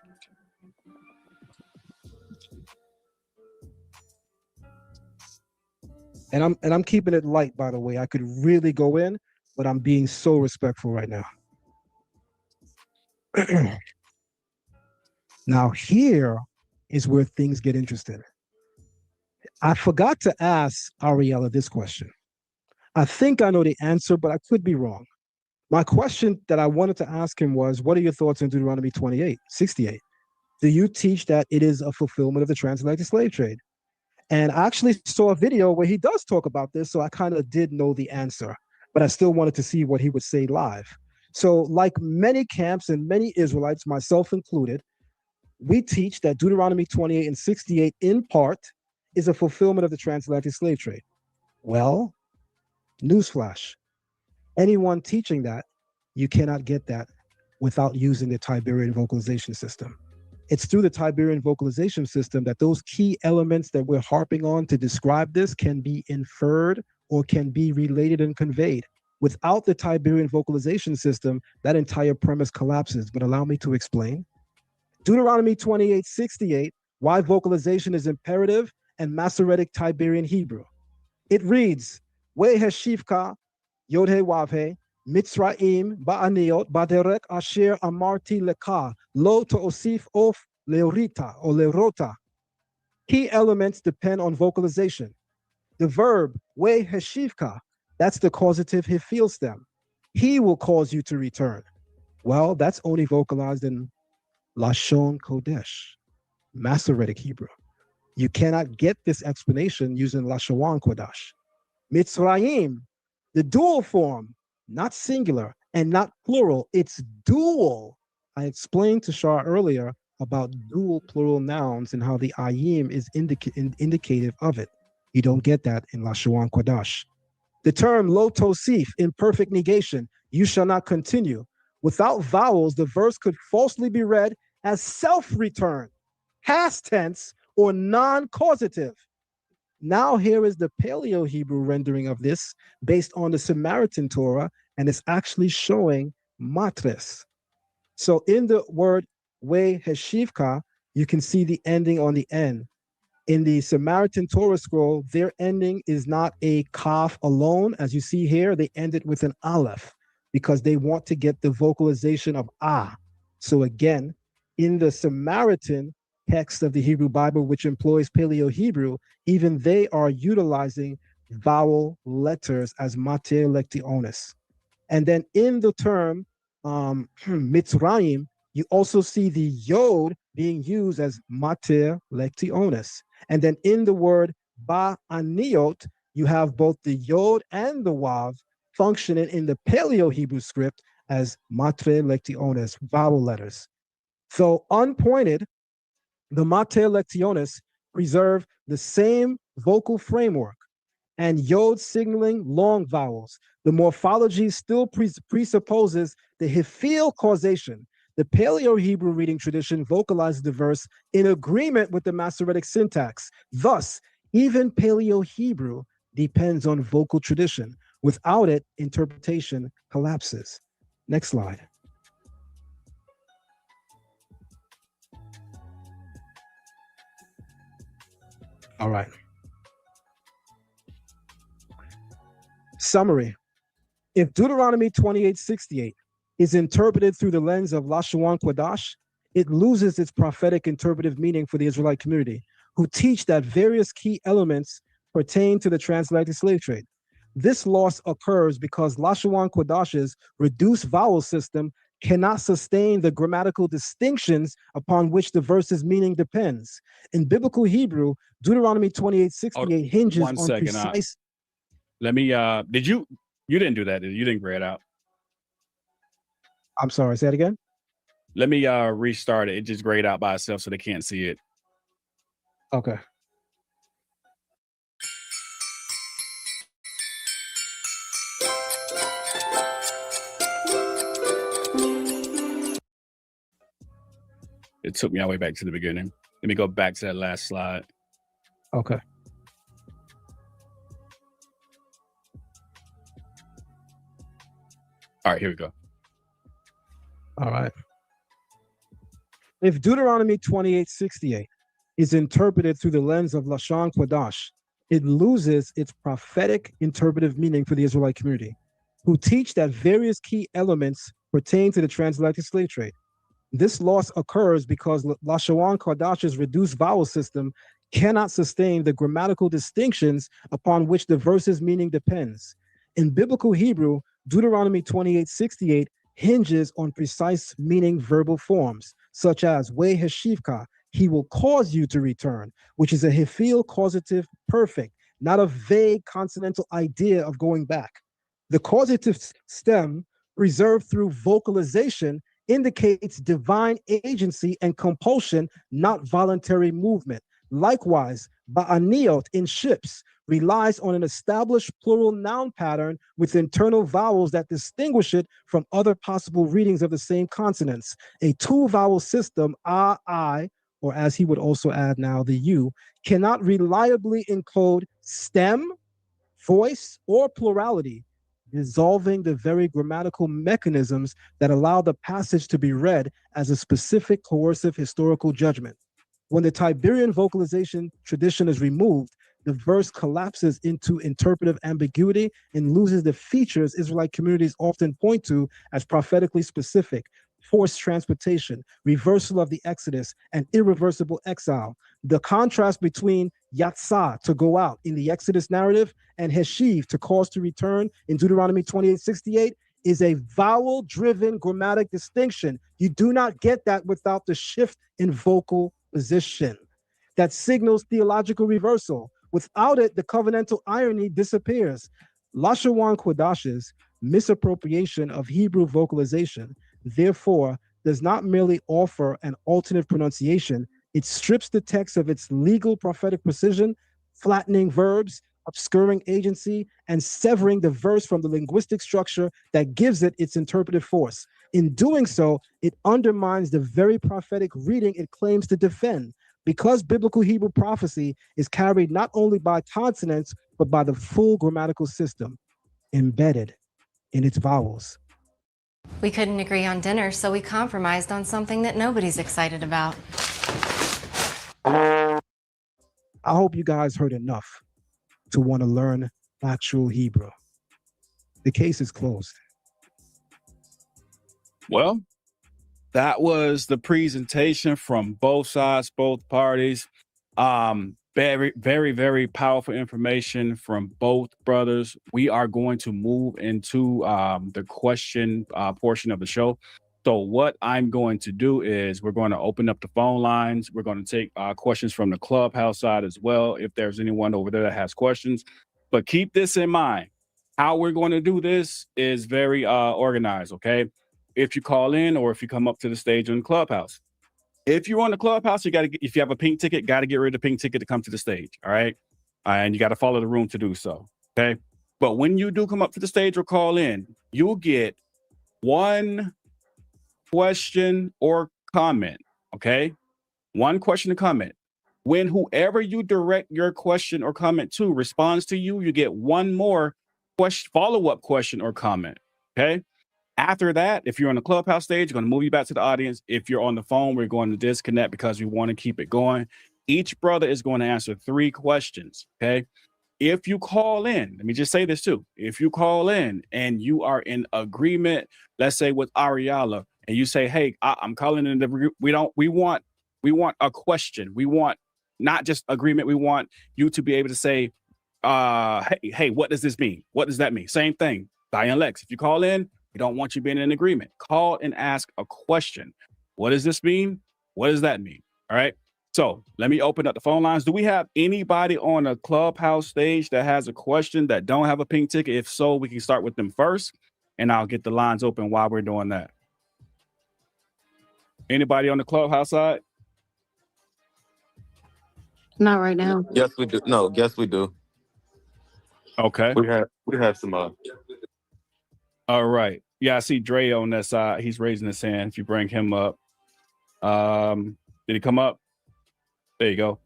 And I'm keeping it light, by the way. I could really go in, but I'm being so respectful right now. Now here is where things get interesting. I forgot to ask Ahrayahla this question. I think I know the answer, but I could be wrong. My question that I wanted to ask him was, what are your thoughts on Deuteronomy 28:68? Do you teach that it is a fulfillment of the transatlantic slave trade? And I actually saw a video where he does talk about this, so I kind of did know the answer, but I still wanted to see what he would say live. So like many camps and many Israelites, myself included, we teach that Deuteronomy 28:68 in part is a fulfillment of the transatlantic slave trade. Well, newsflash, anyone teaching that, you cannot get that without using the Tiberian vocalization system. It's through the Tiberian vocalization system that those key elements that we're harping on to describe this can be inferred or can be related and conveyed. Without the Tiberian vocalization system, that entire premise collapses. But allow me to explain. Deuteronomy 28:68, why vocalization is imperative, and Masoretic Tiberian Hebrew. It reads, We heshivka, yod he wav he, Mitzrayim ba'aniot baderek asher amarti leka, lo to'osif of leorita or lerota. Key elements depend on vocalization. The verb, we heshivka, that's the causative hifil stem. He will cause you to return. Well, that's only vocalized in Lashawan Qadash, Masoretic Hebrew. You cannot get this explanation using Lashawan Qadash. Mitzrayim, the dual form, not singular and not plural, it's dual. I explained to Shar earlier about dual plural nouns and how the ayim is indicative of it. You don't get that in Lashawan Qadash. The term lo tosif, imperfect negation, you shall not continue. Without vowels, the verse could falsely be read as self-return, past tense, or non-causative. Now here is the Paleo-Hebrew rendering of this based on the Samaritan Torah, and it's actually showing matres. So in the word we heshivka, you can see the ending on the end. In the Samaritan Torah scroll, their ending is not a kaf alone. As you see here, they end it with an aleph because they want to get the vocalization of ah. So again, in the Samaritan text of the Hebrew Bible, which employs Paleo-Hebrew, even they are utilizing vowel letters as mater lectionis. And then in the term Mitzrayim, you also see the yod being used as mater lectionis. And then in the word ba'aniot, you have both the yod and the wav functioning in the Paleo-Hebrew script as mater lectionis, vowel letters. So unpointed, the mater lectionis preserve the same vocal framework and yod signaling long vowels. The morphology still presupposes the hifil causation. The Paleo-Hebrew reading tradition vocalizes the verse in agreement with the Masoretic syntax. Thus, even Paleo-Hebrew depends on vocal tradition. Without it, interpretation collapses. Next slide. All right. Summary. If Deuteronomy 28:68 is interpreted through the lens of Lashawan Qadash, it loses its prophetic interpretive meaning for the Israelite community, who teach that various key elements pertain to the transatlantic slave trade. This loss occurs because Lashawan Qadash's reduced vowel system cannot sustain the grammatical distinctions upon which the verse's meaning depends. In biblical Hebrew, Deuteronomy 28:68 hinges on precise. Let me, you didn't do that, you didn't gray it out. I'm sorry, say that again? Let me restart it. It just grayed out by itself so they can't see it. Okay. It took me all the way back to the beginning. Let me go back to that last slide. Okay. All right, here we go. All right. If Deuteronomy 28:68 is interpreted through the lens of Lashawan Qadash, it loses its prophetic interpretive meaning for the Israelite community, who teach that various key elements pertain to the transatlantic slave trade. This loss occurs because Lashawan Qadash's reduced vowel system cannot sustain the grammatical distinctions upon which the verse's meaning depends. In biblical Hebrew, Deuteronomy 28:68 hinges on precise meaning verbal forms, such as we heshivka, he will cause you to return, which is a hifil causative perfect, not a vague consonantal idea of going back. The causative stem, preserved through vocalization, indicates divine agency and compulsion, not voluntary movement. Likewise, Ba'aniot in ships relies on an established plural noun pattern with internal vowels that distinguish it from other possible readings of the same consonants. A two-vowel system, I, or as he would also add now, the U, cannot reliably encode stem, voice, or plurality, dissolving the very grammatical mechanisms that allow the passage to be read as a specific coercive historical judgment. When the Tiberian vocalization tradition is removed, the verse collapses into interpretive ambiguity and loses the features Israelite communities often point to as prophetically specific: forced transportation, reversal of the Exodus, and irreversible exile. The contrast between yatzah, to go out, in the Exodus narrative, and heshiv, to cause to return, in Deuteronomy 28:68, is a vowel-driven grammatic distinction. You do not get that without the shift in vocal position. That signals theological reversal. Without it, the covenantal irony disappears. Lashawan Qadash's misappropriation of Hebrew vocalization, therefore, does not merely offer an alternate pronunciation, it strips the text of its legal prophetic precision, flattening verbs, obscuring agency, and severing the verse from the linguistic structure that gives it its interpretive force. In doing so, it undermines the very prophetic reading it claims to defend, because biblical Hebrew prophecy is carried not only by consonants, but by the full grammatical system embedded in its vowels. We couldn't agree on dinner, so we compromised on something that nobody's excited about. I hope you guys heard enough to want to learn actual Hebrew. The case is closed. Well, that was the presentation from both sides, both parties. Very, very, very powerful information from both brothers. We are going to move into the question portion of the show. So what I'm going to do is we're going to open up the phone lines. We're going to take questions from the clubhouse side as well, if there's anyone over there that has questions. But keep this in mind. How we're going to do this is very organized, okay? If you call in or if you come up to the stage in the clubhouse. If you're on the clubhouse, you got to, if you have a pink ticket, got to get rid of the pink ticket to come to the stage, all right? And you got to follow the room to do so, okay? But when you do come up to the stage or call in, you'll get one question or comment, okay? One question or comment. When whoever you direct your question or comment to responds to you, you get one more question, follow-up question or comment, okay? After that, if you're on the clubhouse stage, we're going to move you back to the audience. If you're on the phone, we're going to disconnect because we want to keep it going. Each brother is going to answer 3 questions, okay? If you call in, let me just say this too. If you call in and you are in agreement, let's say with Ahrayahla, and you say, hey, I'm calling in we want a question. We want not just agreement. We want you to be able to say, hey, what does this mean? What does that mean? Same thing. Diane Lexx, if you call in, we don't want you being in agreement. Call and ask a question. What does this mean? What does that mean? All right. So let me open up the phone lines. Do we have anybody on a clubhouse stage that has a question that don't have a pink ticket? If so, we can start with them first, and I'll get the lines open while we're doing that. Anybody on the clubhouse side? Not right now. Yes, we do. No, yes, we do. Okay. We have some. All right. Yeah, I see Dre on that side. He's raising his hand. If you bring him up, did he come up? There you go.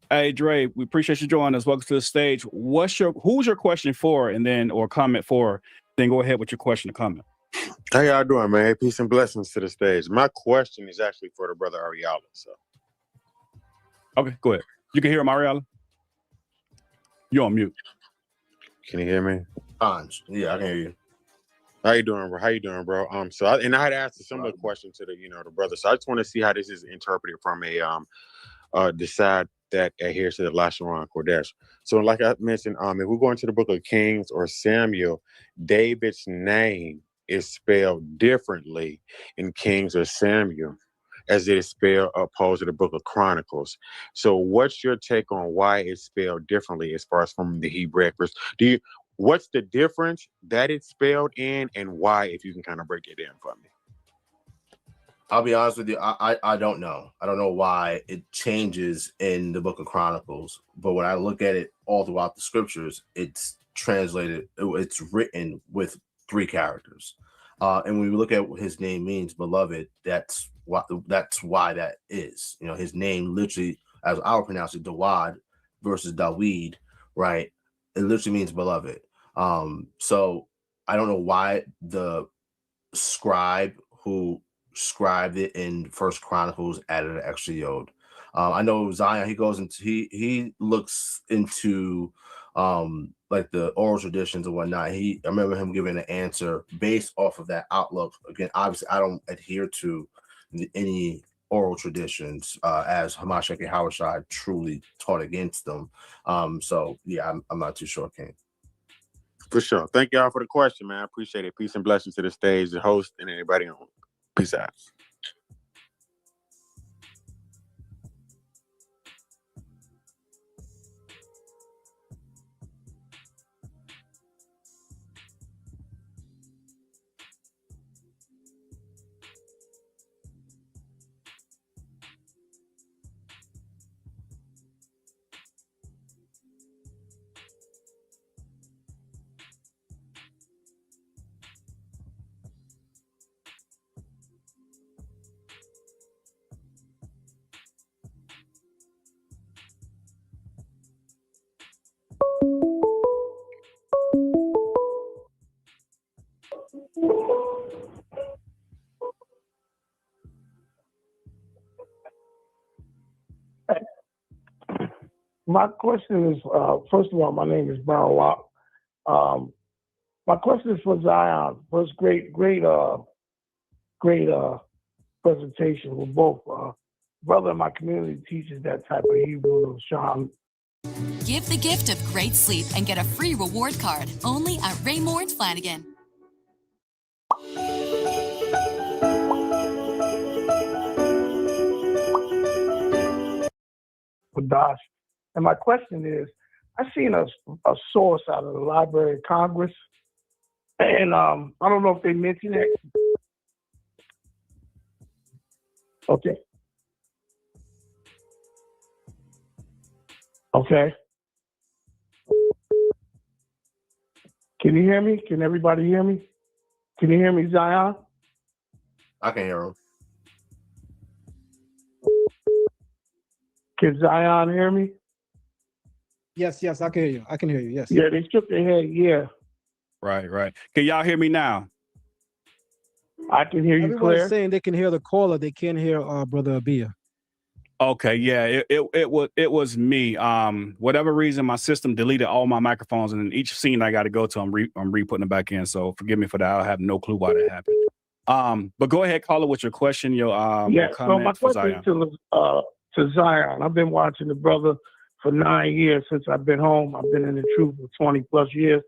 Hey, Dre, we appreciate you joining us. Welcome to the stage. Who's your question for, and then or comment for? Then go ahead with your question or comment. How y'all doing, man? Hey, peace and blessings to the stage. My question is actually for the brother Ahrayahla. So, okay, go ahead. You can hear him, Ahrayahla. You're on mute. Can you hear me? Yeah, I can hear you. How you doing, bro? So I had asked a similar question to the brother. So I just want to see how this is interpreted from the side that adheres to the Lashawan Qadash. So, like I mentioned, if we go into the book of Kings or Samuel, David's name is spelled differently in Kings or Samuel as it is spelled opposed to the book of Chronicles. So, what's your take on why it's spelled differently as far as from the Hebrew? What's the difference that it's spelled in, and why, if you can kind of break it down for me? I'll be honest with you. I don't know. I don't know why it changes in the Book of Chronicles, but when I look at it all throughout the scriptures, it's translated. It's written with 3 characters, and when we look at what his name means, beloved, that's why that is. You know, his name literally, as I would pronounce it, Dawad versus Dawid, right? It literally means beloved. So I don't know why the scribe who scribed it in First Chronicles added an extra yod. I know Zion, he goes into he looks into like the oral traditions and whatnot. I remember him giving an answer based off of that outlook. Again, obviously I don't adhere to any oral traditions as Hamashiach and Hawashai truly taught against them. So yeah, I'm not too sure, King. For sure. Thank y'all for the question, man. I appreciate it. Peace and blessings to the stage, the host, and anybody on. Peace out. My question is, first of all, my name is Vowel. My question is for Zion. First, great presentation. We're both brother in my community teaches that type of Hebrew, Sean. Give the gift of great sleep and get a free reward card only at Raymond Flanagan. Qadash. And my question is, I've seen a source out of the Library of Congress, and I don't know if they mentioned it. Okay. Okay. Can you hear me? Can everybody hear me? Can you hear me, Zion? I can hear him. Can Zion hear me? Yes, I can hear you. I can hear you. Yes. Yeah, they shook their head. Yeah. Right. Can y'all hear me now? I can hear you Everyone's clear. saying they can hear the caller. They can't hear Brother Abia. Okay, yeah, it was me. Whatever reason, my system deleted all my microphones, and in each scene I got to go to, I'm re-putting it back in. So forgive me for that. I have no clue why that happened. But go ahead, caller, with your question, your Yeah. So my comment for question Zion. to Zion. I've been watching the brother for 9 years since I've been home. I've been in the truth for 20 plus years.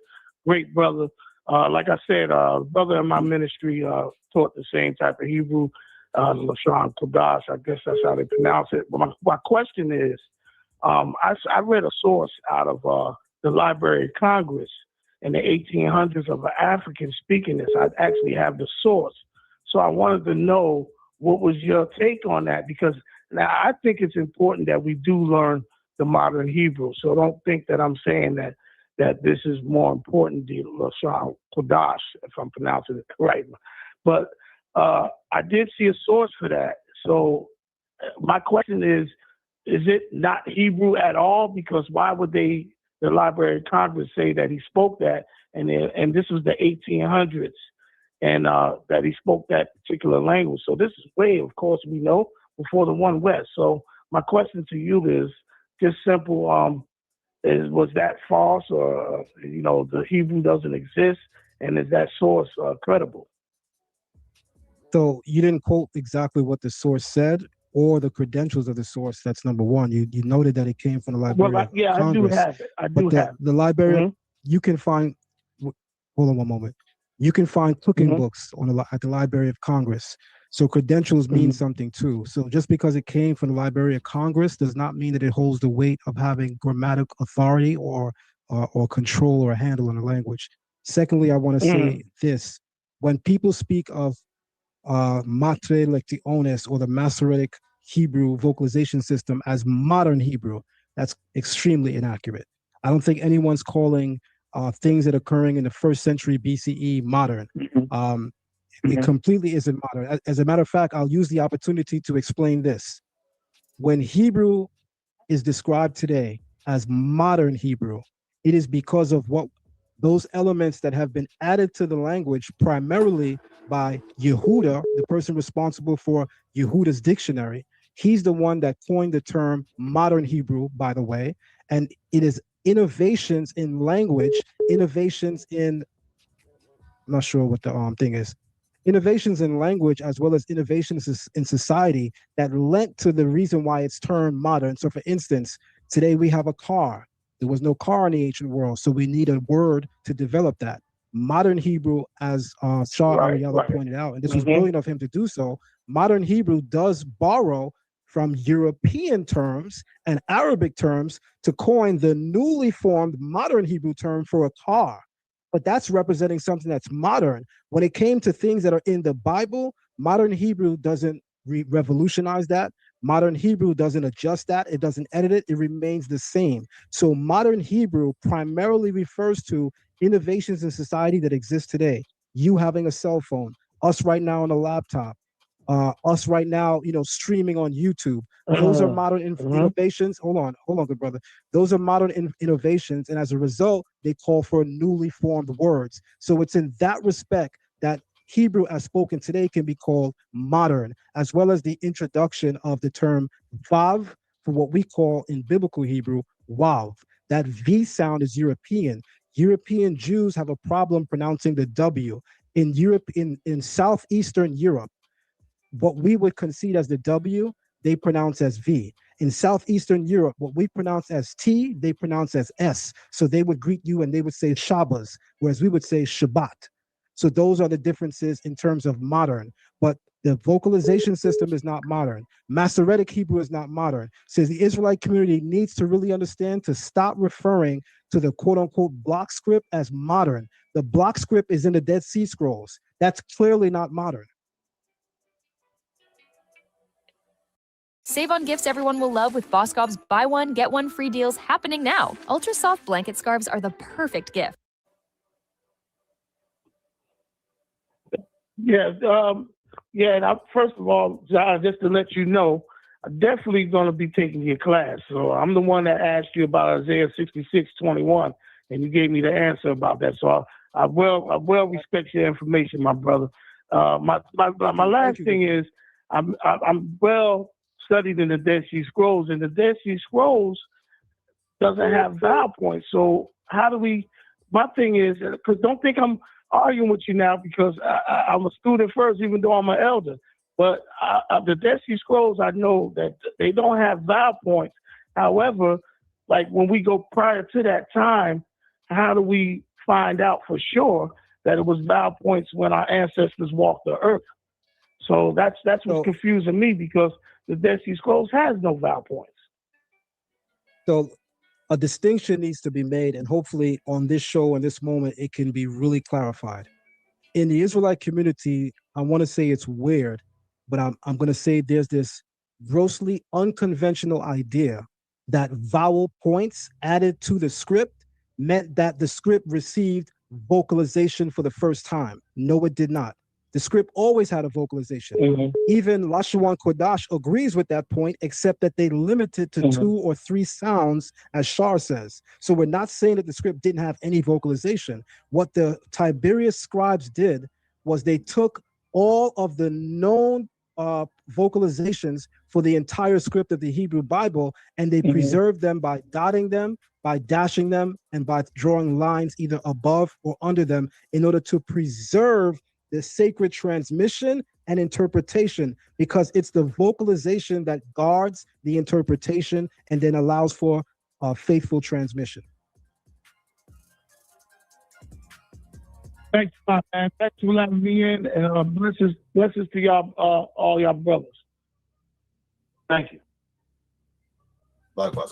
Great brother. Like I said, brother in my ministry taught the same type of Hebrew, Lashawan Qadash. I guess that's how they pronounce it. But my question is, I read a source out of the Library of Congress in the 1800s of an African speaking this. I actually have the source. So I wanted to know what was your take on that, because now I think it's important that we do learn the modern Hebrew. So don't think that I'm saying that this is more important than Lashawan Qadash, if I'm pronouncing it right. But I did see a source for that. So my question is it not Hebrew at all? Because why would the Library of Congress say that he spoke that, and this was the 1800s, and that he spoke that particular language? So this is way, of course, we know, before the One West. So my question to you is just simple. Was that false, or the Hebrew doesn't exist, and is that source credible? So you didn't quote exactly what the source said or the credentials of the source. That's number one. You noted that it came from the Library of Congress. I do have it. The library, you can find, hold on one moment. You can find cooking books at the Library of Congress. So credentials mean something too. So just because it came from the Library of Congress does not mean that it holds the weight of having grammatical authority or control or handle on the language. Secondly, I want to say this. When people speak of Matre Lectiones, or the Masoretic Hebrew vocalization system, as modern Hebrew. That's extremely inaccurate. I don't think anyone's calling things that are occurring in the 1st century BCE modern. It completely isn't modern. As a matter of fact, I'll use the opportunity to explain this. When Hebrew is described today as modern Hebrew, it is because of what those elements that have been added to the language primarily by Yehuda, the person responsible for Yehuda's dictionary. He's the one that coined the term modern Hebrew, by the way, and it is innovations in language, innovations in, I'm not sure what the thing is, innovations in language as well as innovations in society that led to the reason why it's termed modern. So for instance, today we have a car. There was no car in the ancient world, so we need a word to develop that. Modern Hebrew, as Shar Ahrayahla pointed out, and this was brilliant of him to do so, modern Hebrew does borrow from European terms and Arabic terms to coin the newly formed modern Hebrew term for a car. But that's representing something that's modern. When it came to things that are in the Bible, modern Hebrew doesn't revolutionize that. Modern Hebrew doesn't adjust that. It doesn't edit it. It remains the same. So modern Hebrew primarily refers to innovations in society that exist today. You having a cell phone, us right now on a laptop, us right now, streaming on YouTube. Those are modern innovations. Hold on, good brother. Those are modern innovations, and as a result, they call for newly formed words. So it's in that respect that Hebrew as spoken today can be called modern, as well as the introduction of the term vav for what we call in biblical Hebrew wav. That V sound is European. European Jews have a problem pronouncing the W. In Europe, in Southeastern Europe, what we would concede as the W, they pronounce as V. In Southeastern Europe, what we pronounce as T, they pronounce as S. So they would greet you and they would say Shabbos, whereas we would say Shabbat. So those are the differences in terms of modern. But the vocalization system is not modern. Masoretic Hebrew is not modern. Says the Israelite community needs to really understand to stop referring to the quote unquote block script as modern. The block script is in the Dead Sea Scrolls. That's clearly not modern. Save on gifts everyone will love with Boscov's buy one, get one free deals happening now. Ultra soft blanket scarves are the perfect gift. And first of all, John, just to let you know, I'm definitely going to be taking your class. So I'm the one that asked you about Isaiah 66:21, and you gave me the answer about that. So I well respect your information, my brother. My last thing is I'm well studied in the Dead Sea Scrolls, and the Dead Sea Scrolls doesn't have vowel points. So how do we? My thing is, because don't think I'm arguing with you now, because I'm a student first, even though I'm an elder. But the Dead Sea Scrolls, I know that they don't have vowel points. However, like when we go prior to that time, how do we find out for sure that it was vowel points when our ancestors walked the earth? So that's what's confusing me, because the Dead Sea Scrolls has no vowel points. So a distinction needs to be made, and hopefully on this show, in this moment, it can be really clarified. In the Israelite community, I want to say it's weird, but I'm going to say there's this grossly unconventional idea that vowel points added to the script meant that the script received vocalization for the first time. No, it did not. The script always had a vocalization. Even Lashawan Qadash agrees with that point, except that they limited to 2 or 3 sounds, as Shar says. So we're not saying that the script didn't have any vocalization. What the Tiberian scribes did was they took all of the known vocalizations for the entire script of the Hebrew Bible, and they preserved them by dotting them, by dashing them, and by drawing lines either above or under them in order to preserve the sacred transmission and interpretation, because it's the vocalization that guards the interpretation and then allows for faithful transmission. Thanks, my man. Thanks for letting me in, and blessings to y'all, all y'all brothers. Thank you. Likewise.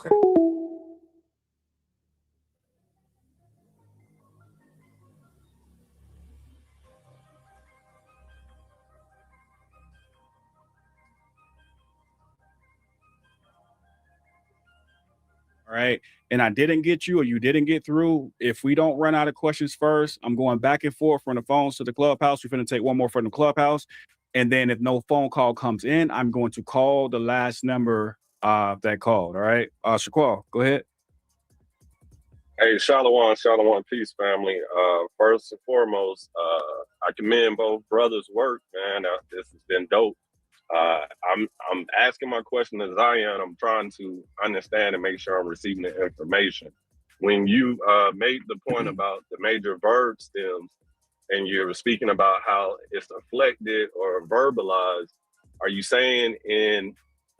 All right. And I didn't get you or you didn't get through. If we don't run out of questions first, I'm going back and forth from the phones to the clubhouse. We're going to take one more from the clubhouse. And then if no phone call comes in, I'm going to call the last number that called. All right. Shaquall, go ahead. Hey, Shalom, peace, family. First and foremost, I commend both brothers' work, man. This has been dope. I'm asking my question to Zion. I'm trying to understand and make sure I'm receiving the information. When you made the point about the major verb stems, and you were speaking about how it's inflected or verbalized, are you saying in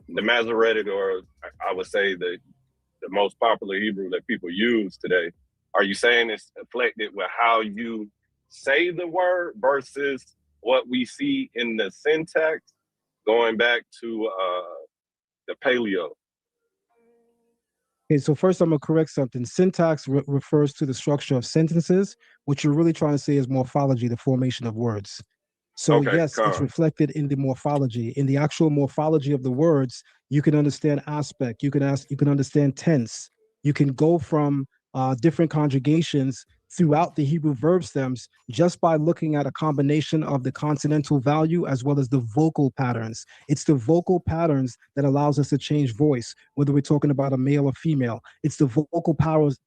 the Masoretic, or I would say the most popular Hebrew that people use today, are you saying it's inflected with how you say the word versus what we see in the syntax, going back to the Paleo? Okay, so first I'm gonna correct something. Syntax refers to the structure of sentences. What you're really trying to say is morphology, the formation of words. So Okay, yes, it's reflected in the morphology. In the actual morphology of the words, you can understand aspect, you can understand tense. You can go from different conjugations throughout the Hebrew verb stems just by looking at a combination of the consonantal value as well as the vocal patterns. It's the vocal patterns that allows us to change voice, whether we're talking about a male or female. It's the vocal powers,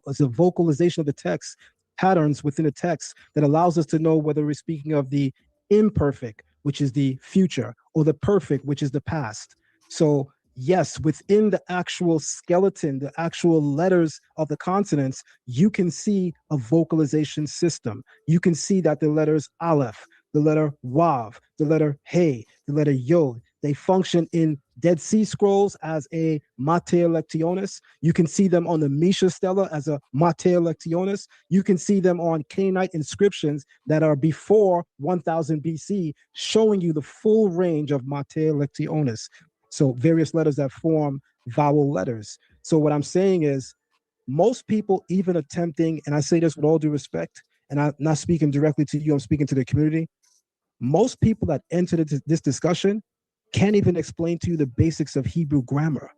it's the vocalization of the text, patterns within the text that allows us to know whether we're speaking of the imperfect, which is the future, or the perfect, which is the past. So yes, within the actual skeleton, the actual letters of the consonants, you can see a vocalization system. You can see that the letters Aleph, the letter Wav, the letter Hey, the letter Yod, they function in Dead Sea Scrolls as a Mater Lectionis. You can see them on the Misha Stela as a Mater Lectionis. You can see them on Canaanite inscriptions that are before 1000 BC, showing you the full range of Mater Lectionis. So various letters that form vowel letters. So what I'm saying is most people even attempting, and I say this with all due respect, and I'm not speaking directly to you, I'm speaking to the community. Most people that enter this discussion can't even explain to you the basics of Hebrew grammar.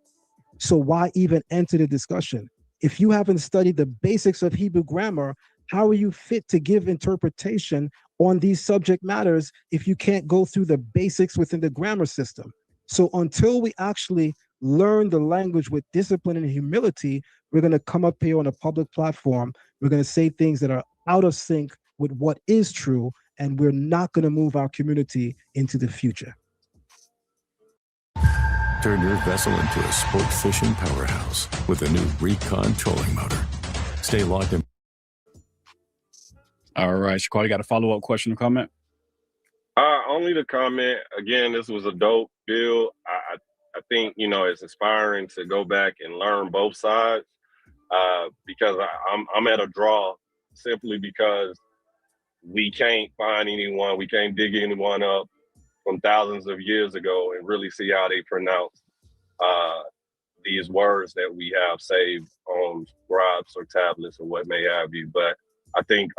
So why even enter the discussion? If you haven't studied the basics of Hebrew grammar, how are you fit to give interpretation on these subject matters if you can't go through the basics within the grammar system? So until we actually learn the language with discipline and humility, we're going to come up here on a public platform. We're going to say things that are out of sync with what is true, and we're not going to move our community into the future. Turn your vessel into a sport fishing powerhouse with a new Recon trolling motor. Stay locked in. All right, Shaquall, you got a follow-up question or comment? Only to comment, again, this was a dope build. I think, it's inspiring to go back and learn both sides because I'm at a draw simply because we can't find anyone, we can't dig anyone up from thousands of years ago and really see how they pronounce these words that we have saved on scribes or tablets or what may have you. But I think,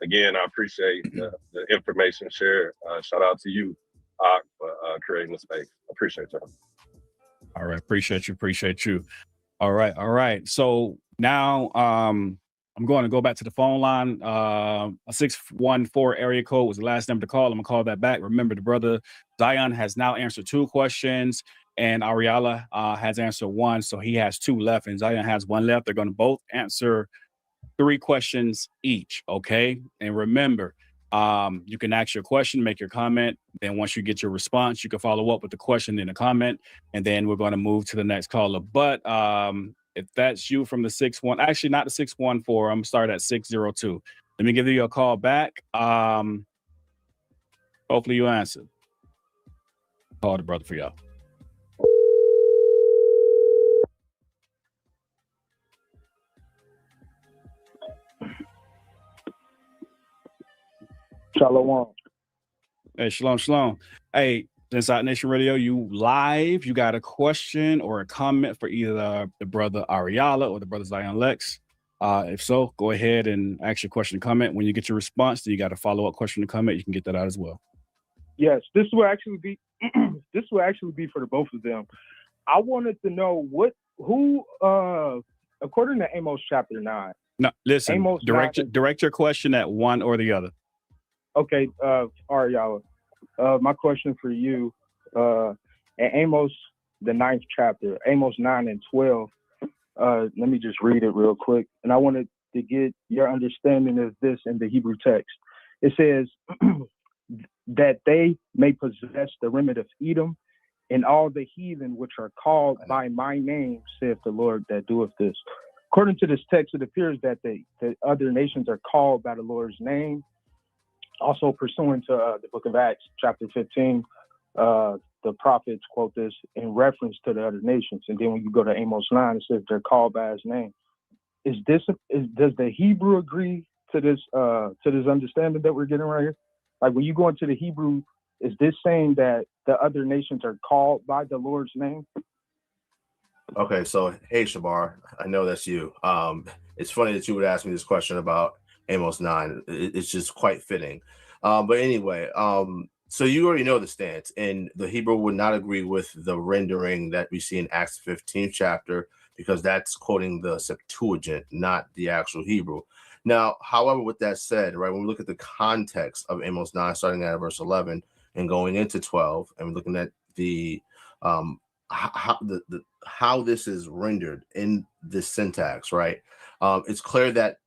again, I appreciate the information shared. Shout out to you, for creating the space. I appreciate y'all. All right. Appreciate you. All right. So now I'm going to go back to the phone line. A 614 area code was the last number to call. I'm going to call that back. Remember, the brother Zion has now answered 2 questions, and Ahrayahla has answered 1. So he has 2 left, and Zion has 1 left. They're going to both answer 3 questions each, okay? And remember, you can ask your question, make your comment. Then once you get your response, you can follow up with the question and the comment, and then we're going to move to the next caller. But if that's you from the 61, actually not the 614, I'm going to start at 602. Let me give you a call back. Hopefully you answer. Call the brother for y'all. Shalom. Hey, shalom. Hey, Inside Nation Radio, you live. You got a question or a comment for either the brother Ahrayahla or the brother Zion Lexx. If so, go ahead and ask your question and comment. When you get your response, then you got a follow-up question and comment. You can get that out as well. Yes, this will actually be for the both of them. I wanted to know what who, according to Amos chapter 9. No, listen, Amos direct your question at one or the other. Okay, Ahrayahla. My question for you, in Amos, the 9th chapter, Amos 9 and 12, let me just read it real quick. And I wanted to get your understanding of this in the Hebrew text. It says, that they may possess the remnant of Edom and all the heathen which are called by my name, saith the Lord that doeth this. According to this text, it appears that the other nations are called by the Lord's name. Also, pursuant to the book of Acts, chapter 15, the prophets quote this in reference to the other nations. And then when you go to Amos 9, it says they're called by his name. Does the Hebrew agree to this understanding that we're getting right here? Like when you go into the Hebrew, is this saying that the other nations are called by the Lord's name? Okay, so hey Shabar, I know that's you. It's funny that you would ask me this question about Amos 9. It's just quite fitting. But anyway, so you already know the stance, and the Hebrew would not agree with the rendering that we see in Acts 15th chapter, because that's quoting the Septuagint, not the actual Hebrew. Now, however, with that said, right, when we look at the context of Amos 9, starting at verse 11 and going into 12, and we're looking at the how this is rendered in this syntax, right? It's clear that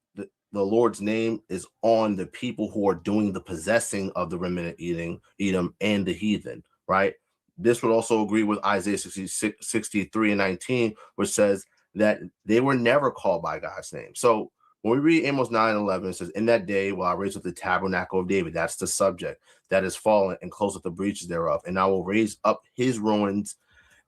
the Lord's name is on the people who are doing the possessing of the remnant of Edom and the heathen, right? This would also agree with Isaiah 63 and 19, which says that they were never called by God's name. So when we read Amos 9:11, it says, in that day will I raise up the tabernacle of David. That's the subject that is fallen, and close up the breaches thereof. And I will raise up his ruins,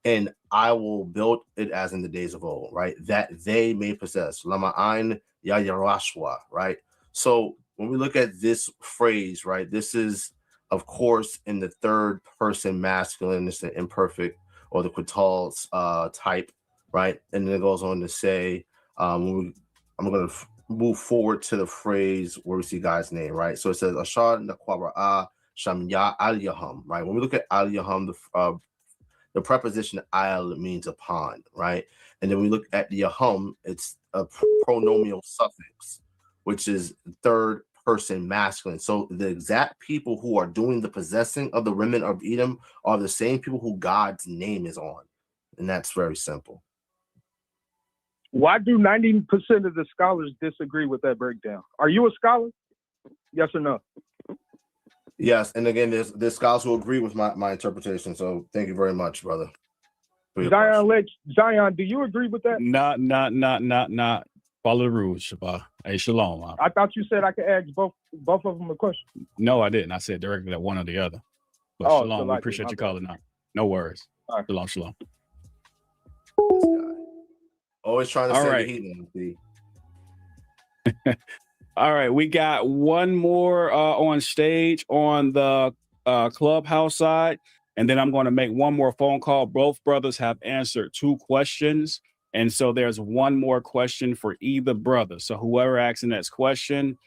and I will build it as in the days of old, right? That they may possess. Lama'ain Yayarashwa, right? So when we look at this phrase, right, this is, of course, in the third person masculine. It's the imperfect or the quatals type, right? And then it goes on to say, I'm going to move forward to the phrase where we see God's name, right? So it says, Ashar Nakwara Shamya Al Yaham, right? When we look at Al Yaham, the preposition al means upon, right? And then we look at the Yaham, it's a pronomial suffix, which is third person masculine. So the exact people who are doing the possessing of the remnant of Edom are the same people who God's name is on. And that's very simple. Why do 90% of the scholars disagree with that breakdown? Are you a scholar? Yes or no? Yes, and again, there's scholars who agree with my interpretation. So thank you very much, brother. Zion, do you agree with that? Not. Follow the rules, Shabbat. Hey, shalom. I thought you said I could ask both of them a question. No, I didn't. I said directly at one or the other. But shalom, we appreciate you calling out. No worries. Right. Shalom. Always trying to All say right. the heathen. All right, we got one more on stage on the Clubhouse side, and then I'm going to make one more phone call. Both brothers have answered 2 questions, and so there's one more question for either brother. So whoever asks the next question,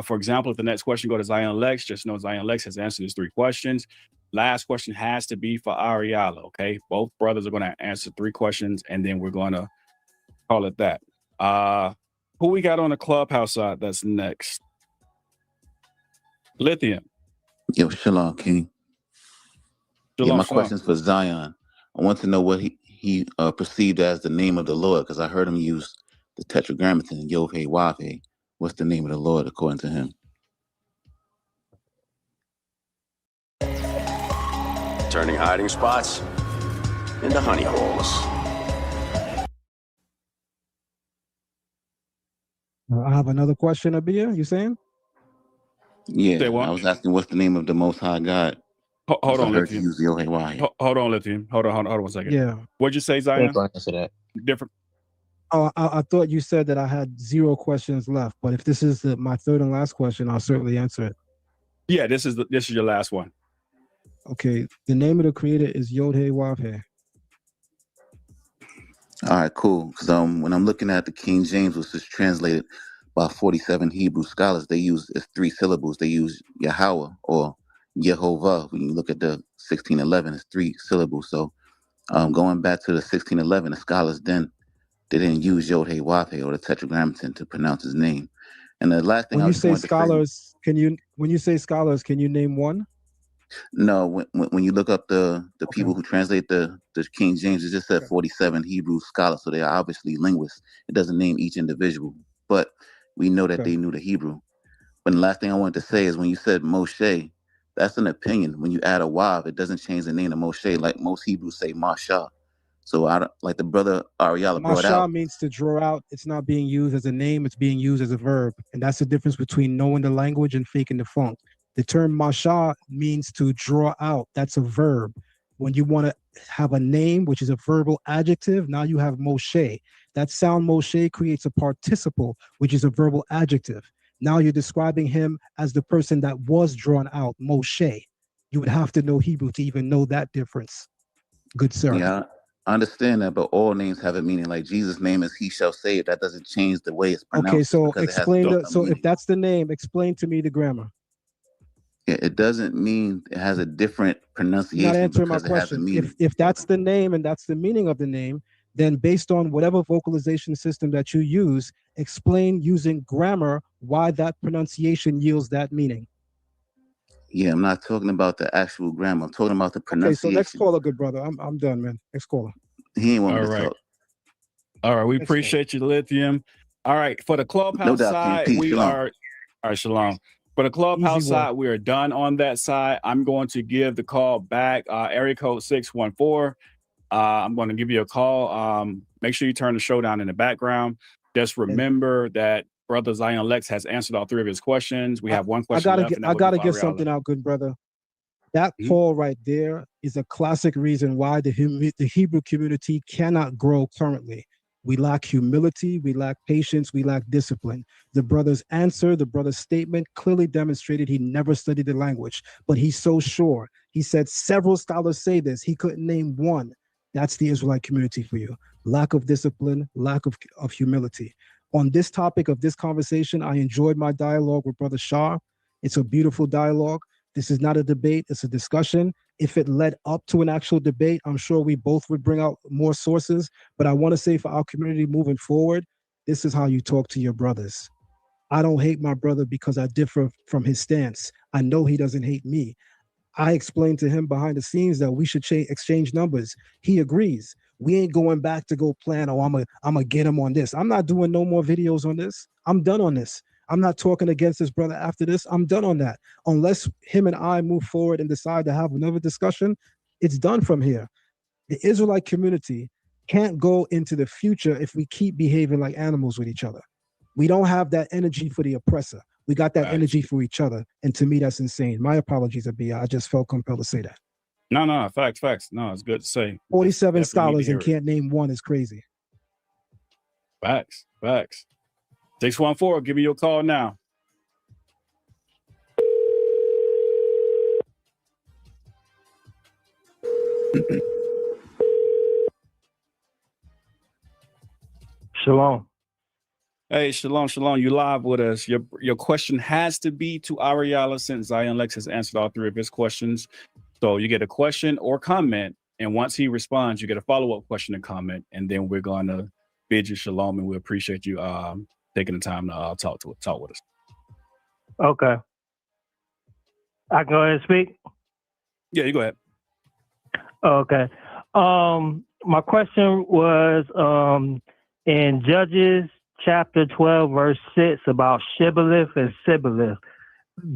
for example, if the next question go to Zion Lexx, just know Zion Lexx has answered his 3 questions. Last question has to be for Ahrayahla, okay? Both brothers are going to answer 3 questions, and then we're going to call it that. Who we got on the Clubhouse side that's next? Lithium. Yo, shalom, King. Shalom, my question's for Zion. I want to know what he perceived as the name of the Lord, because I heard him use the tetragrammaton, Yod-Heh-Wav-Heh. What's the name of the Lord according to him? Turning hiding spots into honey holes. I have another question, Abia. You saying? Yeah, I was asking what's the name of the Most High God. Hold on, Lithium. Lithium. Hold on, Lithium. Hold on 1 second. Yeah. What'd you say, Zion? Answer that. Different. Oh, I thought you said that I had 0 questions left, but if this is my third and last question, I'll certainly answer it. Yeah, this is your last one. Okay, the name of the creator is Yod-Heh-Wav-Heh. All right, cool. Because when I'm looking at the King James, which is translated by 47 Hebrew scholars, they use 3 syllables. They use Yahweh or Yehovah. When you look at the 1611, it's 3 syllables. So Going back to the 1611, the scholars then they didn't use Yod Hey Wav Hey or the Tetragrammaton to pronounce his name. And the last thing When I you just say wanted to say, scholars, when you say scholars, can you name one? no, when you look up the people who translate the King James, it just said 47 Hebrew scholars, so they are obviously linguists. It doesn't name each individual, but we know that they knew the Hebrew. But the last thing I wanted to say is when you said Moshe, that's an opinion. When you add a Wav, it doesn't change the name of Moshe, like most Hebrews say Masha. So I don't, like the brother Ahrayahla brought Masha out. means to draw out. It's not being used as a name, it's being used as a verb. And that's the difference between knowing the language and faking the funk. The term Masha means to draw out. That's a verb. When you want to have a name, which is a verbal adjective, now you have Moshe. That sound Moshe creates a participle, which is a verbal adjective. Now you're describing him as the person that was drawn out, Moshe. You would have to know Hebrew to even know that difference. Good sir. Yeah, I understand that, but all names have a meaning. Like Jesus' name is He Shall Save. That doesn't change the way it's pronounced. Okay, so because explain it has the, so if that's the name, explain to me the grammar. it doesn't mean it has a different pronunciation. You're not answering my because it has a question. meaning. If that's the name and that's the meaning of the name, then based on whatever vocalization system that you use, explain using grammar why that pronunciation yields that meaning. Yeah, I'm not talking about the actual grammar. I'm talking about the Okay, pronunciation. so next caller, good brother. I'm done, man. Next caller. He ain't want me All to right. talk. All right, we appreciate you, Lithium. All right, for the clubhouse No doubt, King. side, Peace, we shalom. are. All right, shalom. For the clubhouse Easy work. side, we are done on that side. I'm going to give the call back. Area code 614. I'm going to give you a call. Make sure you turn the show down in the background. Just remember that Brother Zion Lexx has answered all three of his questions. We have one question left. I gotta get something out, good brother. That call right there is a classic reason why the Hebrew community cannot grow currently. We lack humility, we lack patience, we lack discipline. The brother's answer, the brother's statement clearly demonstrated he never studied the language, but he's so sure. He said several scholars say this. He couldn't name one. That's the Israelite community for you. Lack of discipline, lack of humility. On this topic of this conversation, I enjoyed my dialogue with Brother Shar. It's a beautiful dialogue. This is not a debate, it's a discussion. If it led up to an actual debate, I'm sure we both would bring out more sources. But I want to say for our community moving forward, this is how you talk to your brothers. I don't hate my brother because I differ from his stance. I know he doesn't hate me. I explained to him behind the scenes that we should exchange numbers. He agrees. We ain't going back to go plan, oh, I'm gonna get him on this. I'm not doing no more videos on this. I'm done on this. I'm not talking against this brother after this. I'm done on that. Unless him and I move forward and decide to have another discussion, it's done from here. The Israelite community can't go into the future if we keep behaving like animals with each other. We don't have that energy for the oppressor. We got that energy for each other. And to me, that's insane. My apologies, Abiyah. I just felt compelled to say that. No, facts. No, it's good to say. 47 Definitely scholars need and to hear can't name one is crazy. Facts. 614, give me your call now. Shalom. Hey, shalom. You live with us. Your question has to be to Ahrayahla since Zion Lexx has answered all three of his questions. So you get a question or comment, and once he responds, you get a follow-up question and comment, and then we're going to bid you shalom, and we appreciate you taking the time to talk with us. Okay. I can go ahead and speak? Yeah, you go ahead. Okay. My question was in Judges chapter 12, verse 6 about shibboleth and sibboleth.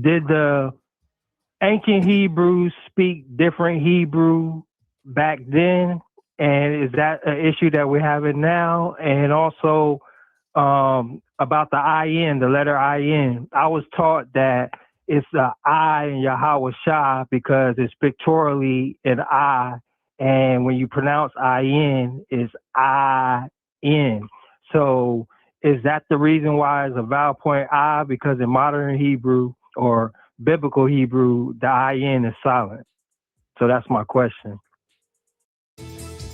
Did the ancient Hebrews speak different Hebrew back then? And is that an issue that we're having now? And also about the IN, the letter IN. I was taught that it's the I in Yahweh Shah because it's pictorially an I. And when you pronounce IN, it's I-N. So is that the reason why it's a vowel point I? Because in modern Hebrew or biblical Hebrew, the IN is silent. So that's my question.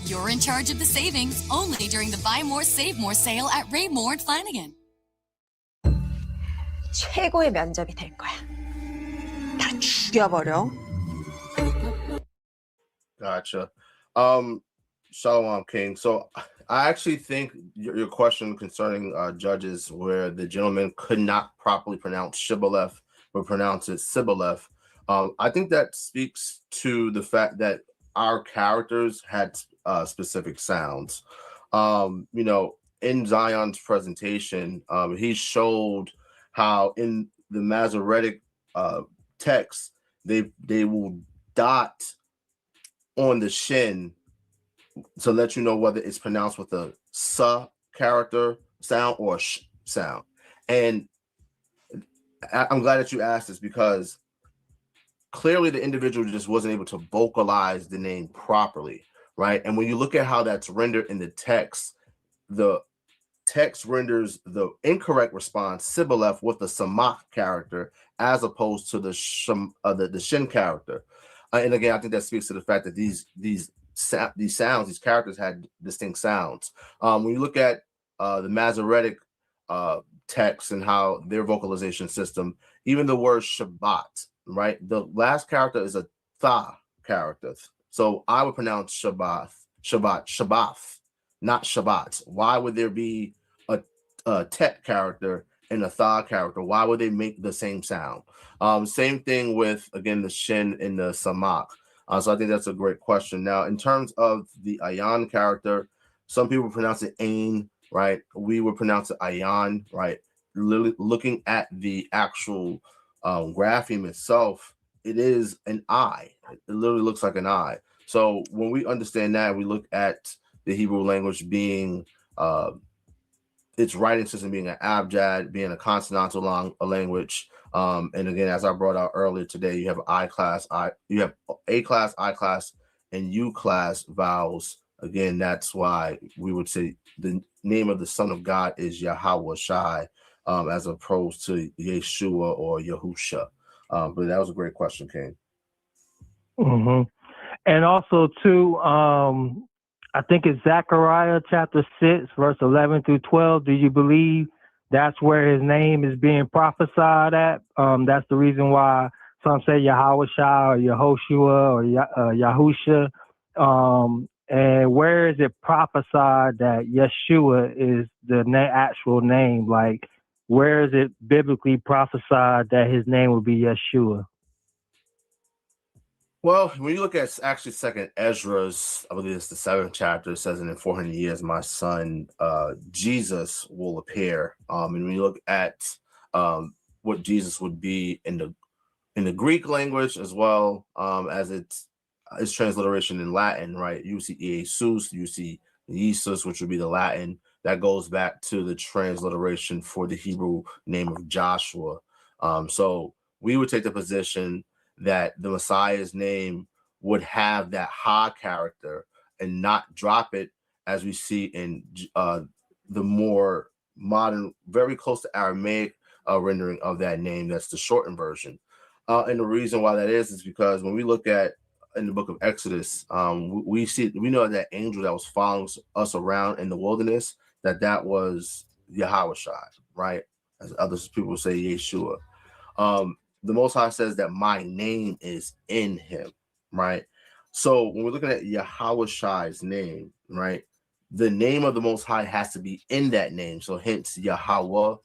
You're in charge of the savings only during the Buy More, Save More sale at Raymore and Flanagan. 최고의 면접이 될 거야. 다 죽여버려. Gotcha. Shalom, King. So I actually think your question concerning judges, where the gentleman could not properly pronounce shibboleth but pronounce it sibboleth, I think that speaks to the fact that our characters had specific sounds. In Zion's presentation, he showed how in the Masoretic text they will dot on the shin to let you know whether it's pronounced with a sa character sound or sh sound. And I'm glad that you asked this, because clearly the individual just wasn't able to vocalize the name properly, right? And when you look at how that's rendered in the text renders the incorrect response, sibboleth, with the samak character as opposed to the shin character. And again, I think that speaks to the fact that these sounds, these characters had distinct sounds. When you look at the Masoretic text and how their vocalization system, even the word Shabbat, right? The last character is a tha character. So I would pronounce Shabbat, not Shabbat. Why would there be a tet character and a tha character? Why would they make the same sound? Same thing with, again, the shin and the samak. So I think that's a great question. Now, in terms of the ayan character, some people pronounce it ain, right? We would pronounce it ayan, right? Looking at the actual grapheme itself, it is an I. It literally looks like an I. So when we understand that, we look at the Hebrew language being its writing system being an abjad, being a consonantal language. And again, as I brought out earlier today, you have I class, you have A class, I class, and U class vowels. Again, that's why we would say the name of the Son of God is Yahweh Shai, as opposed to Yeshua or Yahusha. But that was a great question, King. Mm-hmm. And also, too, I think it's Zechariah chapter 6, verse 11 through 12. Do you believe that's where his name is being prophesied at? That's the reason why some say Yahweh Shai or Yehoshua or Yahusha. And where is it prophesied that Yeshua is the actual name? Like, where is it biblically prophesied that his name would be Yeshua? Well, when you look at actually Second Ezra's, I believe it's the 7th chapter, it says, in 400 years, my son Jesus will appear. And when you look at what Jesus would be in the Greek language, as well as its transliteration in Latin, right? You see Jesus, you see Jesus, which would be the Latin. That goes back to the transliteration for the Hebrew name of Joshua. So we would take the position that the Messiah's name would have that ha character and not drop it, as we see in the more modern, very close to Aramaic rendering of that name. That's the shortened version. And the reason why that is because when we look at in the book of Exodus, we know that angel that was following us around in the wilderness, that was Yahweh Shai, right? As other people say, Yeshua. The Most High says that my name is in him, right? So when we're looking at Yahweh Shai's name, right, the name of the Most High has to be in that name. So hence Yahweh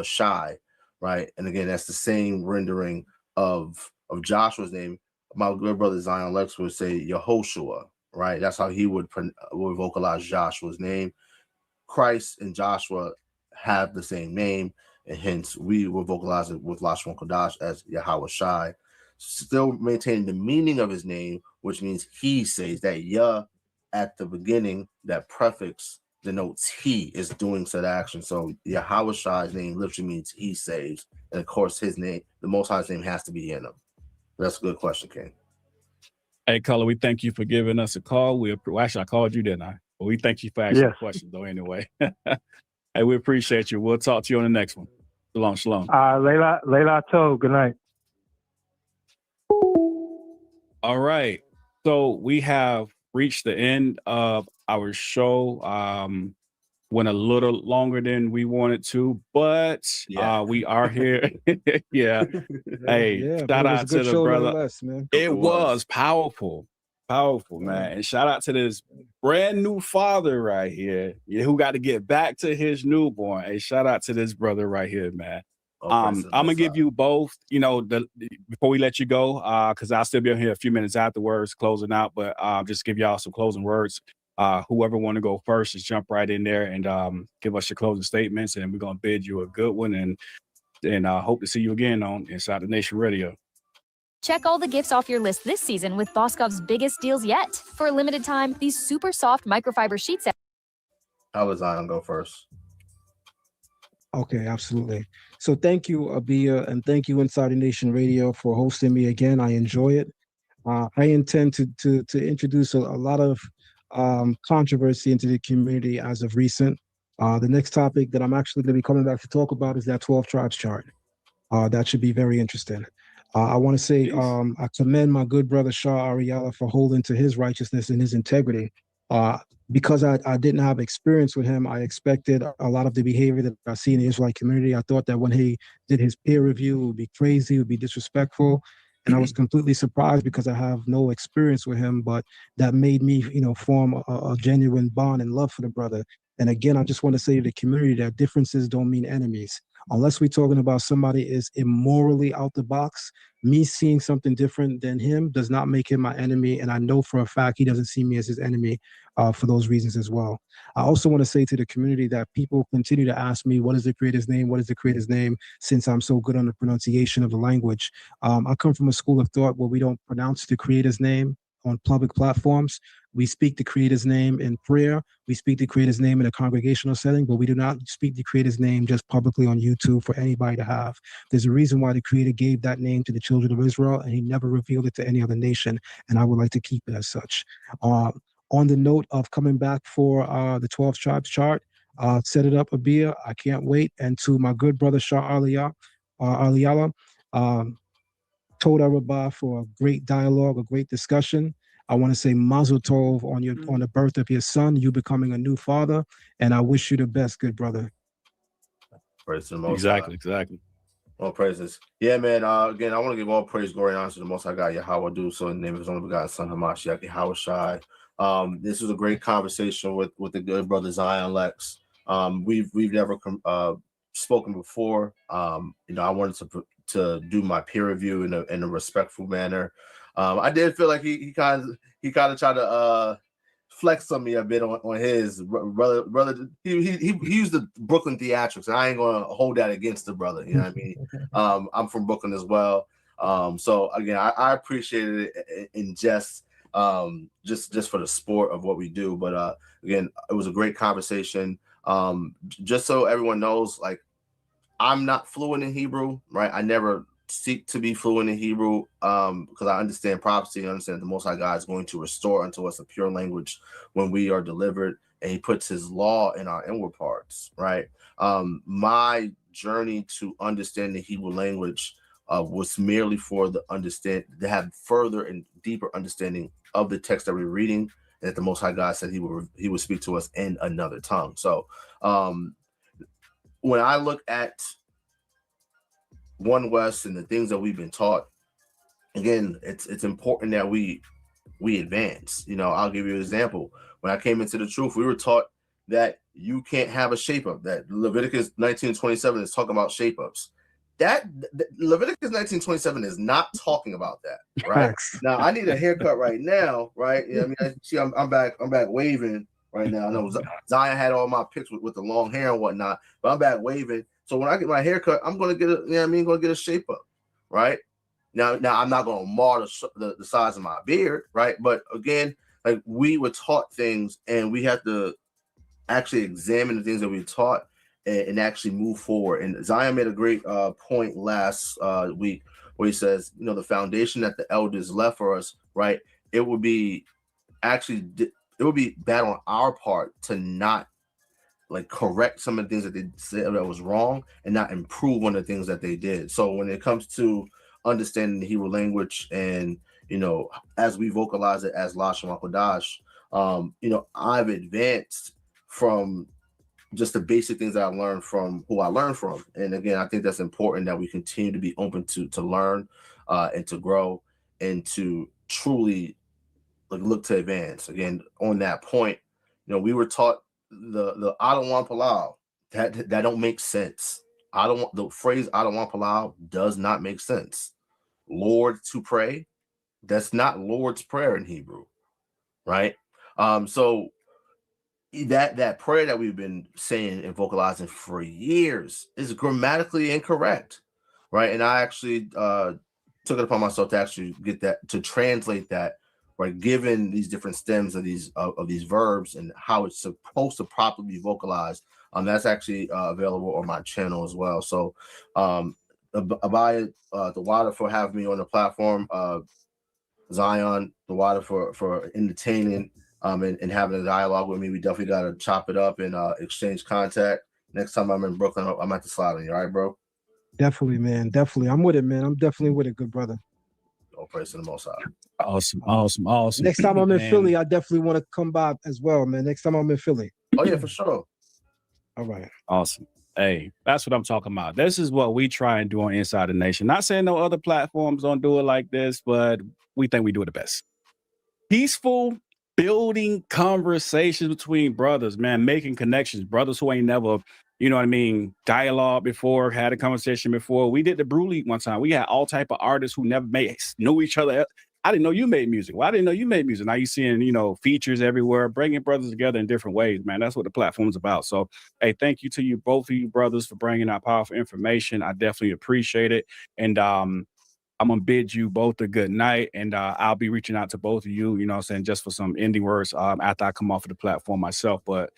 Shai, right? And again, that's the same rendering of Joshua's name. My good brother Zion Lexx would say Yehoshua, right? That's how he would vocalize Joshua's name. Christ and Joshua have the same name, and hence we will vocalize it with Lashawan Qadash as Yahweh Shai, still maintaining the meaning of his name, which means he saves. That Yah at the beginning, that prefix denotes he is doing said action. So Yahweh Shai's name literally means he saves, and of course his name, the Most High's name, has to be in him. That's a good question, King. Hey, Color, we thank you for giving us a call. Actually, I called you, didn't I? But we thank you for asking questions, though, anyway. Hey, we appreciate you. We'll talk to you on the next one. Shalom, shalom. Layla Tov, good night. All right. So we have reached the end of our show. Went a little longer than we wanted to, but we are here. Yeah. Hey, shout out to the brother. Man. It was powerful. Powerful, man. And shout out to this brand new father right here, who got to get back to his newborn. Hey, shout out to this brother right here, man. I'm gonna give you both, before we let you go, because I'll still be on here a few minutes afterwards, closing out. But just give y'all some closing words. Whoever want to go first, just jump right in there and give us your closing statements, and we're gonna bid you a good one, and hope to see you again on Inside the Nation Radio. Check all the gifts off your list this season with Boscov's biggest deals yet. For a limited time, these super soft microfiber sheet sets. How was Zion go first? Okay, absolutely. So thank you, Abia, and thank you, Inside the Nation Radio, for hosting me again. I enjoy it. I intend to introduce a lot of controversy into the community as of recent. The next topic that I'm actually going to be coming back to talk about is that 12 tribes chart. That should be very interesting. I want to say I commend my good brother Shar Ahrayahla for holding to his righteousness and his integrity. Because I didn't have experience with him, I expected a lot of the behavior that I see in the Israelite community. I thought that when he did his peer review, it would be crazy, it would be disrespectful. And I was completely surprised because I have no experience with him, but that made me, form a genuine bond and love for the brother. And again, I just want to say to the community that differences don't mean enemies. Unless we're talking about somebody is immorally out the box, me seeing something different than him does not make him my enemy. And I know for a fact he doesn't see me as his enemy for those reasons as well. I also want to say to the community that people continue to ask me, what is the creator's name? What is the creator's name? Since I'm so good on the pronunciation of the language. I come from a school of thought where we don't pronounce the creator's name on public platforms. We speak the creator's name in prayer. We speak the creator's name in a congregational setting, but we do not speak the creator's name just publicly on YouTube for anybody to have. There's a reason why the creator gave that name to the children of Israel, and he never revealed it to any other nation, and I would like to keep it as such. On the note of coming back for the 12 tribes chart, set it up, Abia. I can't wait. And to my good brother Shar Ahrayahla, Toda Rabbah for a great dialogue, a great discussion. I want to say Mazel Tov on the birth of your son, you becoming a new father, and I wish you the best, good brother. Praise to the Most Exactly. All praises. Yeah, man. Again, I want to give all praise, glory, and honor to the Most High God, Yahweh do. So in the name of His only begotten Son, Hamashiach, Yahweh Shai. This was a great conversation with the good brother Zion Lexx. We've never spoken before. I wanted to do my peer review in a respectful manner. I did feel like he kind of tried to flex on me a bit on his brother. He used the Brooklyn theatrics, and I ain't gonna hold that against the brother. You know what I mean? I'm from Brooklyn as well. So again, I appreciated it in just for the sport of what we do. But again, it was a great conversation. Just so everyone knows, like, I'm not fluent in Hebrew, right? I never seek to be fluent in Hebrew because I understand prophecy. I understand the Most High God is going to restore unto us a pure language when we are delivered, and He puts His law in our inward parts, right? My journey to understand the Hebrew language was merely for to have further and deeper understanding of the text that we're reading, and that the Most High God said He would speak to us in another tongue. So when I look at One West and the things that we've been taught, again, it's important that we advance. I'll give you an example. When I came into the truth, we were taught that you can't have a shape up. That Leviticus 19:27 is talking about shape ups. That Leviticus 19:27 is not talking about that, right? Now I need a haircut right now, right? Yeah, I'm back waving right now. I know Zion had all my pics with the long hair and whatnot, but I'm back waving. So when I get my haircut, I'm gonna get gonna get a shape up, right? Now I'm not gonna mar the size of my beard, right? But again, like, we were taught things, and we have to actually examine the things that we taught and actually move forward. And Zion made a great point last week where he says, the foundation that the elders left for us, right? It would be bad on our part to not correct some of the things that they said that was wrong and not improve on the things that they did. So when it comes to understanding the Hebrew language and, as we vocalize it as Lashawan Qadash, I've advanced from just the basic things that I learned from who I learned from. And again, I think that's important that we continue to be open to learn and to grow and to truly look to advance. Again, on that point, we were taught the alaw palau. That don't make sense. The phrase alaw palau does not make sense. Lord to pray, that's not Lord's prayer in Hebrew, right? So that prayer that we've been saying and vocalizing for years is grammatically incorrect, right? And I actually took it upon myself to actually to translate that, right? Given these different stems of these verbs and how it's supposed to properly be vocalized, that's actually available on my channel as well. So, Abaya, the Water for having me on the platform, Zion, the Water for entertaining. And having a dialogue with me. We definitely got to chop it up and exchange contact. Next time I'm in Brooklyn, I'm at the slide on you. All right, bro? Definitely, man. Definitely. I'm with it, man. I'm definitely with it, good brother. Oh, praise to the Most High. Awesome. Next time I'm in Philly, I definitely want to come by as well, man. Next time I'm in Philly. Oh, yeah, for sure. All right. Awesome. Hey, that's what I'm talking about. This is what we try and do on Inside the Nation. Not saying no other platforms don't do it like this, but we think we do it the best. Peaceful, building conversations between brothers, man, making connections, brothers who ain't never, dialogue before, had a conversation before. We did the Brew League one time. We had all type of artists who never knew each other. I didn't know you made music. Well, I didn't know you made music. Now you're seeing, features everywhere, bringing brothers together in different ways, man. That's what the platform's about. So, hey, thank you to you, both of you brothers, for bringing out powerful information. I definitely appreciate it. And I'm going to bid you both a good night, and I'll be reaching out to both of you, just for some ending words after I come off of the platform myself. But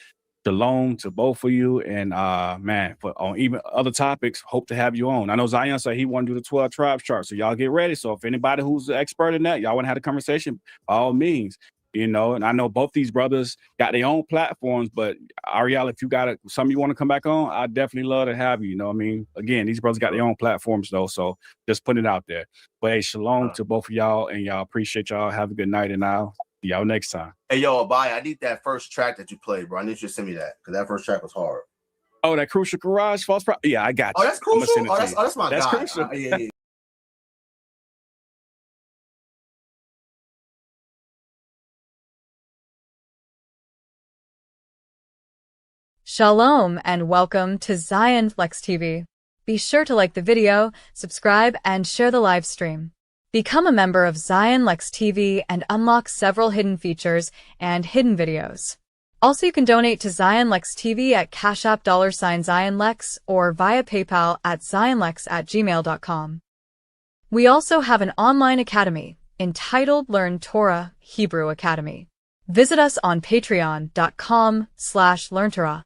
shalom to both of you, and man, on even other topics, hope to have you on. I know Zion said he want to do the 12 tribes chart, so y'all get ready. So if anybody who's an expert in that, y'all want to have a conversation, by all means. And I know both these brothers got their own platforms, but Ahrayahla, if you got something you want to come back on, I'd definitely love to have you. Again, these brothers got their own platforms though, so just put it out there. But hey, shalom to both of y'all, and y'all appreciate y'all. Have a good night, and I'll see y'all next time. Hey, yo, Abaya, I need that first track that you played, bro. I need you to send me that, because that first track was hard. Oh, that Crucial Garage False Pro. Yeah, I got you. Oh, that's Crucial? That's my guy. Crucial. Yeah. Shalom and welcome to Zion Lexx TV. Be sure to like the video, subscribe, and share the live stream. Become a member of Zion Lexx TV and unlock several hidden features and hidden videos. Also, you can donate to Zion Lexx TV at Cash App $Zion Lexx or via PayPal at zionlex@gmail.com. We also have an online academy entitled Learn Torah Hebrew Academy. Visit us on patreon.com/learntorah.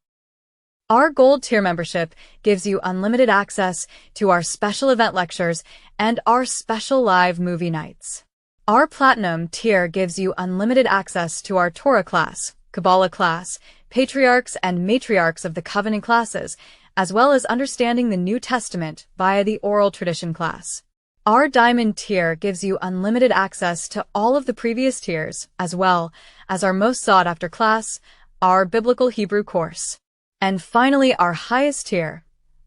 Our Gold Tier membership gives you unlimited access to our special event lectures and our special live movie nights. Our Platinum Tier gives you unlimited access to our Torah class, Kabbalah class, Patriarchs and Matriarchs of the Covenant classes, as well as understanding the New Testament via the Oral Tradition class. Our Diamond Tier gives you unlimited access to all of the previous tiers, as well as our most sought-after class, our Biblical Hebrew course. And finally, our highest tier,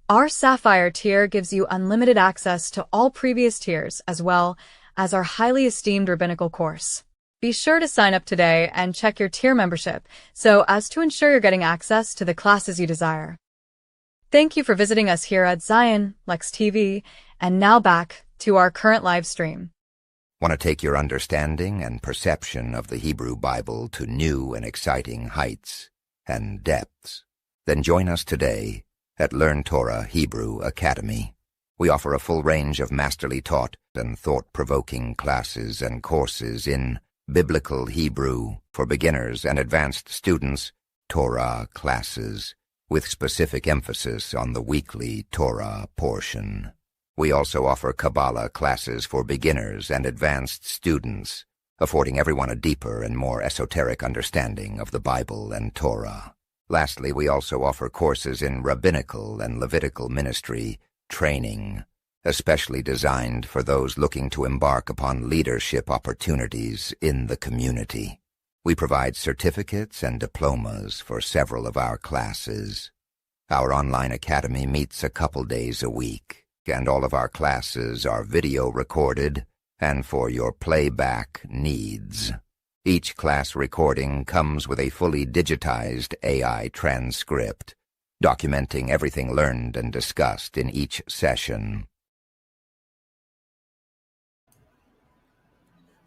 our Sapphire Tier, gives you unlimited access to all previous tiers, as well as our highly esteemed rabbinical course. Be sure to sign up today and check your tier membership so as to ensure you're getting access to the classes you desire. Thank you for visiting us here at Zion Lexx TV, and now back to our current live stream. Want to take your understanding and perception of the Hebrew Bible to new and exciting heights and depths? Then join us today at Learn Torah Hebrew Academy. We offer a full range of masterly taught and thought-provoking classes and courses in Biblical Hebrew for beginners and advanced students, Torah classes, with specific emphasis on the weekly Torah portion. We also offer Kabbalah classes for beginners and advanced students, affording everyone a deeper and more esoteric understanding of the Bible and Torah. Lastly, we also offer courses in rabbinical and Levitical ministry training, especially designed for those looking to embark upon leadership opportunities in the community. We provide certificates and diplomas for several of our classes. Our online academy meets a couple days a week, and all of our classes are video recorded and for your playback needs. Each class recording comes with a fully digitized AI transcript, documenting everything learned and discussed in each session.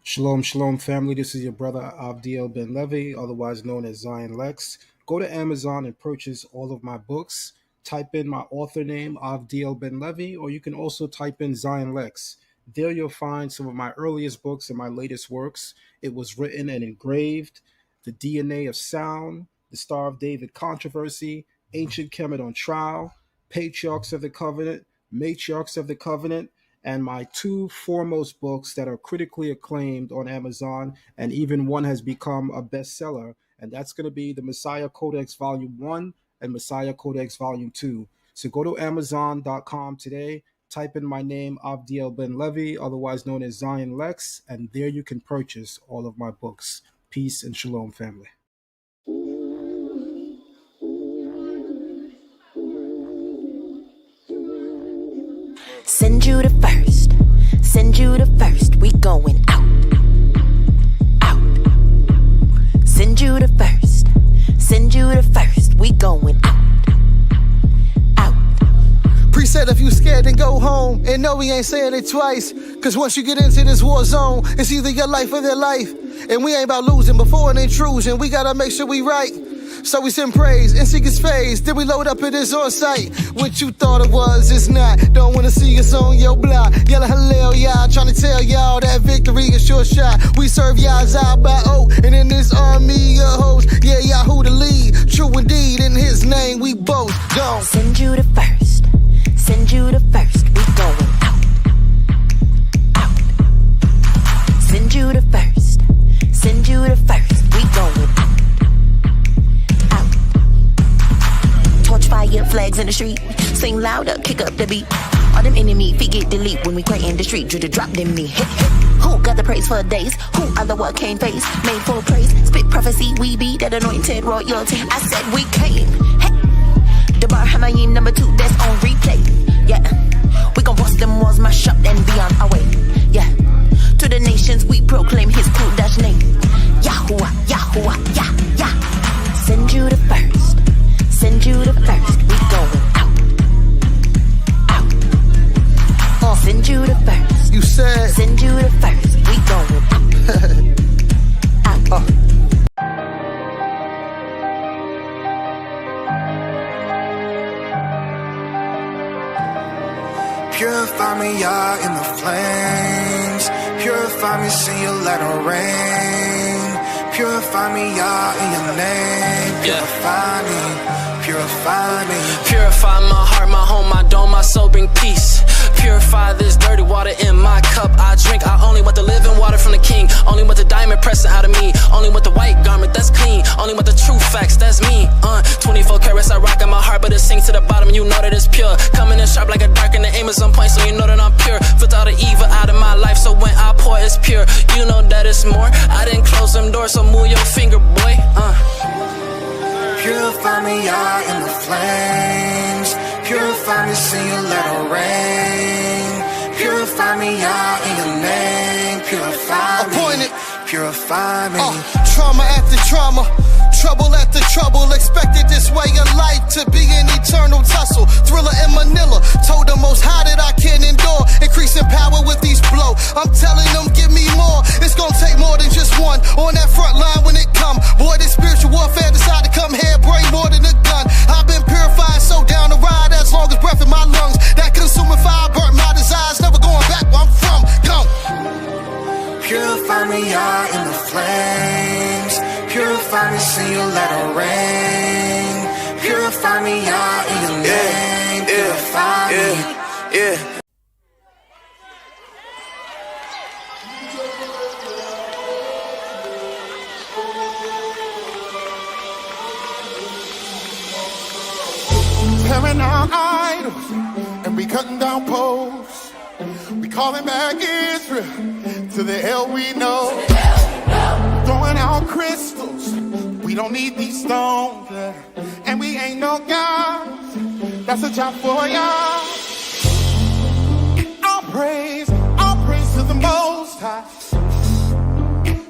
Shalom, shalom, family. This is your brother Avdiel Ben Levi, otherwise known as Zion Lexx. Go to Amazon and purchase all of my books. Type in my author name, Avdiel Ben Levi, or you can also type in Zion Lexx. There you'll find some of my earliest books and my latest works. It was written and engraved, The DNA of Sound, The Star of David Controversy, Ancient Kemet on Trial, Patriarchs of the Covenant, Matriarchs of the Covenant, and my two foremost books that are critically acclaimed on Amazon, and even one has become a bestseller, and that's going to be the Messiah Codex Volume 1 and Messiah Codex Volume 2. So go to Amazon.com today, type in my name, Avdiel Ben Levi, otherwise known as Zion Lexx, and there you can purchase all of my books. Peace and shalom, family. Send you the first, send you the first, we going out, out. Send you the first, send you the first, we going out, out. Preset if you scared, then go home, and no, we ain't saying it twice, cause once you get into this war zone, it's either your life or their life, and we ain't about losing before an intrusion, we gotta make sure we right. So we send praise and seek his face. Then we load up it is on site. What you thought it was, it's not. Don't wanna see us on your block. Yelling hallelujah, trying to tell y'all that victory is sure shot. We serve y'all Zah by O, and in this army of hosts, yeah, Yahoo the lead. True indeed, in his name we both go. Send you the first, send you the first, we going out, out. Send you the first, send you the first, we going out. Torch fire, flags in the street. Sing louder, kick up the beat. All them enemy feet get delete when we cray in the street. Drew to drop them me. Who got the praise for days? Who are the what came face? Made for praise, spit prophecy. We be that anointed royalty. I said we came. Hey, the bar Hamayim number 2, that's on replay. Yeah, we gon' bust them walls, mash up and be on our way. Yeah, to the nations we proclaim his Qadash name. Yahuwah, Yahuwah, Yah, Yah. Send you the first. Send you the first, we going out, out. Send you the first. You said. Send you the first, we going out, out. Purify me, Yah, in the flames. Purify me, see you let it rain. Purify me, Yah, in your name. Purify me. Purify me. Purify my heart, my home, my dome, my soul, bring peace. Purify this dirty water in my cup I drink. I only want the living water from the king. Only want the diamond pressing out of me. Only want the white garment that's clean. Only want the true facts, that's me. 24 carats I rock in my heart, but it sinks to the bottom, you know that it's pure. Coming in sharp like a dark, and the aim is on point, so you know that I'm pure. Filter all the evil out of my life, so when I pour it's pure. You know that it's more. I didn't close them doors, so move your finger, boy. Purify me, Yah, in the flames. Purify me, see you let it rain. Purify me, Yah, in your name. Purify me. Purify me. Trauma after trauma. Trouble after trouble, expected this way of life to be an eternal tussle. Thriller in Manila, told the Most High that I can endure. Increasing power with each blow. I'm telling them, give me more. It's gonna take more than just one. On that front line when it come. Boy, this spiritual warfare decided to come here, bring more than a gun. I've been purified, so down the ride as long as breath in my lungs. That consuming fire burnt my desires, never going back where I'm from. Come. Purify me, Yah, in the flames. Purify me, see you let it rain. Purify me, Yah, in your name. Purify me. Yeah. Tearing down idols, and we cutting down poles. We calling back Israel to the hell we know. Throwing out crystals, we don't need these stones. And we ain't no God, that's a job for y'all. All praise to the Most High.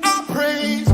All praise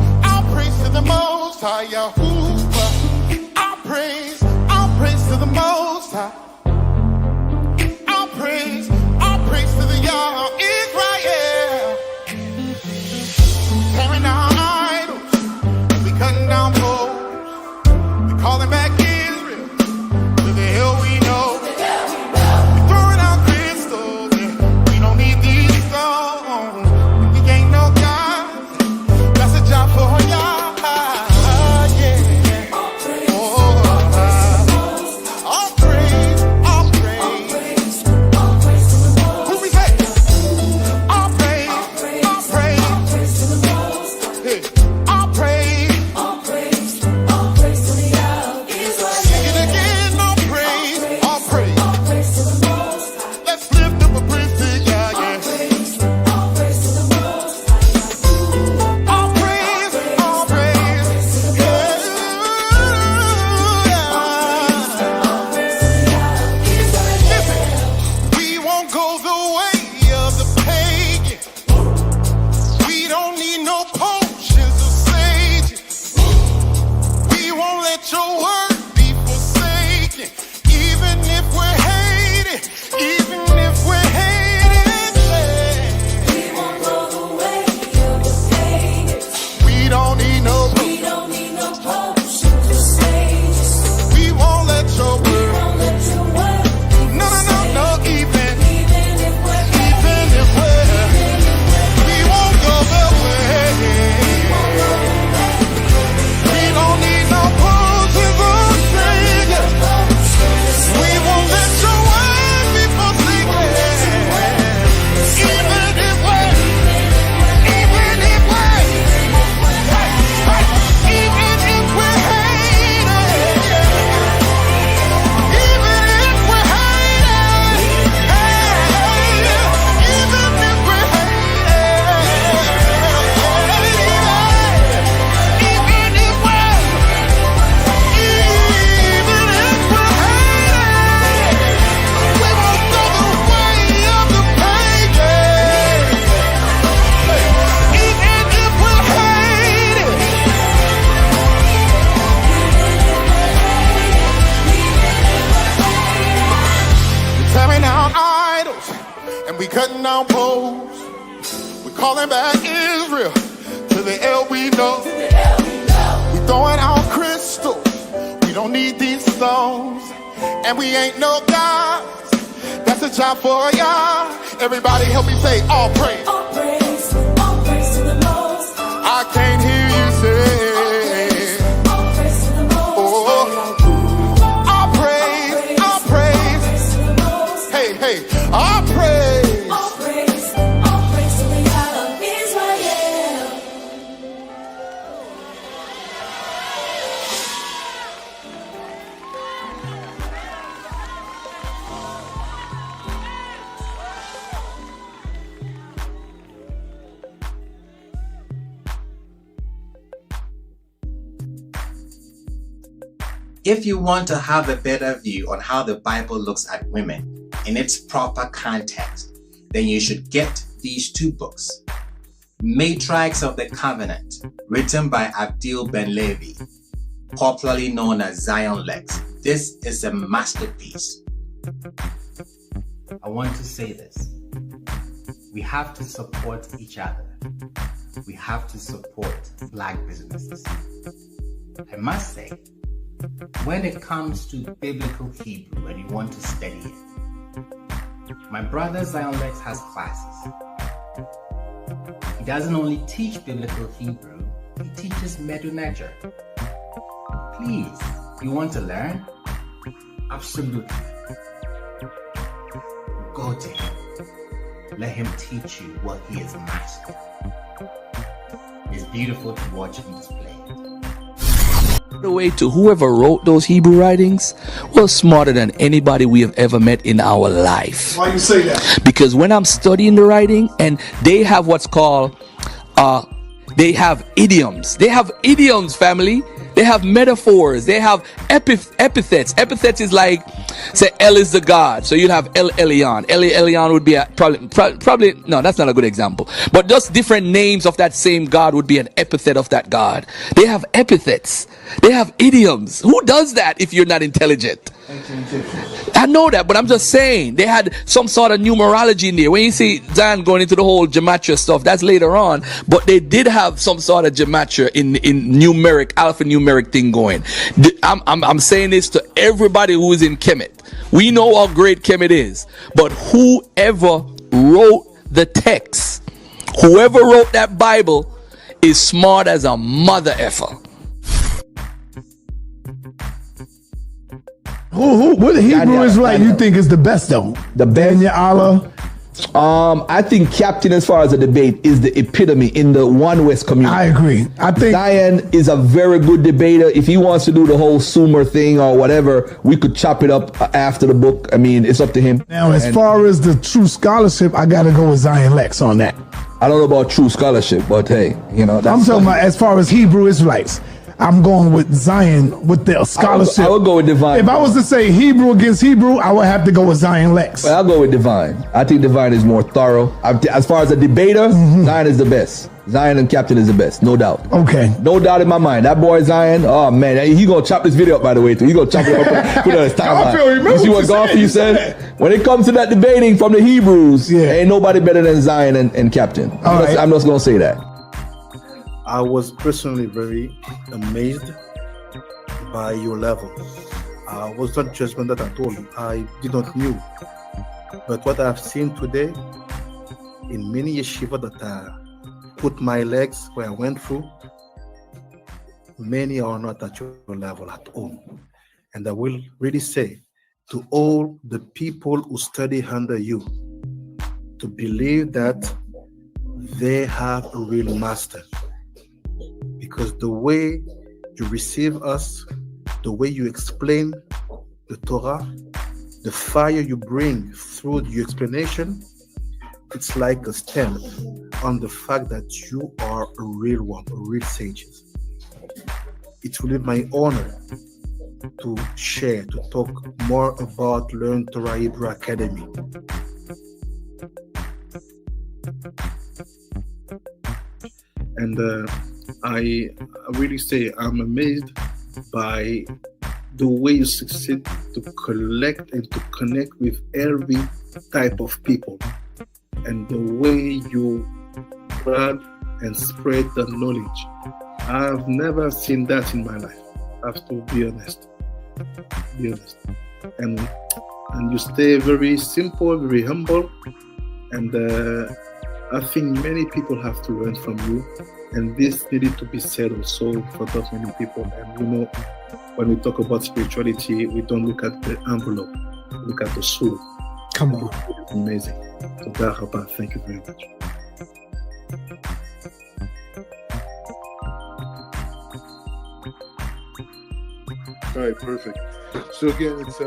we cutting down poles. We calling back Israel to the L we know. We throwing out crystals. We don't need these stones. And we ain't no gods. That's a job for y'all. Everybody help me say all praise. All praise to the most. I can't hear you say. All praise to the most. All praise to the most. Hey, hey, all praise. All praise to the God of Israel. If you want to have a better view on how the Bible looks at women in its proper context, then you should get these two books. Matriarchs of the Covenant, written by Abdil Ben Levi, popularly known as Zion Lexx. This is a masterpiece. I want to say this. We have to support each other. We have to support Black businesses. I must say, when it comes to biblical Hebrew and you want to study it, my brother Zion Lexx has classes. He doesn't only teach biblical Hebrew, he teaches Medu-Neger. Please, you want to learn? Absolutely. Go to him. Let him teach you what he has mastered. It's beautiful to watch him display. The way to whoever wrote those Hebrew writings was smarter than anybody we have ever met in our life. Why you say that? Because when I'm studying the writing, and they have what's called they have idioms. They have idioms, family. They have metaphors. They have epithets. Epithets is like, say, El is the God. So you'll have El Elyon. El Elyon would be probably, no, that's not a good example. But just different names of that same God would be an epithet of that God. They have epithets. They have idioms. Who does that if you're not intelligent? I know that, but I'm just saying they had some sort of numerology in there. When you see Zion going into the whole gematria stuff, that's later on, but they did have some sort of gematria in numeric, alphanumeric thing going. I'm saying this to everybody who is in Kemet. We know how great Kemet is, but whoever wrote the text, whoever wrote that Bible is smart as a mother effer. What Hebrew Israelite you think is the best though? The best? Allah? I think Captain, as far as the debate, is the epitome in the One West community. I agree. I think Zion is a very good debater. If he wants to do the whole Sumer thing or whatever, we could chop it up after the book. I mean, it's up to him. Now, as far as the true scholarship, I got to go with Zion Lexx on that. I don't know about true scholarship, but hey, you know. I'm talking about as far as Hebrew Israelites. I'm going with Zion with the scholarship. I would go with Divine. If I was to say Hebrew against Hebrew, I would have to go with Zion Lexx. Well, I'll go with Divine. I think Divine is more thorough. As far as a debater, Zion is the best. Zion and Captain is the best, no doubt. Okay. No doubt in my mind. That boy Zion, oh man, he gonna chop this video up, by the way, too. He gonna chop it up, put it on his timeline. You see what Garfield said? When it comes to that debating from the Hebrews, ain't nobody better than Zion and Captain. I'm just gonna say that. I was personally very amazed by your level. I was not judgmental at all. I did not knew. But what I've seen today in many yeshiva that I put my legs where I went through, many are not at your level at all. And I will really say to all the people who study under you to believe that they have a real master. Because the way you receive us, the way you explain the Torah, the fire you bring through your explanation, it's like a stamp on the fact that you are a real one, a real sages. It will be my honor to share, to talk more about Learn Torah Hebrew Academy. And I really say I'm amazed by the way you succeed to collect and to connect with every type of people. and the way you grab and spread the knowledge. I've never seen that in my life. I have to be honest. And you stay very simple, very humble, and I think many people have to learn from you, and this needed to be said also for those many people. And you know, when we talk about spirituality, we don't look at the envelope, we look at the soul. Come on. It's amazing. So Rahaba, thank you very much. All right, perfect. So again, it's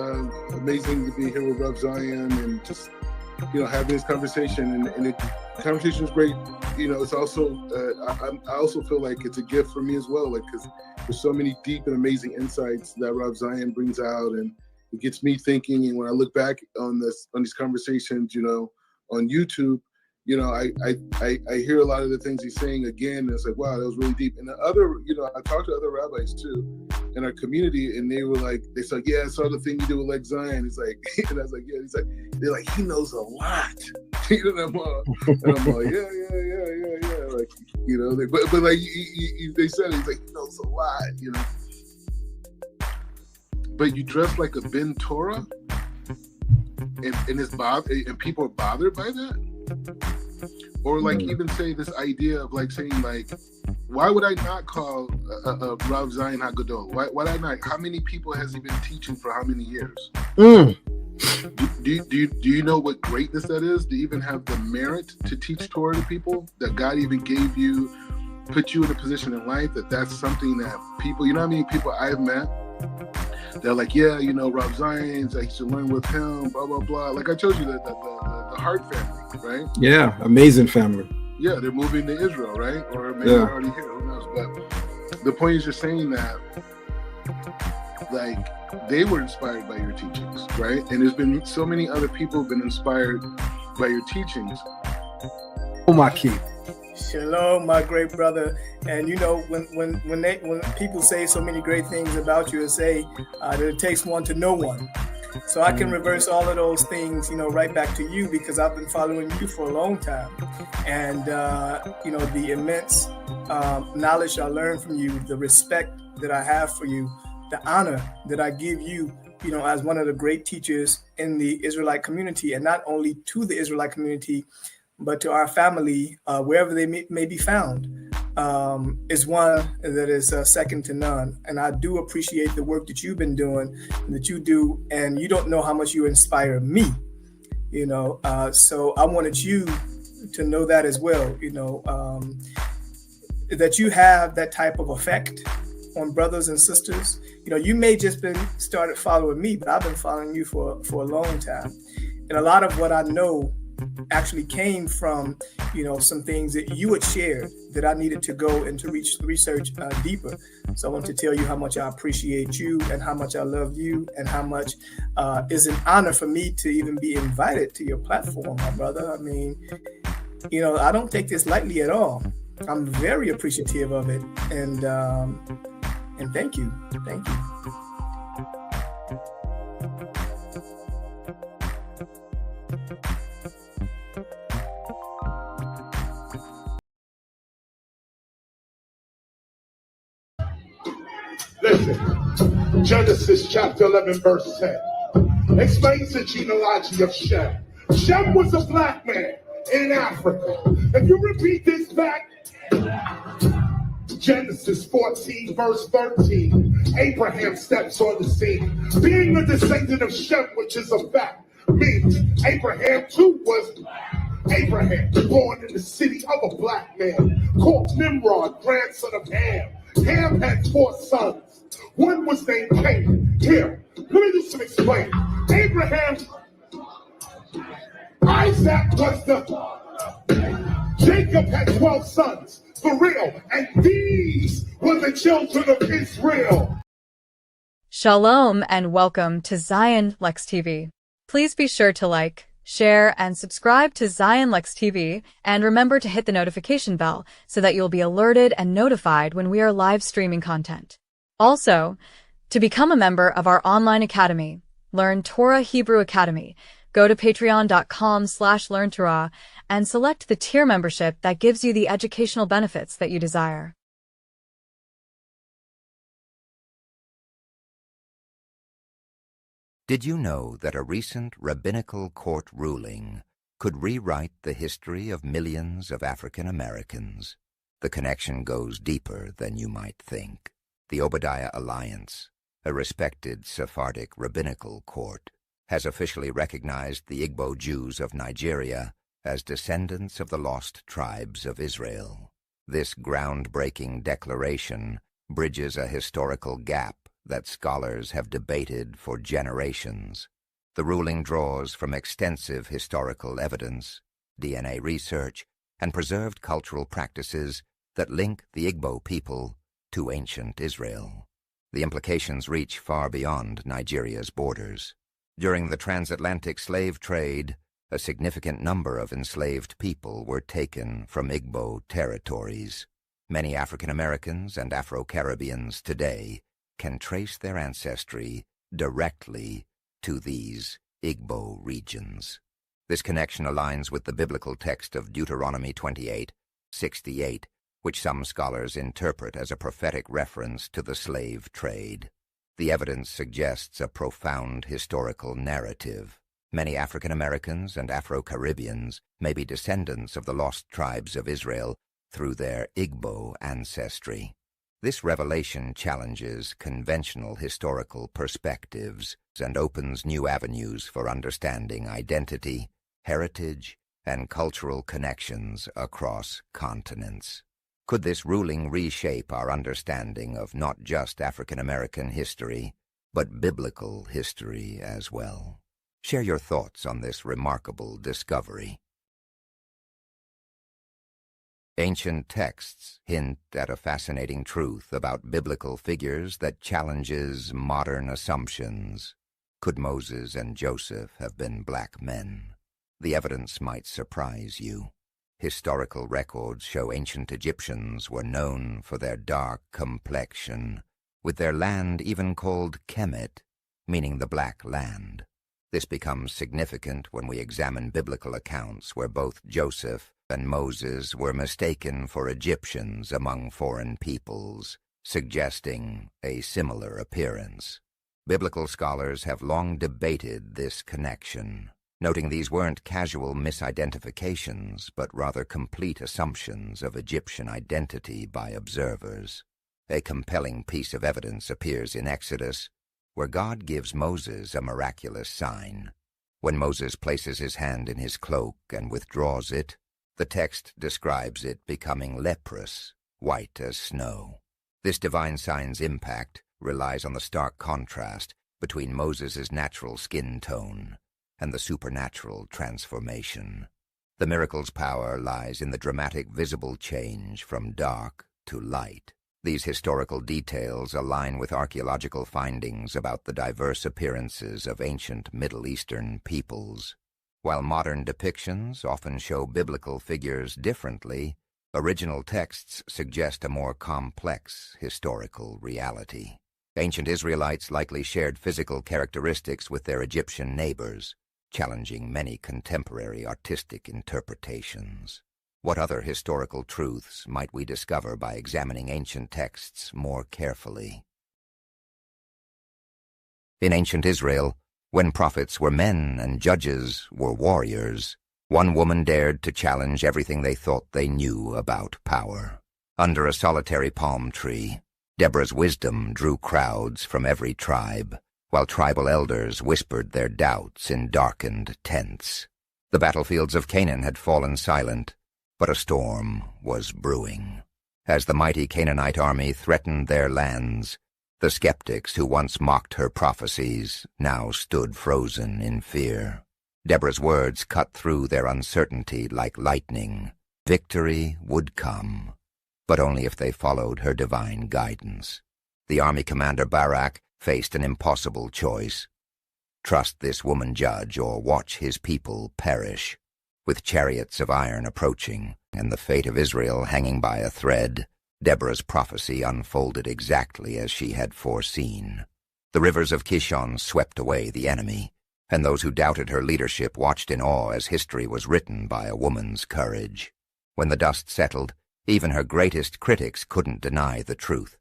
amazing to be here with Rav Zion and just, you know, having this conversation. And the conversation is great. You know, it's also, I also feel like it's a gift for me as well, like, because there's so many deep and amazing insights that Rav Zion brings out, and it gets me thinking. And when I look back on these conversations, you know, on YouTube, you know, I hear a lot of the things he's saying again, and it's like, wow, that was really deep. And the other, you know, I talked to other rabbis too in our community, and they were like, they said, yeah, I saw the thing you do with Lexx Zion. He's like, and I was like, yeah. He's like, they're like, he knows a lot. You know, and I'm like, yeah. Like, you know, but like they said, he's like, he knows a lot, you know. But you dress like a Ben Torah, and it's and people are bothered by that. Or like even say this idea of like saying like, why would I not call Rav Zion HaGadol? Why would I not? How many people has he been teaching for how many years? Do you know what greatness that is? To even have the merit to teach Torah to people, that God even gave you, put you in a position in life that's something that people, you know how many people I've met, they're like, yeah, you know, Rav Zion's, I should learn with him, blah, blah, blah. Like I told you, the Hart family, right? Yeah, amazing family. Yeah, they're moving to Israel, right? Or maybe they're already here, who knows? But the point is just saying that, like, they were inspired by your teachings, right? And there's been so many other people who've been inspired by your teachings. Oh, my kid. Shalom, my great brother. And you know, when people say so many great things about you and say that it takes one to know one. So I can reverse all of those things, you know, right back to you, because I've been following you for a long time. And, you know, the immense knowledge I learned from you, the respect that I have for you, the honor that I give you, you know, as one of the great teachers in the Israelite community, and not only to the Israelite community, but to our family, wherever they may be found, is one that is second to none. And I do appreciate the work that you've been doing, and that you do, and you don't know how much you inspire me, you know. So I wanted you to know that as well, you know, that you have that type of effect on brothers and sisters. You know, you may just been started following me, but I've been following you for a long time. And a lot of what I know actually came from, you know, some things that you had shared that I needed to go and to research deeper. So I want to tell you how much I appreciate you, and how much I love you, and how much is an honor for me to even be invited to your platform, my brother. I mean, you know, I don't take this lightly at all. I'm very appreciative of it, and thank you. Listen, Genesis chapter 11 verse 10 explains the genealogy of Shem. Shem was a black man in Africa. If you repeat this back, Genesis 14 verse 13, Abraham steps on the scene. Being a descendant of Shem, which is a fact, means Abraham too was Abraham, born in the city of a black man called Nimrod, grandson of Ham. Ham had 4 sons. One was named Canaan. Here, let me do some explaining. Abraham, Isaac was the, Jacob had 12 sons, for real, and these were the children of Israel. Shalom and welcome to Zion Lexx TV. Please be sure to like, share, and subscribe to Zion Lexx TV, and remember to hit the notification bell so that you'll be alerted and notified when we are live streaming content. Also, to become a member of our online academy, Learn Torah Hebrew Academy, Go to patreon.com/learntorah and select the tier membership that gives you the educational benefits that you desire. Did you know that a recent rabbinical court ruling could rewrite the history of millions of African Americans? The connection goes deeper than you might think. The Obadiah Alliance, a respected Sephardic rabbinical court, has officially recognized the Igbo Jews of Nigeria as descendants of the lost tribes of Israel. This groundbreaking declaration bridges a historical gap that scholars have debated for generations. The ruling draws from extensive historical evidence, DNA research, and preserved cultural practices that link the Igbo people to ancient Israel. The implications reach far beyond Nigeria's borders. During the transatlantic slave trade, a significant number of enslaved people were taken from Igbo territories. Many African Americans and Afro-Caribbeans today can trace their ancestry directly to these Igbo regions. This connection aligns with the biblical text of Deuteronomy 28:68, which some scholars interpret as a prophetic reference to the slave trade. The evidence suggests a profound historical narrative. Many African Americans and Afro-Caribbeans may be descendants of the lost tribes of Israel through their Igbo ancestry. This revelation challenges conventional historical perspectives and opens new avenues for understanding identity, heritage, and cultural connections across continents. Could this ruling reshape our understanding of not just African American history, but biblical history as well? Share your thoughts on this remarkable discovery. Ancient texts hint at a fascinating truth about biblical figures that challenges modern assumptions. Could Moses and Joseph have been black men? The evidence might surprise you. Historical records show ancient Egyptians were known for their dark complexion, with their land even called Kemet, meaning the Black Land. This becomes significant when we examine biblical accounts where both Joseph and Moses were mistaken for Egyptians among foreign peoples, suggesting a similar appearance. Biblical scholars have long debated this connection, noting these weren't casual misidentifications, but rather complete assumptions of Egyptian identity by observers. A compelling piece of evidence appears in Exodus, where God gives Moses a miraculous sign. When Moses places his hand in his cloak and withdraws it, the text describes it becoming leprous, white as snow. This divine sign's impact relies on the stark contrast between Moses' natural skin tone and the supernatural transformation. The miracle's power lies in the dramatic visible change from dark to light. These historical details align with archaeological findings about the diverse appearances of ancient Middle Eastern peoples. While modern depictions often show biblical figures differently, original texts suggest a more complex historical reality. Ancient Israelites likely shared physical characteristics with their Egyptian neighbors, challenging many contemporary artistic interpretations. What other historical truths might we discover by examining ancient texts more carefully? In ancient Israel, when prophets were men and judges were warriors, one woman dared to challenge everything they thought they knew about power. Under a solitary palm tree, Deborah's wisdom drew crowds from every tribe, while tribal elders whispered their doubts in darkened tents. The battlefields of Canaan had fallen silent, but a storm was brewing. As the mighty Canaanite army threatened their lands, the skeptics who once mocked her prophecies now stood frozen in fear. Deborah's words cut through their uncertainty like lightning. Victory would come, but only if they followed her divine guidance. The army commander Barak faced an impossible choice: trust this woman judge or watch his people perish. With chariots of iron approaching and the fate of Israel hanging by a thread, Deborah's prophecy unfolded exactly as she had foreseen. The rivers of Kishon swept away the enemy, and those who doubted her leadership watched in awe as history was written by a woman's courage. When the dust settled, even her greatest critics couldn't deny the truth.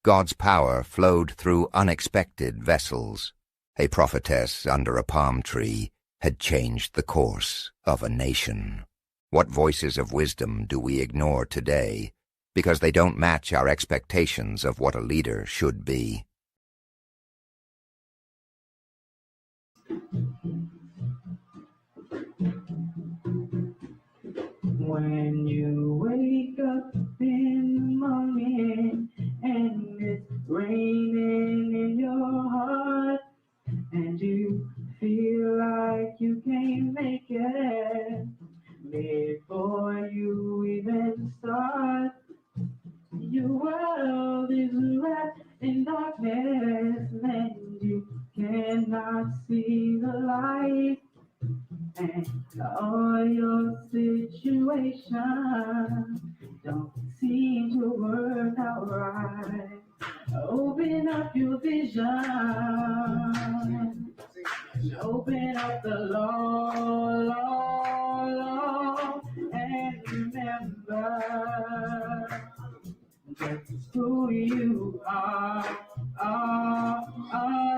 God's power flowed through unexpected vessels. A prophetess under a palm tree had changed the course of a nation. What voices of wisdom do we ignore today because they don't match our expectations of what a leader should be? When you wake up in the morning and it's raining in your heart and you feel like you can't make it before you even start, your world is wrapped in darkness and you cannot see the light. And all your situations don't seem to work out right. Open up your vision. Open up the law, and remember just who you are.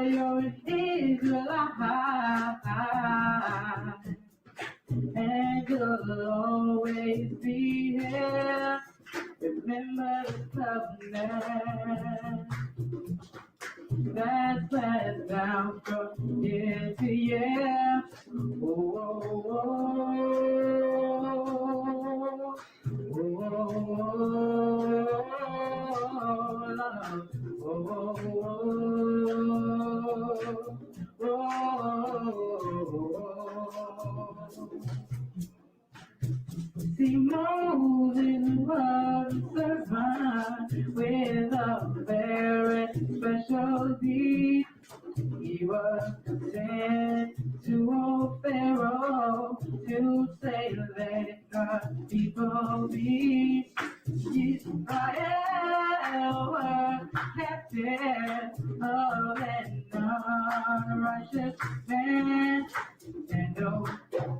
You're an Israelite, and you'll always be here. Remember the covenant that's passed down from year to year. See, Moses was a servant with a very special deed. He was sent to old Pharaoh to say, let God's people be. Israel were captive of an unrighteous man, and though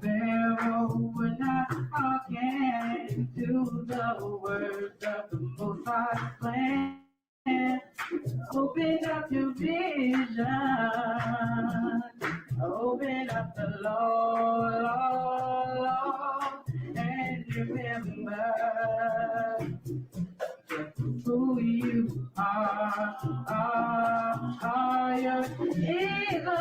Pharaoh would not hearken to the words of the Most High plan, open up your vision, open up the law, and remember who you are. You're Israelite,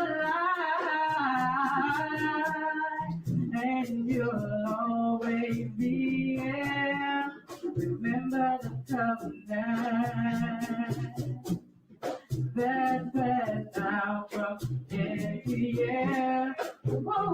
and you'll always be here. Remember the covenant that's passed down from year to year. Oh,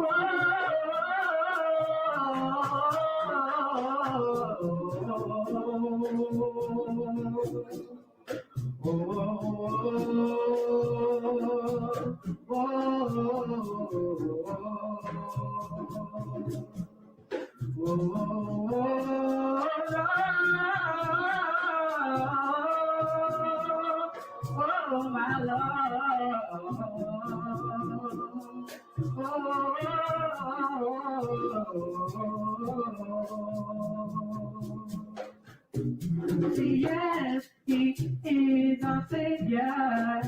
my Lord. Yes, He is our Savior,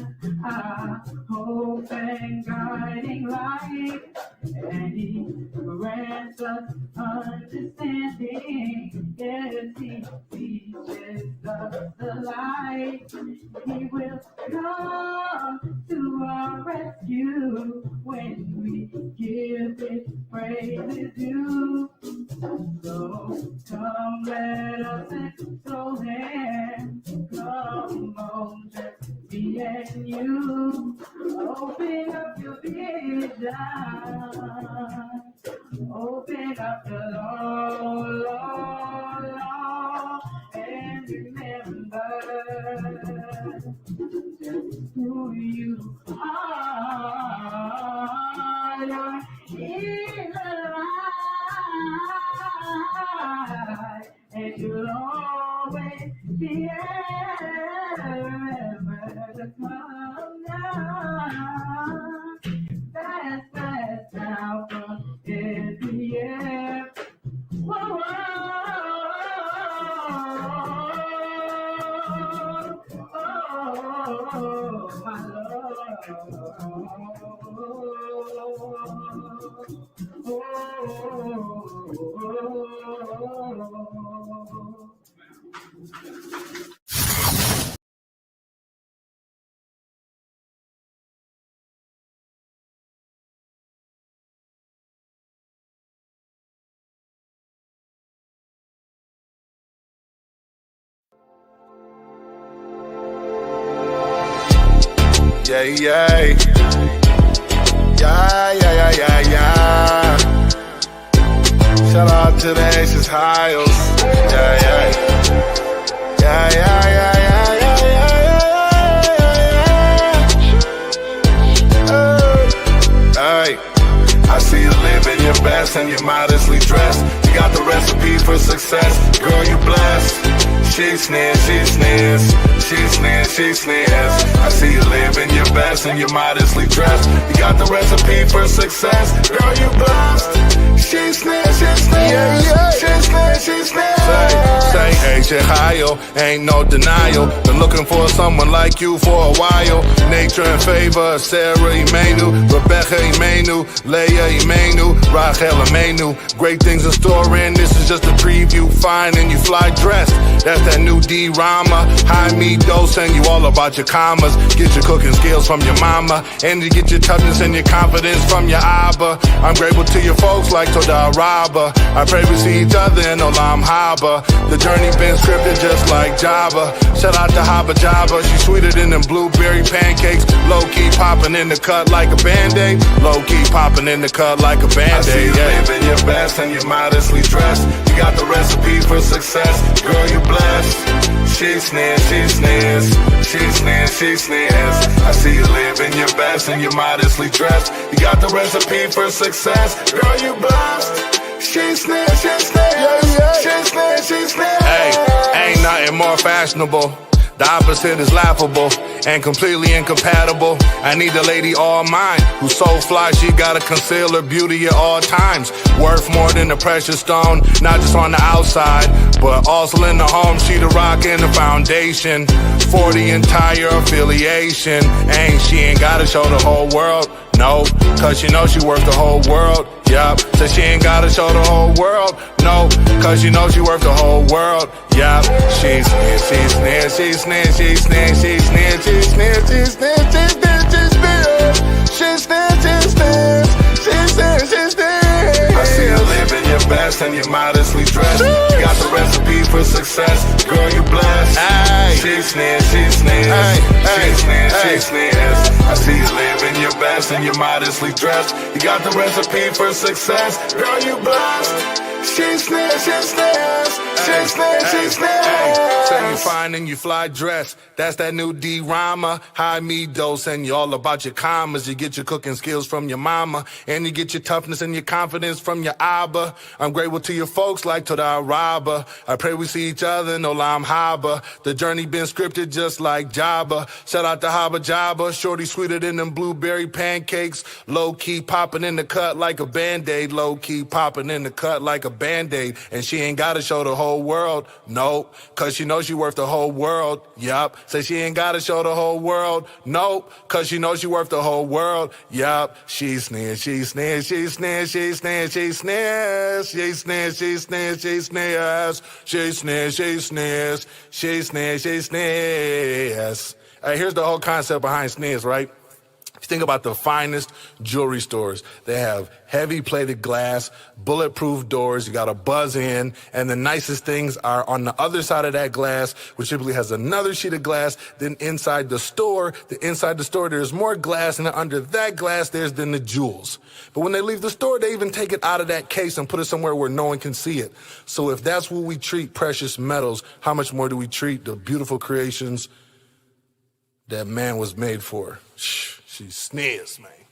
our hope and guiding light, and He grants us understanding. Yes, He teaches us the light. He will come to our rescue when we give His praises due. So come, let us extol Him. Come on, just me and you. Open up your vision. Open up the law, and remember just who you are. You're Israelite, and you'll always be ever to come down. That's Yeah, yeah. Yeah, yeah, yeah, yeah, yeah. Shout out to the Aces Hiles. Yeah, yeah. Yeah, yeah, yeah, yeah, yeah, yeah, yeah. Hey, I see you living your best and you're modestly dressed. You got the recipe for success. Girl, you blessed. She sneers, she sneers. She sneers, she sneers. I see you living your best and you're modestly dressed. You got the recipe for success. Girl, you blessed. She sneers, she sneers. Yeah, yeah. She sneers, she sneers. Say, hey, Shehayo, ain't no denial. Been looking for someone like you for a while. Nature in favor, Sarah Imenu, Rebecca Imenu, Leah Imenu, Rachel Imenu. Great things in store, and this is just a preview. Fine, and you fly dressed. That's that new D-Rama. High me dose, and you all about your commas. Get your cooking skills from your mama, and you get your toughness and your confidence from your Abba. I'm grateful to your folks like Toda Rabba. I pray we see each other in Olam Haba. The journey been scripted just like Java. Shout out to Haba Java. She sweeter than them blueberry pancakes. Low-key popping in the cut like a Band-Aid. Low-key popping in the cut like a Band-Aid. I see you living your best and you're modestly dressed. You got the recipe for success. Girl, you blessed. She sneers, she sneers. She sneers, she sneers. I see you living your best and you're modestly dressed. You got the recipe for success. Girl, you blessed. She sneers, she sneers. Yeah, yeah. She sneers, she sneers. Hey, ain't nothing more fashionable. The opposite is laughable and completely incompatible. I need a lady all mine who's so fly she gotta conceal her beauty at all times. Worth more than a precious stone, not just on the outside, but also in the home. She the rock and the foundation for the entire affiliation. She ain't gotta show the whole world, no, cause you know she worth the whole world. Yup, so she ain't gotta show the whole world, no, cause you know she worth the whole world. Yup, she sneers, she sneers, she sneers, she sneers, she sneers, she sneers, she sneers, she sneers, she sneers, she sneers, she sneers, she sneers, she sneers. I see you living your best and you're modestly dressed. You got the recipe for success. Girl, you blessed. She sneers, she sneers, she sneers, she sneers. I see you living your best and you're modestly dressed. You got the recipe for success. Girl, you blessed. She sneers, she sneers. She sneers, she sneers. Say you fine and you fly dressed. That's that new D-Rama. High me dose and you all about your commas. You get your cooking skills from your mama, and you get your toughness and your confidence from your Abba. I'm grateful to your folks like Toda Rabba. I pray we see each other in Olam Haba. The journey been scripted just like Jabba. Shout out to Haba Jabba. Shorty sweeter than them blueberry pancakes. Low-key popping in the cut like a Band-Aid. Low-key popping in the cut like a Band-Aid. And she ain't gotta show the whole world, no, cause she knows she worth the whole world. Yup, say she ain't gotta show the whole world, no, cause she knows she worth the whole world. Yup, she sneers, she sneers, she sneers, she sneers, she sneers, she sneers, she sneers, she sneers, she sneers, she sneers, she sneers, she sneers. Hey, here's the whole concept behind sneers, right? If you think about the finest jewelry stores, they have heavy plated glass, bulletproof doors, you got a buzz in, and the nicest things are on the other side of that glass, which typically has another sheet of glass. Then inside the store, there's more glass, and then under that glass, there's then the jewels. But when they leave the store, they even take it out of that case and put it somewhere where no one can see it. So if that's what we treat precious metals, how much more do we treat the beautiful creations that man was made for? She sneers, man.